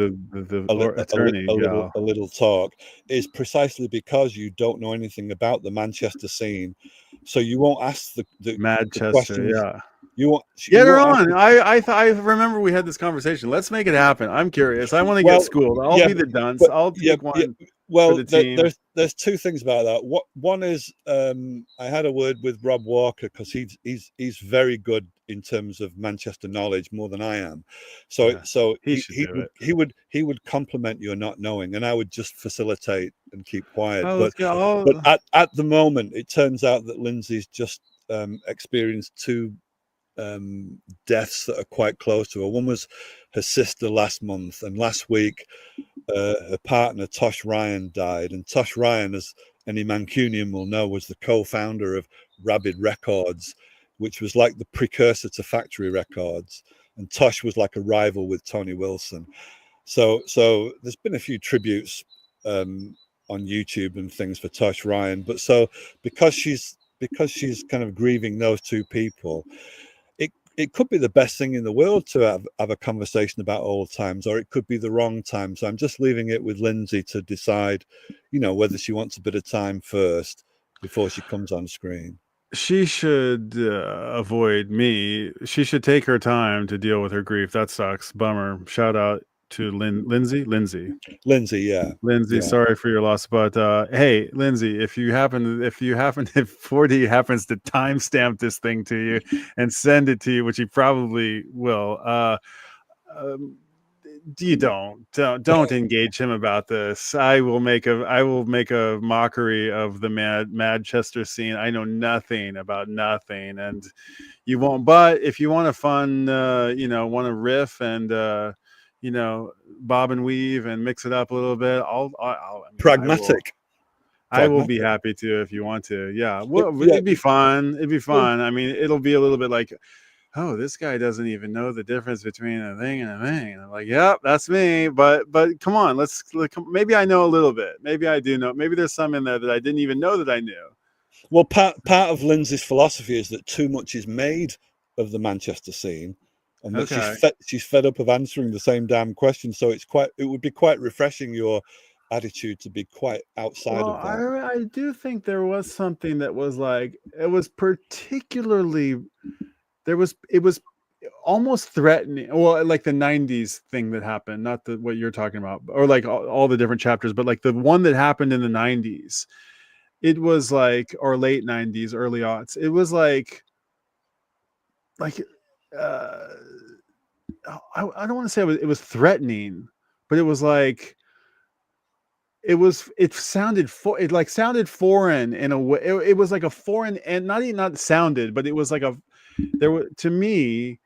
a little talk is precisely because you don't know anything about the Manchester scene, so you won't ask the Manchester. Yeah. You want get her on. I remember we had this conversation. Let's make it happen. I'm curious. I want to get schooled. I'll be the dunce. I'll take one. Well, for the team. there's two things about that. One is I had a word with Rob Walker because he's very good in terms of Manchester knowledge, more than I am. So he would compliment your not knowing, and I would just facilitate and keep quiet. But at the moment, it turns out that Lindsay's just experienced two deaths that are quite close to her. One was her sister last month, and last week her partner Tosh Ryan died. And Tosh Ryan, as any Mancunian will know, was the co-founder of Rabid Records, which was like the precursor to Factory Records, and Tosh was like a rival with Tony Wilson. So there's been a few tributes on YouTube and things for Tosh Ryan, but so because because she's kind of grieving those two people, it could be the best thing in the world to have a conversation about old times, or it could be the wrong time. So I'm just leaving it with Lindsay to decide, whether she wants a bit of time first before she comes on screen. She should avoid me. She should take her time to deal with her grief. That sucks. Bummer. Shout out to Lindsay. Yeah. Lindsay, sorry for your loss, but hey, Lindsay, if 4D happens to timestamp this thing to you and send it to you, which he probably will, you don't engage him about this. I will make a mockery of the Manchester scene. I know nothing about nothing, and you won't. But if you want a fun, want to riff and bob and weave and mix it up a little bit, Pragmatic. I will be happy to if you want to. Yeah, well, it'd be fun. It'd be fun. I mean, it'll be a little bit like, oh, this guy doesn't even know the difference between a thing and a thing. And I'm like, yep, that's me. But come on, maybe I know a little bit. Maybe I do know. Maybe there's some in there that I didn't even know that I knew. Well, part of Lindsay's philosophy is that too much is made of the Manchester scene, and that she's fed up of answering the same damn question. So it would be quite refreshing, your attitude, to be quite outside of that. I do think there was something that was like, it was particularly, it was almost threatening. Well, like the 90s thing that happened, not what you're talking about, or like all the different chapters, but like the one that happened in the 90s. It was like, or late 90s, early aughts. It was like I don't want to say it was threatening, but it was like, it sounded sounded foreign in a way. It was like a foreign, and not sounded, but it was like to me,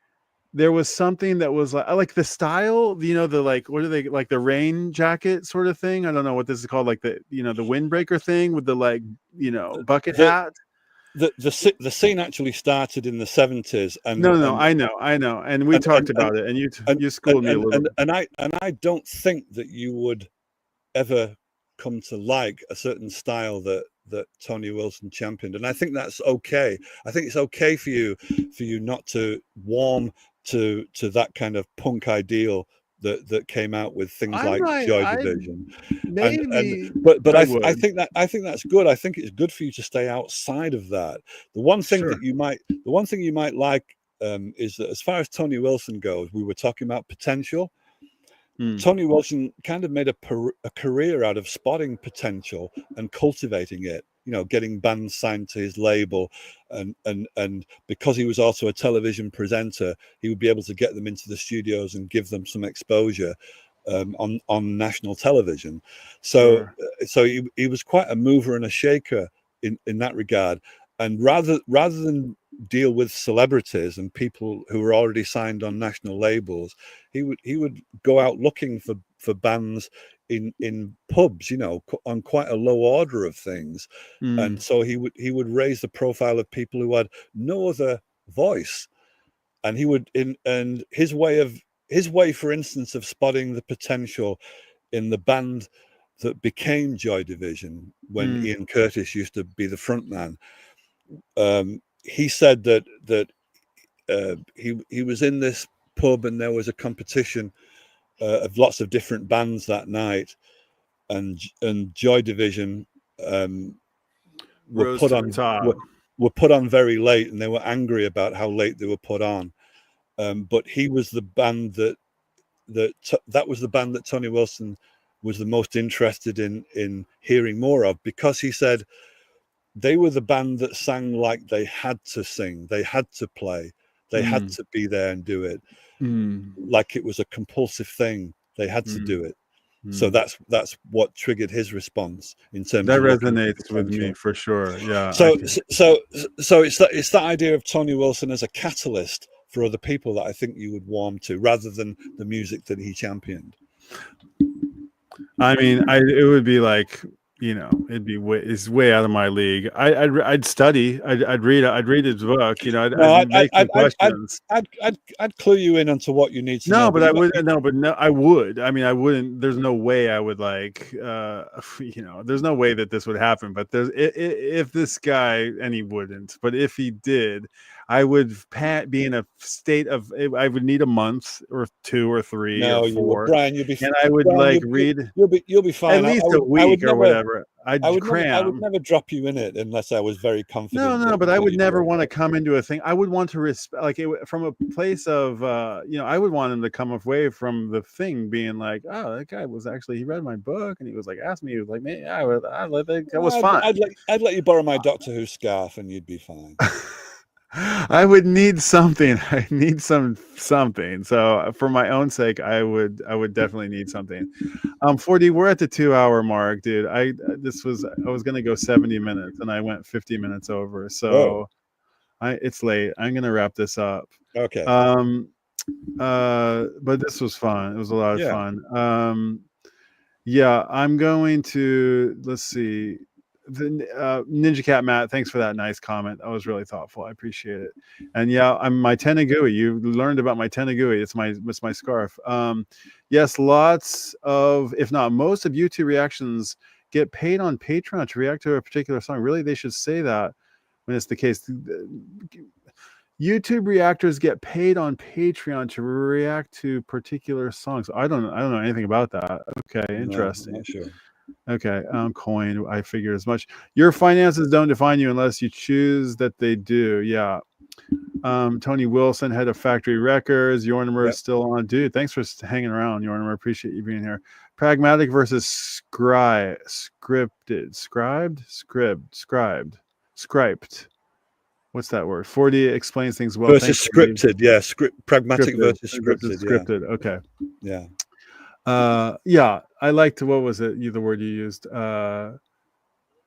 there was something that was like the style, the like, what are they, like the rain jacket sort of thing? I don't know what this is called, like the the windbreaker thing with the bucket hat. The scene actually started in the 70s, and no, I know, and we talked about it, and you schooled me a little. And I don't think that you would ever come to like a certain style that Tony Wilson championed, and I think that's okay. I think it's okay for you not to warm to that kind of punk ideal that came out with things like Joy Division. Maybe, but I think that's good. I think it's good for you to stay outside of that. The one thing you might like is that, as far as Tony Wilson goes, we were talking about potential. Tony Wilson kind of made a career out of spotting potential and cultivating it, getting bands signed to his label, and because he was also a television presenter, he would be able to get them into the studios and give them some exposure on national television. So he was quite a mover and a shaker in that regard. And rather than deal with celebrities and people who were already signed on national labels, he would go out looking for bands in pubs, on quite a low order of things. And so he would raise the profile of people who had no other voice, and his way, for instance, of spotting the potential in the band that became Joy Division when Ian Curtis used to be the front man. He said that he was in this pub and there was a competition of lots of different bands that night, and Joy Division were put on very late, and they were angry about how late they were put on. But he was the band that was the band that Tony Wilson was the most interested in hearing more of, because he said they were the band that sang like they had to sing, they had to play, they had to be there and do it, like it was a compulsive thing. They had to do it. So that's what triggered his response in terms that of resonates with me for sure. Yeah. So it's that idea of Tony Wilson as a catalyst for other people that I think you would warm to, rather than the music that he championed. I mean, it would be like you know, it's way out of my league. I'd study, I'd read his book, you know, No, I'd make some questions. I'd clue you in onto what you need to know. No, but But I would no, but no, I would. I mean, I wouldn't. There's no way I would like, you know. There's no way that this would happen. But if this guy, and he wouldn't, but if he did, I would be in a state of. I would need a month or 2 or 3 or no, you would, 4, Brian. You'll be and I would Brian. like read You'll be at fine. least a I would week or never. whatever. I'd I would cram. never drop you in it unless I was very confident. No, but I would never want to come into a thing. I would want to respect, like, from a place of, you know, I would want him to come away from the thing being like, oh, that guy was actually, he read my book and he was like, asked me, he was like, man, I think that was fun. I'd let you borrow my Doctor Who scarf and you'd be fine. I would need something. I need something. So for my own sake, I would definitely need something. 4D, we're at the 2-hour mark, dude. I was gonna go 70 minutes and I went 50 minutes over. So it's late. I'm gonna wrap this up. Okay. But this was fun. It was a lot of fun. Yeah, I'm going to, let's see. The Ninja Cat Matt, thanks for that nice comment. That was really thoughtful. I appreciate it. And yeah, I'm my Tenagui. You learned about my Tenagui. It's my scarf. Yes, lots of, if not most of YouTube reactions get paid on Patreon to react to a particular song. Really, they should say that when it's the case. YouTube reactors get paid on Patreon to react to particular songs. I don't know anything about that. Okay, interesting. No, not sure. Okay, coin. I figured as much. Your finances don't define you unless you choose that they do. Yeah. Tony Wilson, head of Factory Records. Yornimer is still on. Dude, thanks for hanging around, Yornimer. Appreciate you being here. Pragmatic versus scribed. What's that word? 4D explains things well. Versus scripted, yeah. Pragmatic versus scripted. Scripted. Okay. Yeah. Yeah, I liked, what was it? The word you used. What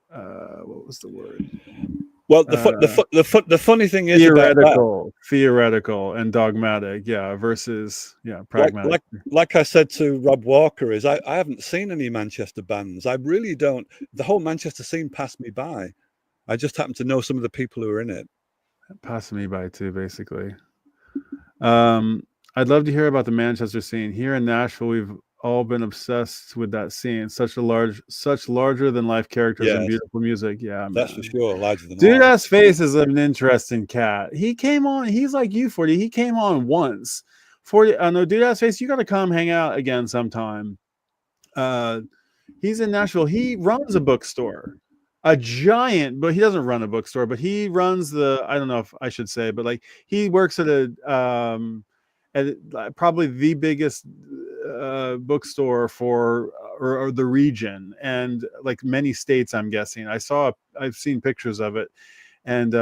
was the word? Well, the funny thing is theoretical and dogmatic, yeah, versus pragmatic. Like I said to Rob Walker, is I haven't seen any Manchester bands. I really don't. The whole Manchester scene passed me by. I just happen to know some of the people who are in it. Passed me by too, basically. I'd love to hear about the Manchester scene. Here in Nashville, we've all been obsessed with that scene. Such larger than life characters and beautiful music. Yeah, that's for sure. Larger than Dude Ass Face is an interesting cat. He came on. He's like you, 40. He came on once. 40. No, Dude Ass Face, you got to come hang out again sometime. He's in Nashville. He runs a bookstore. A giant, but he doesn't run a bookstore, but he runs I don't know if I should say, but like he works at probably the biggest bookstore for or the region, and like many states, I'm guessing. I've seen pictures of it, and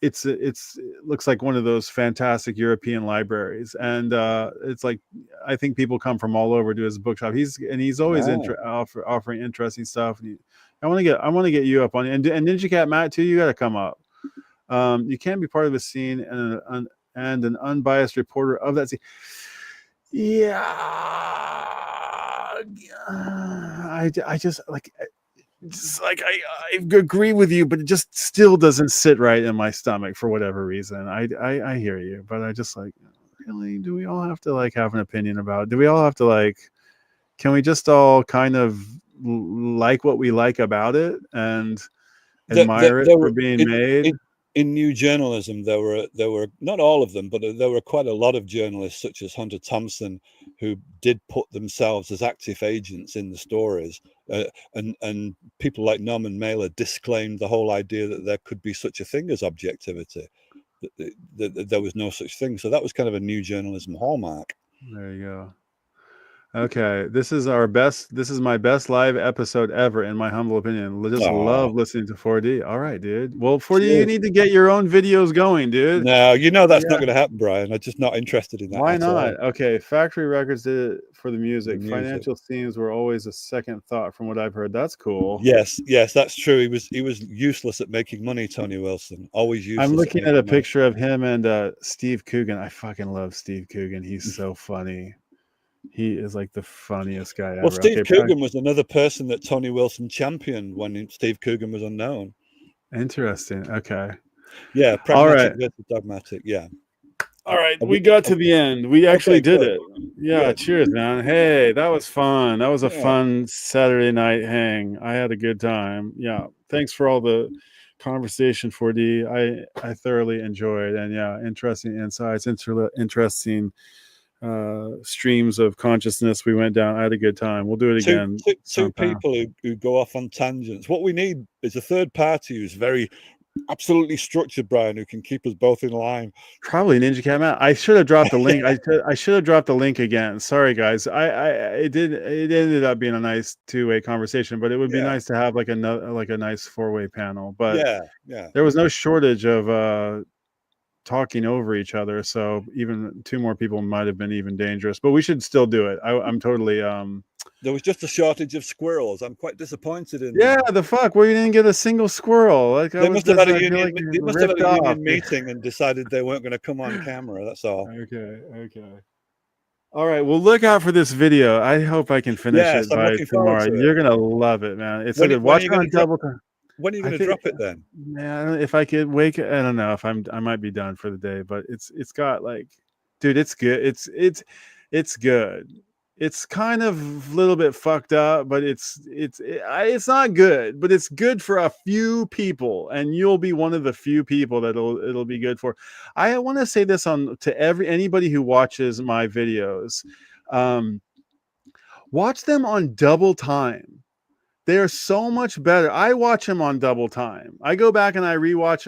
it looks like one of those fantastic European libraries, and it's like, I think people come from all over to his bookshop. He's always offering interesting stuff. I want to get you up on it, and Ninja Cat Matt too. You got to come up. You can be part of the scene and an unbiased reporter of that scene. Yeah, I just like I agree with you, but it just still doesn't sit right in my stomach for whatever reason. I hear you, but I just like, really, do we all have to like have an opinion about it? Do we all have to like, can we just all kind of like what we like about it and admire it for being made? In new journalism, there were not all of them, but there were quite a lot of journalists such as Hunter Thompson who did put themselves as active agents in the stories, and people like Norman Mailer disclaimed the whole idea that there could be such a thing as objectivity, that there was no such thing. So that was kind of a new journalism hallmark. There you go. Okay, this is my best live episode ever, in my humble opinion. Just love listening to 4D. All right, dude. Well, 4D, you need to get your own videos going, dude. No, that's not going to happen, Brian. I'm just not interested in that. Why not? Okay, Factory Records did it for the music. Financial themes were always a second thought, from what I've heard. That's cool. Yes, that's true. He was useless at making money, Tony Wilson. Always useless. I'm looking at a picture of him and Steve Coogan. I fucking love Steve Coogan. He's so funny. He is like the funniest guy Well, ever. Steve Okay, Coogan was another person that Tony Wilson championed when Steve Coogan was unknown. interesting. Okay. Yeah, All pragmatic right. versus dogmatic. Yeah. All right, we got to the end. We actually Okay, did good. it. Yeah, Good. cheers, man. Hey, that was fun. That was a Yeah. fun Saturday night hang. I had a good time. Yeah, thanks for all the conversation, 4D. I thoroughly enjoyed, and yeah, interesting insights, interesting streams of consciousness we went down. I had a good time. We'll do it again Two sometime. people who go off on tangents. What we need is a third party who's very absolutely structured, Brian, who can keep us both in line. Probably Ninja Cat Matt. I should have dropped the link. I should have dropped the link again. Sorry, guys. It ended up being a nice two-way conversation, but it would be nice to have like a nice four-way panel. But yeah, there was no shortage of talking over each other, so even two more people might have been even dangerous. But we should still do it. I'm totally There was just a shortage of squirrels. I'm quite disappointed in yeah, the fuck, where you didn't get a single squirrel. Like They must have had a union. like They must have had a ripped union off. meeting and decided they weren't going to come on camera. That's all. Okay. All right, well, look out for this video. I hope I can finish it I'm by looking forward tomorrow. to it. You're gonna love it, man. It's When a are watch you it on gonna drop- double time. When are you going to drop it then? Man, if I could wake, I don't know if I might be done for the day, but it's got like, dude, it's good. It's good. It's kind of a little bit fucked up, but it's not good, but it's good for a few people, and you'll be one of the few people that it'll be good for. I want to say this to anybody who watches my videos, watch them on double time. They are so much better. I watch them on double time. I go back and I watch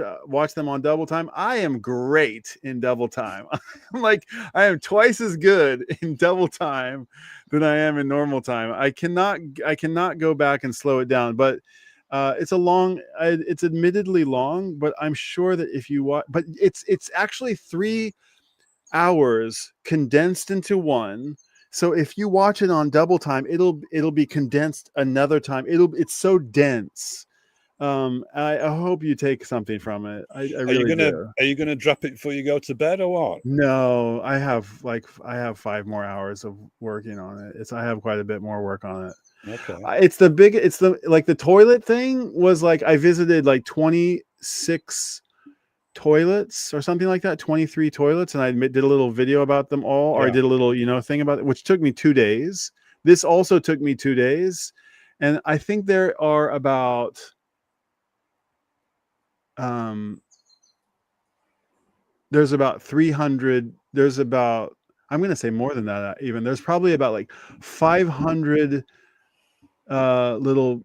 them on double time. I am great in double time. I am twice as good in double time than I am in normal time. I cannot go back and slow it down. But it's admittedly long, but I'm sure that if you watch, but it's actually 3 hours condensed into one. So if you watch it on double time, it'll be condensed another time. It's so dense. I hope you take something from it. I really do. Are you gonna drop it before you go to bed or what? No, I have 5 more hours of working on it. I have quite a bit more work on it. Okay. The toilet thing was like I visited like 26 toilets or something like that, 23 toilets, and I did a little video about them all, or I did a little thing about it, which took me 2 days. This also took me 2 days, and I think there are about there's about 300, I'm going to say more than that even. There's probably about like 500 little,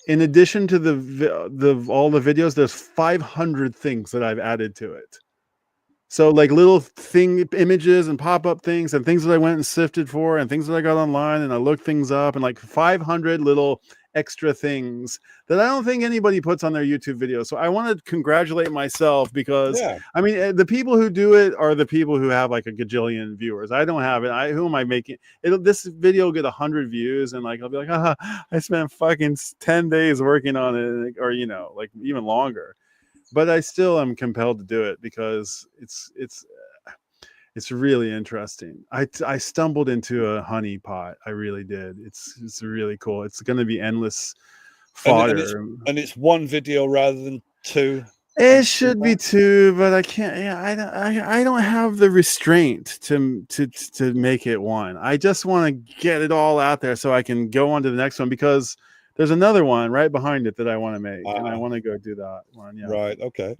in addition to the all the videos, there's 500 things that I've added to it. So like little images and pop-up things and things that I went and sifted for and things that I got online and I looked things up, and like 500 little extra things that I don't think anybody puts on their YouTube videos. So I want to congratulate myself because I mean, the people who do it are the people who have like a gajillion viewers. I don't have it. Who am I making? This video will get 100 views and like I'll be like, I spent fucking 10 days working on it, or like even longer. But I still am compelled to do it because it's really interesting. I stumbled into a honey pot. I really did. It's really cool. It's going to be endless fodder. And it's one video rather than 2. It should be 2, but I can't. Yeah, I don't have the restraint to make it 1. I just want to get it all out there so I can go on to the next one, because there's another one right behind it that I want to make, and I want to go do that one. Yeah. Right. Okay.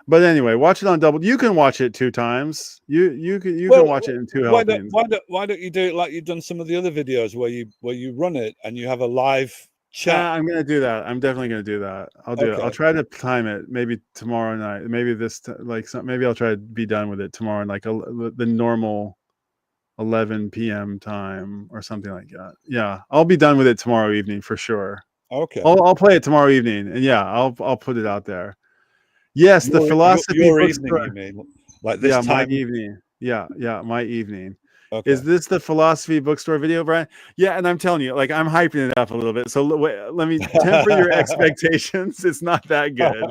But anyway, watch it on double. You can watch it 2 times. You can watch it in 2 helpings. Why don't you do it like you've done some of the other videos where you run it and you have a live chat? I'm gonna do that. I'm definitely gonna do that. I'll do it. I'll try to time it. Maybe tomorrow night. Maybe maybe I'll try to be done with it tomorrow, like the normal 11 p.m. time or something like that. Yeah, I'll be done with it tomorrow evening for sure. Okay. I'll play it tomorrow evening, and yeah, I'll put it out there. Yes, the philosophy your evening, you mean? Like this time? My evening. Yeah, my evening. Okay. Is this the philosophy bookstore video, Brian? Yeah, and I'm telling you, like, I'm hyping it up a little bit. So let me temper your expectations. It's not that good.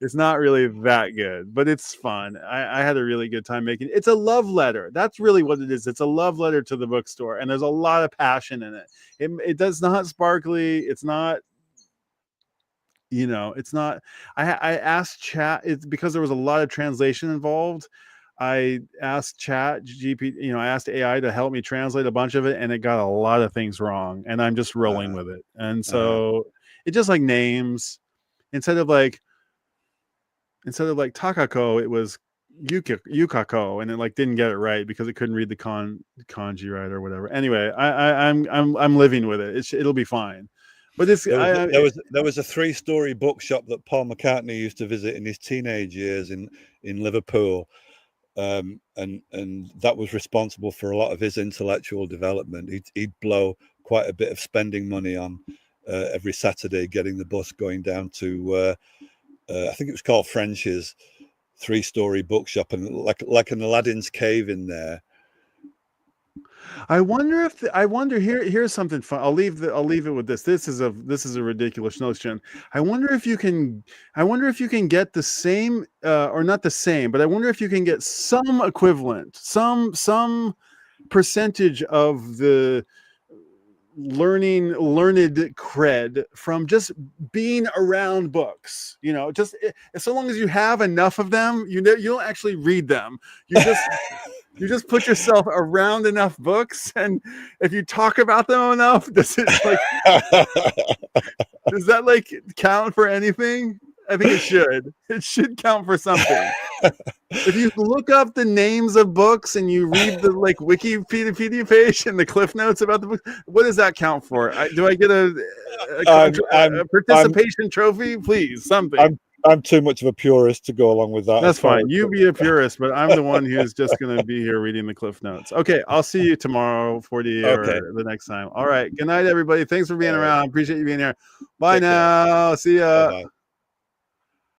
It's not really that good, but it's fun. I had a really good time making it. It's a love letter. That's really what it is. It's a love letter to the bookstore, and there's a lot of passion in it. It does not sparkly. It's not, it's not. I asked chat. It's because there was a lot of translation involved. I asked chat GPT, I asked AI to help me translate a bunch of it, and it got a lot of things wrong, and I'm just rolling with it. And so it just like names, instead of like Takako, it was Yukako, and it like didn't get it right because it couldn't read the kanji right or whatever. Anyway, I'm living with it. It'll be fine. But there was a 3-story bookshop that Paul McCartney used to visit in his teenage years in Liverpool. And that was responsible for a lot of his intellectual development. He'd blow quite a bit of spending money on every Saturday getting the bus going down to I think it was called French's 3-story bookshop, and like an Aladdin's cave in there. I wonder here's something fun. I'll leave it with this. This is a ridiculous notion. I wonder if you can get the same or not the same, but I wonder if you can get some equivalent, some percentage of the learned cred from just being around books. Just so long as you have enough of them, you don't actually read them. You just put yourself around enough books, and if you talk about them enough, does that like count for anything? I think it should. It should count for something. If you look up the names of books and you read the like Wikipedia page and the cliff notes about the book, what does that count for? Do I get a participation trophy? Please, something. I'm too much of a purist to go along with that. That's fine. You be a purist, but I'm the one who's just going to be here reading the cliff notes. Okay, I'll see you tomorrow, 40 or the next time. All right. Good night, everybody. Thanks for being around. I appreciate you being here. Bye now. See ya. Bye-bye.